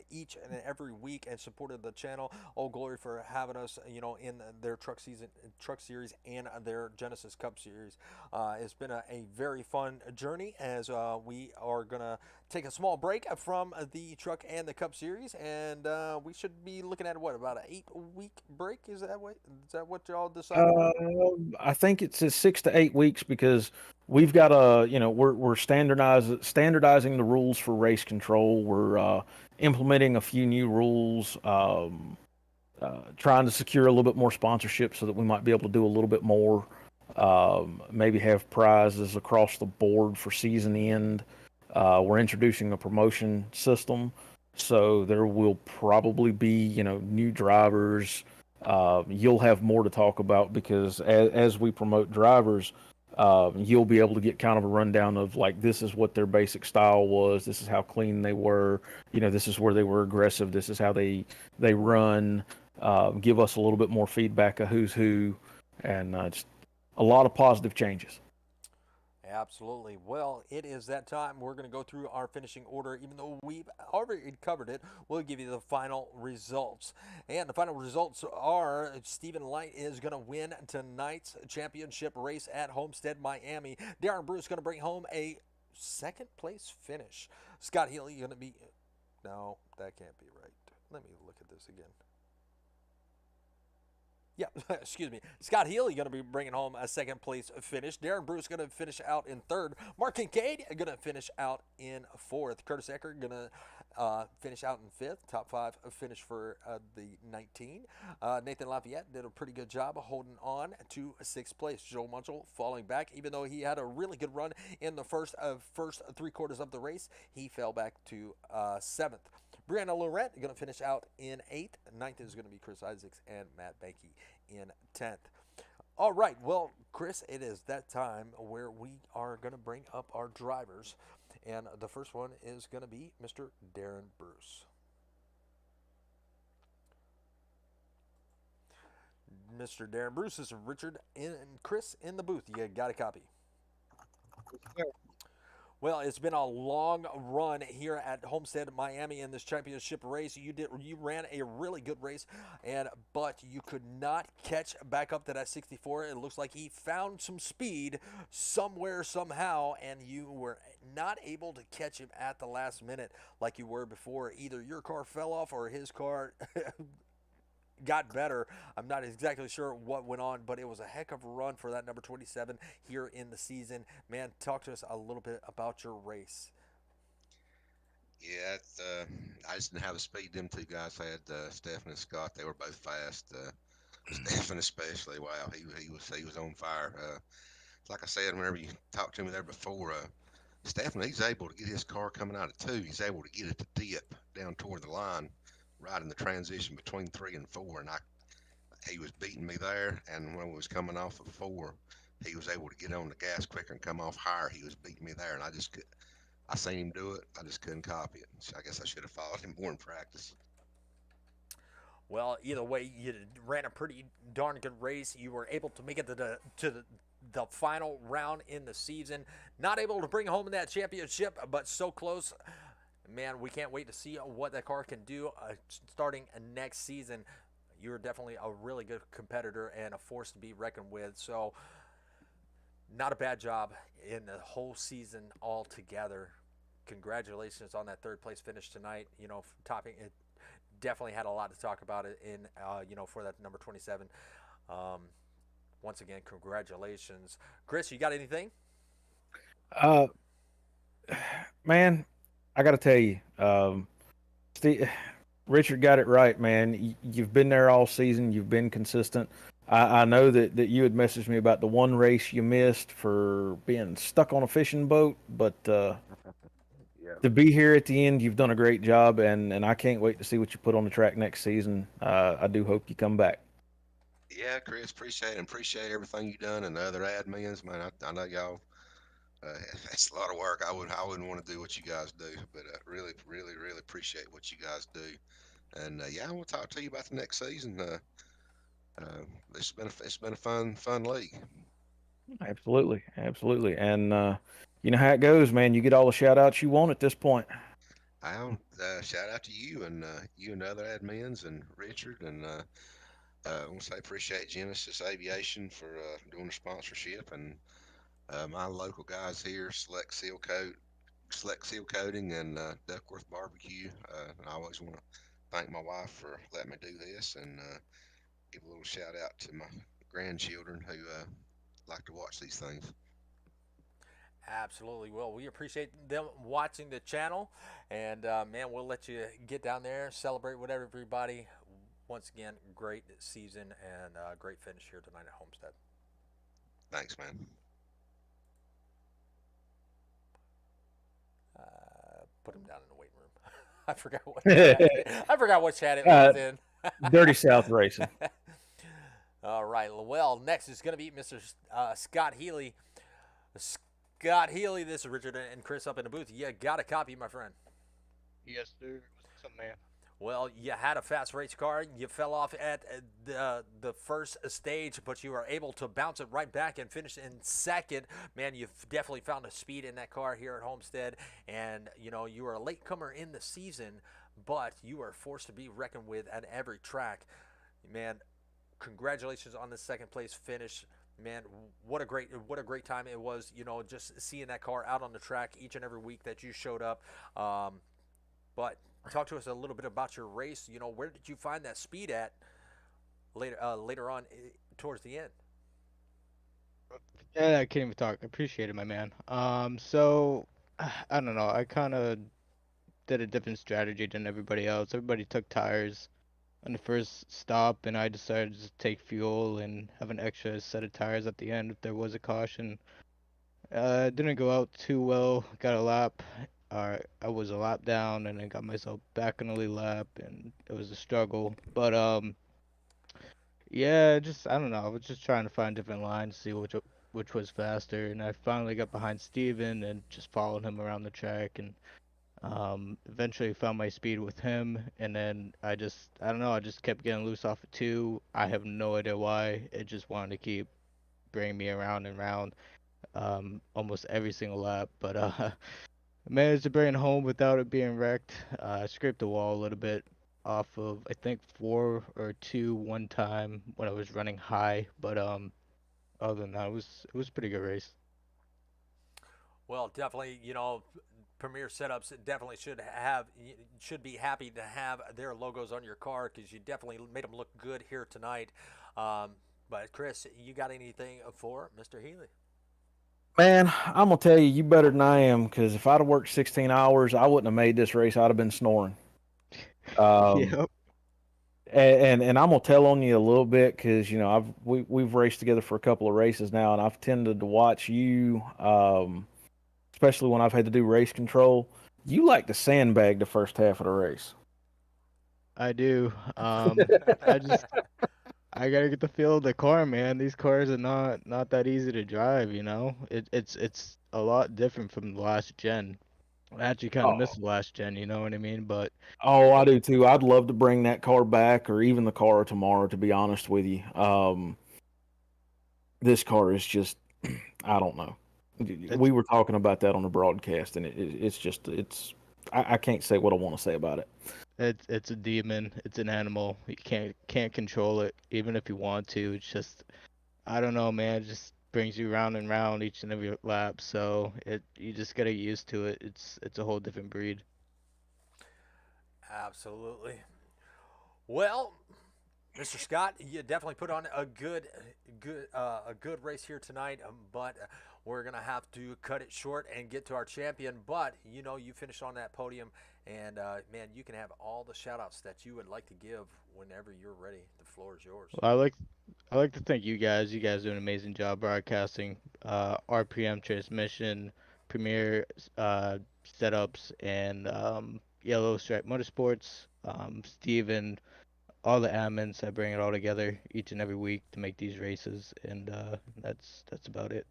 each and every week and supported the channel. Old Glory for having us, in their truck series and their Genesis Cup series. It's been a very fun journey, as we are gonna take a small break from the truck and the Cup series, and we should be looking at about an 8-week break. Is that what y'all decided?
I think it's 6 to 8 weeks, because we've got we're standardizing the rules for race control. We're implementing a few new rules, trying to secure a little bit more sponsorship so that we might be able to do a little bit more, maybe have prizes across the board for season end. We're introducing a promotion system So there will probably be, new drivers. You'll have more to talk about because as we promote drivers, you'll be able to get kind of a rundown of like this is what their basic style was, this is how clean they were, this is where they were aggressive, this is how they run. Give us a little bit more feedback of who's who, and just a lot of positive changes.
Absolutely. Well, it is that time. We're going to go through our finishing order. Even though we've already covered it, we'll give you the final results. And the final results are Stephen Light is going to win tonight's championship race at Homestead, Miami. Darren Bruce going to bring home a second place finish. Scott Healy going to be. No, that can't be right. Let me look at this again. Yeah, excuse me. Scott Healy going to be bringing home a second place finish. Darren Bruce going to finish out in third. Mark Kincaid going to finish out in fourth. Curtis Ecker going to finish out in fifth. Top five finish for the 19. Nathan Lafayette did a pretty good job holding on to sixth place. Joe Munchel falling back, even though he had a really good run in the first three quarters of the race. He fell back to seventh. Brianna Laurent going to finish out in eighth. Ninth is going to be Chris Isaacs and Matt Banky in 10th. All right, well, Chris, it is that time where we are going to bring up our drivers. And the first one is going to be Mr. Darren Bruce. Mr. Darren Bruce, this is Richard and Chris in the booth. You got a copy? Well, it's been a long run here at Homestead, Miami, in this championship race. You ran a really good race, but you could not catch back up to that 64. It looks like he found some speed somewhere, somehow, and you were not able to catch him at the last minute like you were before. Either your car fell off or his car got better. I'm not exactly sure what went on, but it was a heck of a run for that number 27 here in the season. Man, talk to us a little bit about your race.
Yeah, I just didn't have the speed them two guys had. Stephen and Scott, they were both fast. Stephen especially, wow, he was on fire. Like I said, whenever you talked to me there before, Stephen, he's able to get his car coming out of two. He's able to get it to dip down toward the line, right in the transition between three and four, and he was beating me there. And when we was coming off of four, he was able to get on the gas quicker and come off higher. He was beating me there, and I seen him do it. I just couldn't copy it. So I guess I should have followed him more in practice.
Well, either way, you ran a pretty darn good race. You were able to make it to the final round in the season. Not able to bring home that championship, but so close. Man, we can't wait to see what that car can do starting next season. You're definitely a really good competitor and a force to be reckoned with. So, not a bad job in the whole season altogether. Congratulations on that third place finish tonight. Topping it, definitely had a lot to talk about it in for that number 27. Once again, congratulations. Chris, you got anything?
Uh, Man, I got to tell you, Steve, Richard got it right, man. You've been there all season. You've been consistent. I know that you had messaged me about the one race you missed for being stuck on a fishing boat, but to be here at the end, you've done a great job, and I can't wait to see what you put on the track next season. I do hope you come back.
Yeah, Chris, appreciate everything you done and the other admins, man. I know y'all. It's a lot of work. I wouldn't want to do what you guys do, but really appreciate what you guys do. And yeah, we'll talk to you about the next season. It's been a fun league.
Absolutely, absolutely. And you know how it goes, man. You get all the shout outs you want at this point.
I'll shout out to you and the other admins and Richard and I want to say appreciate Genesis Aviation for doing the sponsorship and my local guys here, Select Seal Coating and Duckworth Barbecue. And I always want to thank my wife for letting me do this and give a little shout out to my grandchildren who like to watch these things.
Absolutely. Well, we appreciate them watching the channel. And, man, we'll let you get down there, celebrate with everybody. Once again, great season and great finish here tonight at Homestead.
Thanks, man.
Put him down in the waiting room. I forgot what chat, I forgot what chat it was in.
Dirty South Racing.
All right. Well, next is going to be Mr. Scott Healy. Scott Healy, this is Richard and Chris up in the booth. You got a copy, my friend.
Yes, sir. What's up, man?
Well, you had a fast race car. You fell off at the first stage, but you were able to bounce it right back and finish in second. Man, you've definitely found a speed in that car here at Homestead. And, you know, you were a latecomer in the season, but you were forced to be reckoned with at every track. Man, congratulations on the second place finish. Man, what a great time it was, you know, just seeing that car out on the track each and every week that you showed up. But talk to us a little bit about your race. You know, where did you find that speed at later on towards the end?
Yeah, I can't even talk. Appreciate it, my man. So I don't know. I kind of did a different strategy than everybody else. Everybody took tires on the first stop, and I decided to take fuel and have an extra set of tires at the end if there was a caution. It didn't go out too well. Got a lap. I was a lap down, and I got myself back on the lead lap, and it was a struggle. But yeah, just I don't know. I was just trying to find different lines, see which was faster, and I finally got behind Steven and just followed him around the track, and eventually found my speed with him, and then I don't know, I just kept getting loose off of two. I have no idea why. It just wanted to keep bringing me around and around, almost every single lap, but I managed to bring it home without it being wrecked. I scraped the wall a little bit off of I think four or two one time when I was running high, but other than that, it was a pretty good race.
Well, definitely, you know, Premier Setups definitely should be happy to have their logos on your car because you definitely made them look good here tonight. But Chris, you got anything for Mr. Healy?
Man, I'm gonna tell you, you better than I am, because if I'd have worked 16 hours, I wouldn't have made this race. I'd have been snoring. Um,
Yep.
and I'm gonna tell on you a little bit because you know we've raced together for a couple of races now, and I've tended to watch you, especially when I've had to do race control. You like to sandbag the first half of the race.
I do. I just I gotta get the feel of the car, man. These cars are not that easy to drive, you know. It's a lot different from the last gen. I actually kind of miss
Oh,
the last gen, you know what I mean? But
oh, I do too. I'd love to bring that car back, or even the car tomorrow. To be honest with you, this car is just, I don't know.
it's
We were talking about that on the broadcast, and it's just I can't say what I want to say about it.
it's a demon. It's an animal. You can't control it, even if you want to. It's just I don't know, man. It just brings you round and round each and every lap. So it you just gotta get used to it. It's a whole different breed.
Absolutely. Well, Mr. Scott, you definitely put on a good race here tonight, but we're gonna have to cut it short and get to our champion. But you know, you finished on that podium, and man, you can have all the shout outs that you would like to give whenever you're ready. The floor is yours.
Well, I like to thank you guys. You guys do an amazing job broadcasting. RPM transmission, Premier setups, and Yellow Stripe Motorsports. Steven, all the admins. I bring it all together each and every week to make these races, and that's about it.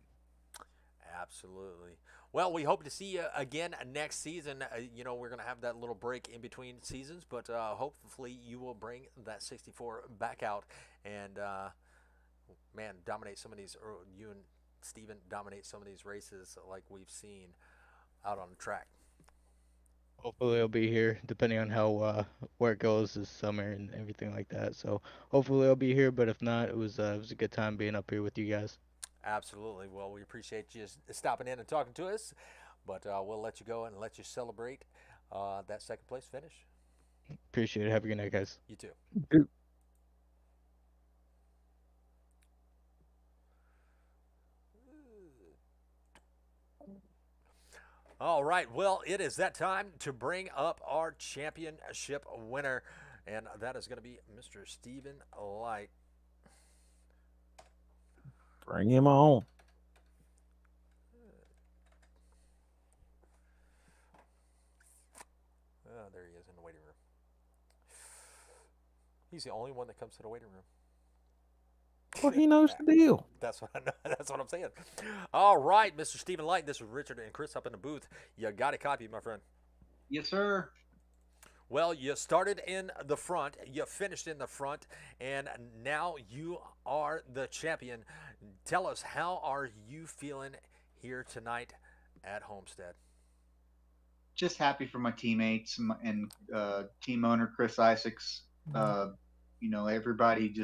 Absolutely. Well, we hope to see you again next season. You know, we're going to have that little break in between seasons, but hopefully you will bring that 64 back out and, man, dominate some of these, or you and Steven dominate some of these races like we've seen out on the track.
Hopefully, I'll be here, depending on how where it goes this summer and everything like that. So hopefully, I'll be here. But if not, it was a good time being up here with you guys.
Absolutely. Well, we appreciate you stopping in and talking to us, but we'll let you go and let you celebrate that second place finish.
Appreciate it. Have a good night, guys.
You too. All right. Well, it is that time to bring up our championship winner, and that is going to be Mr. Stephen Light.
Bring him on.
Oh, there he is. is in the waiting room. He's the only one that comes to the waiting room.
Well, he knows the deal.
That's what I know. That's what I'm saying. All right, Mr. Stephen Light. This is Richard and Chris up in the booth. You got a copy, my friend.
Yes, sir.
Well, you started in the front, you finished in the front, and now you are the champion. Tell us, how are you feeling here tonight at Homestead?
Just happy for my teammates and team owner Chris Isaacs. Everybody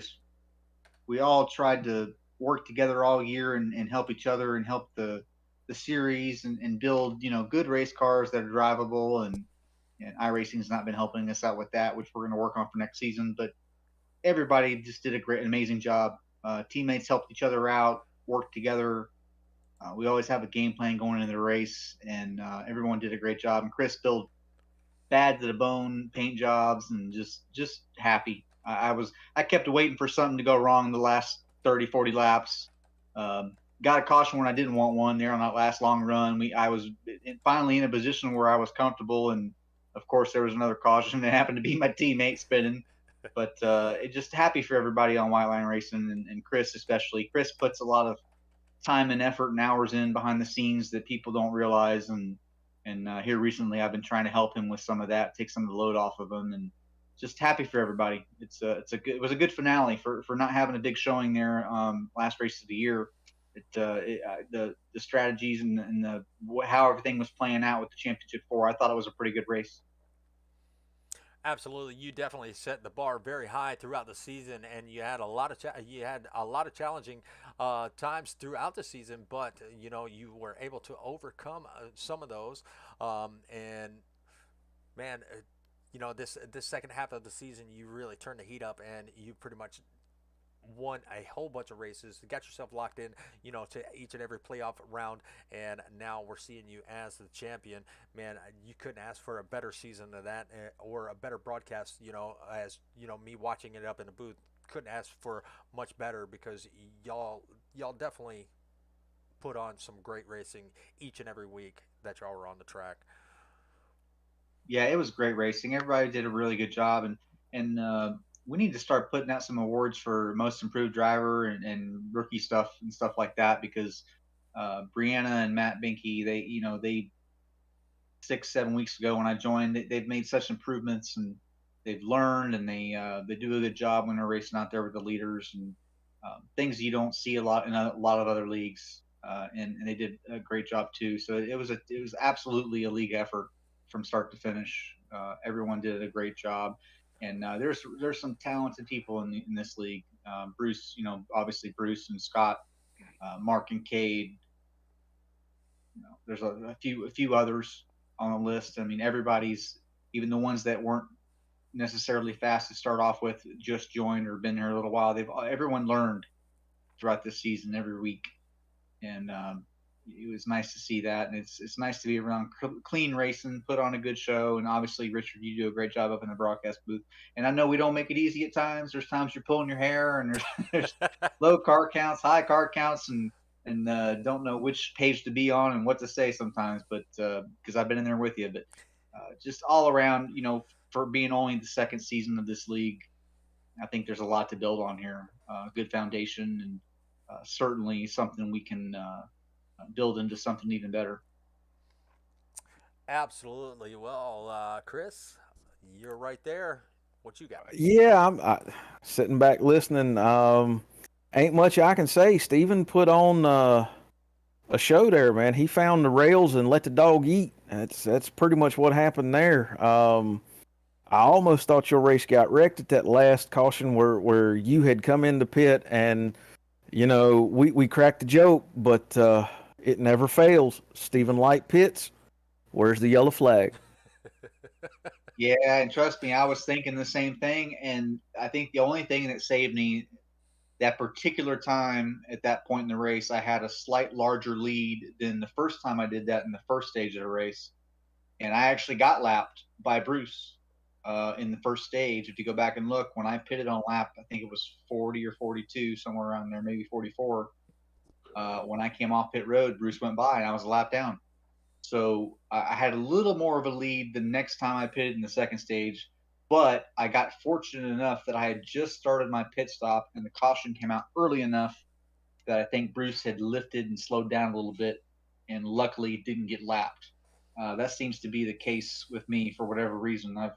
we all tried to work together all year and help each other and help the series and build good race cars that are drivable, and iRacing has not been helping us out with that, which we're going to work on for next season. But everybody just did amazing job. Teammates helped each other out, worked together. We always have a game plan going into the race, and everyone did a great job. And Chris built bad to the bone paint jobs, and just happy. I kept waiting for something to go wrong the last 30, 40 laps. Got a caution when I didn't want one there on that last long run. I was finally in a position where I was comfortable, and of course there was another caution that happened to be my teammate spinning. But it just happy for everybody on White Line Racing, and Chris especially. Chris puts a lot of time and effort and hours in behind the scenes that people don't realize, and here recently I've been trying to help him with some of that, take some of the load off of him, and just happy for everybody. It was a good finale for not having a big showing there last race of the year. The strategies and how everything was playing out with the championship four, I thought it was a pretty good race.
Absolutely, you definitely set the bar very high throughout the season, and you had a lot of challenging times throughout the season. But you were able to overcome some of those, and man, this second half of the season, you really turned the heat up, and you pretty much won a whole bunch of races, got yourself locked in, to each and every playoff round, and now we're seeing you as the champion. Man, you couldn't ask for a better season than that, or a better broadcast. As me watching it up in the booth, couldn't ask for much better, because y'all definitely put on some great racing each and every week that y'all were on the track.
Yeah, it was great racing. Everybody did a really good job, and we need to start putting out some awards for most improved driver and rookie stuff and stuff like that, because Brianna and Matt Binky, they 6-7 weeks ago when I joined, they've made such improvements, and they've learned, and they do a good job when they're racing out there with the leaders, and things you don't see a lot in a lot of other leagues, and they did a great job too. So it was absolutely a league effort from start to finish. Everyone did a great job, and there's some talented people in this league. Bruce, obviously Bruce and Scott, Mark and Cade. There's a few others on the list. I mean, everybody's, even the ones that weren't necessarily fast to start off with, just joined or been here a little while. Everyone learned throughout this season every week, and it was nice to see that. And it's nice to be around clean racing, put on a good show. And obviously, Richard, you do a great job up in the broadcast booth. And I know we don't make it easy at times. There's times you're pulling your hair, and there's low car counts, high car counts, and don't know which page to be on and what to say sometimes. But because I've been in there with you, but just all around, for being only the second season of this league, I think there's a lot to build on here. Good foundation, and certainly something we can build into something even better.
Absolutely. Well, Chris, you're right there. What you got?
Yeah, I'm sitting back listening. Ain't much I can say. Steven put on a show there, man. He found the rails and let the dog eat. That's pretty much what happened there. I almost thought your race got wrecked at that last caution where you had come in the pit, and we cracked the joke, but it never fails. Stephen Light pits. Where's the yellow flag?
Yeah, and trust me, I was thinking the same thing. And I think the only thing that saved me that particular time at that point in the race, I had a slight larger lead than the first time I did that in the first stage of the race. And I actually got lapped by Bruce in the first stage. If you go back and look, when I pitted on lap, I think it was 40 or 42, somewhere around there, maybe 44. When I came off pit road, Bruce went by, and I was a lap down. So I had a little more of a lead the next time I pitted in the second stage, but I got fortunate enough that I had just started my pit stop and the caution came out early enough that I think Bruce had lifted and slowed down a little bit, and luckily didn't get lapped. That seems to be the case with me for whatever reason. I've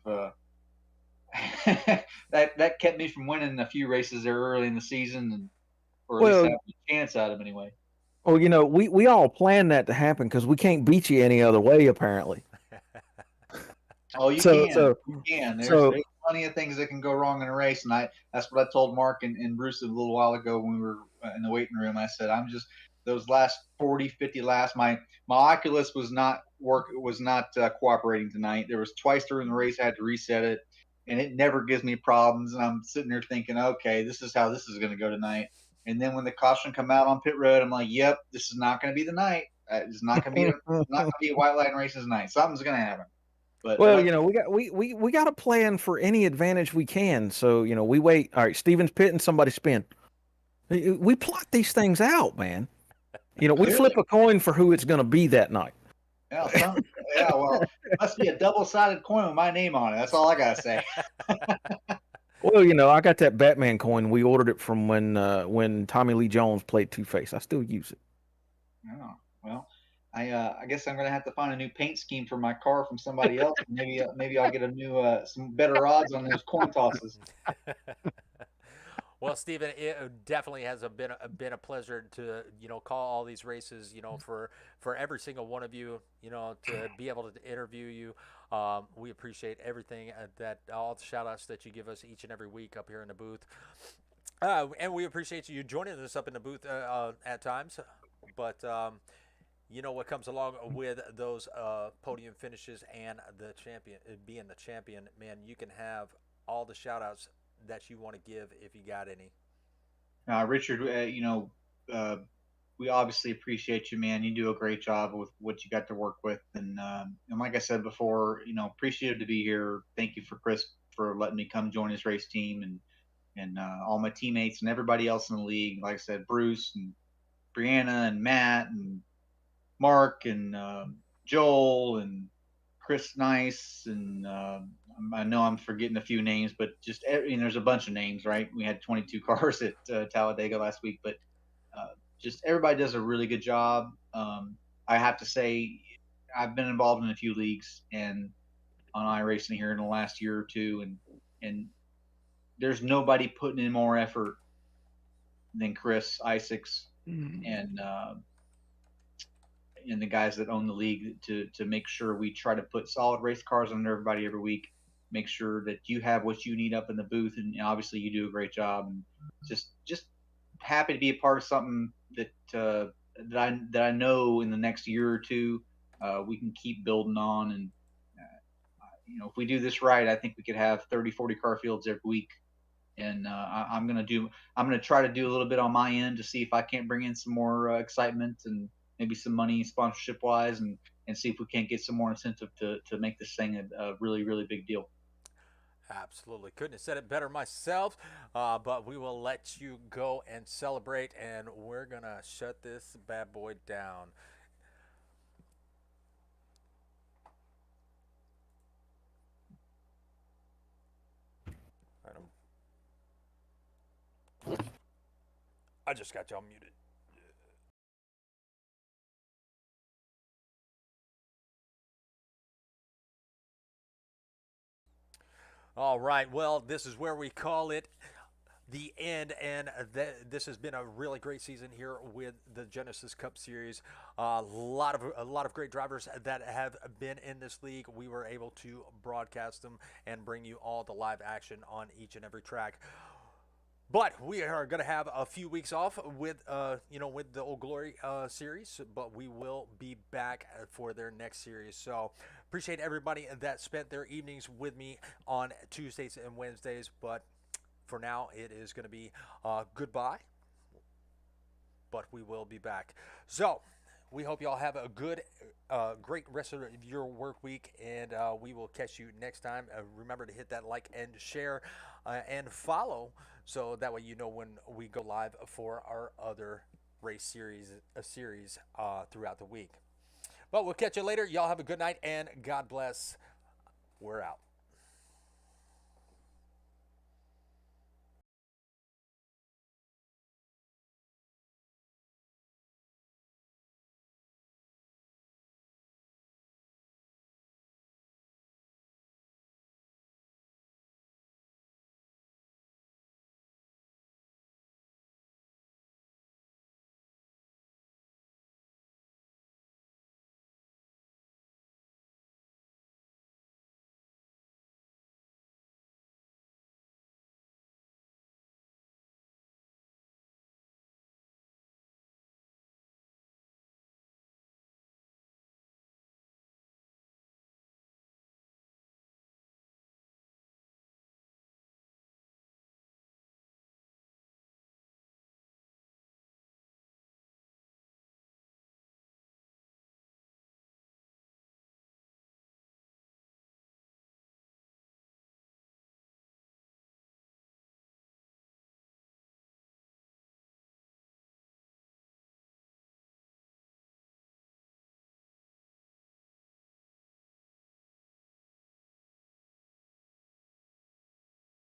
that kept me from winning a few races there early in the season, and or at least
Well,
having a chance at them anyway.
well, we all planned that to happen because we can't beat you any other way, apparently.
Oh, you
So,
can.
so,
You can.
so,
There's plenty of things that can go wrong in a race, and that's what I told Mark and Bruce a little while ago when we were in the waiting room. I said I'm just those last 40, 50 laps. My Oculus was not cooperating tonight. There was twice during the race I had to reset it, and it never gives me problems. And I'm sitting there thinking, okay, this is how this is going to go tonight. And then when the caution come out on pit road, I'm like, yep, this is not going to be the night. It's not going to be a white line races night. Something's going to happen. But
well, we got a plan for any advantage we can. So, we wait. All right, Steven's pitting, somebody spin. We plot these things out, man. We flip a coin for who it's going to be that night.
Yeah, well, it must be a double-sided coin with my name on it. That's all I gotta say.
Well, I got that Batman coin. We ordered it from when Tommy Lee Jones played Two Face. I still use it.
Oh, well, I guess I'm gonna have to find a new paint scheme for my car from somebody else. Maybe I'll get a new some better odds on those coin tosses.
Well, Stephen, it definitely has been a pleasure to call all these races. For every single one of you, to be able to interview you. We appreciate everything that all the shout outs that you give us each and every week up here in the booth. And we appreciate you joining us up in the booth at times. But what comes along with those podium finishes and the champion being the champion, man, you can have all the shout outs that you want to give if you got any.
Richard, we obviously appreciate you, man. You do a great job with what you got to work with, and like I said before, appreciative to be here. Thank you for Chris for letting me come join his race team, and all my teammates and everybody else in the league. Like I said, Bruce and Brianna and Matt and Mark and Joel and Chris Nice and I know I'm forgetting a few names, but just there's a bunch of names, right? We had 22 cars at Talladega last week, but just everybody does a really good job. I have to say, I've been involved in a few leagues and on iRacing here in the last year or two, and there's nobody putting in more effort than Chris Isaacs and the guys that own the league to make sure we try to put solid race cars under everybody every week. Make sure that you have what you need up in the booth, and obviously you do a great job. And just happy to be a part of something that I know in the next year or two we can keep building on. And if we do this right, I think we could have 30, 40 car fields every week. And I'm gonna try to do a little bit on my end to see if I can't bring in some more excitement and maybe some money sponsorship wise, and see if we can't get some more incentive to make this thing a really, really big deal.
Absolutely. Couldn't have said it better myself. But we will let you go and celebrate, and we're going to shut this bad boy down. I just got y'all muted. All right. Well, this is where we call it the end, and this has been a really great season here with the Genesis Cup Series. A lot of great drivers that have been in this league. We were able to broadcast them and bring you all the live action on each and every track. But we are going to have a few weeks off with the Old Glory series, but we will be back for their next series. So appreciate everybody that spent their evenings with me on Tuesdays and Wednesdays. But for now, it is going to be goodbye, but we will be back. So we hope y'all have a great rest of your work week, and we will catch you next time. Remember to hit that like and share and follow, so that way you know when we go live for our other race series throughout the week. Well, we'll catch you later. Y'all have a good night and God bless. We're out.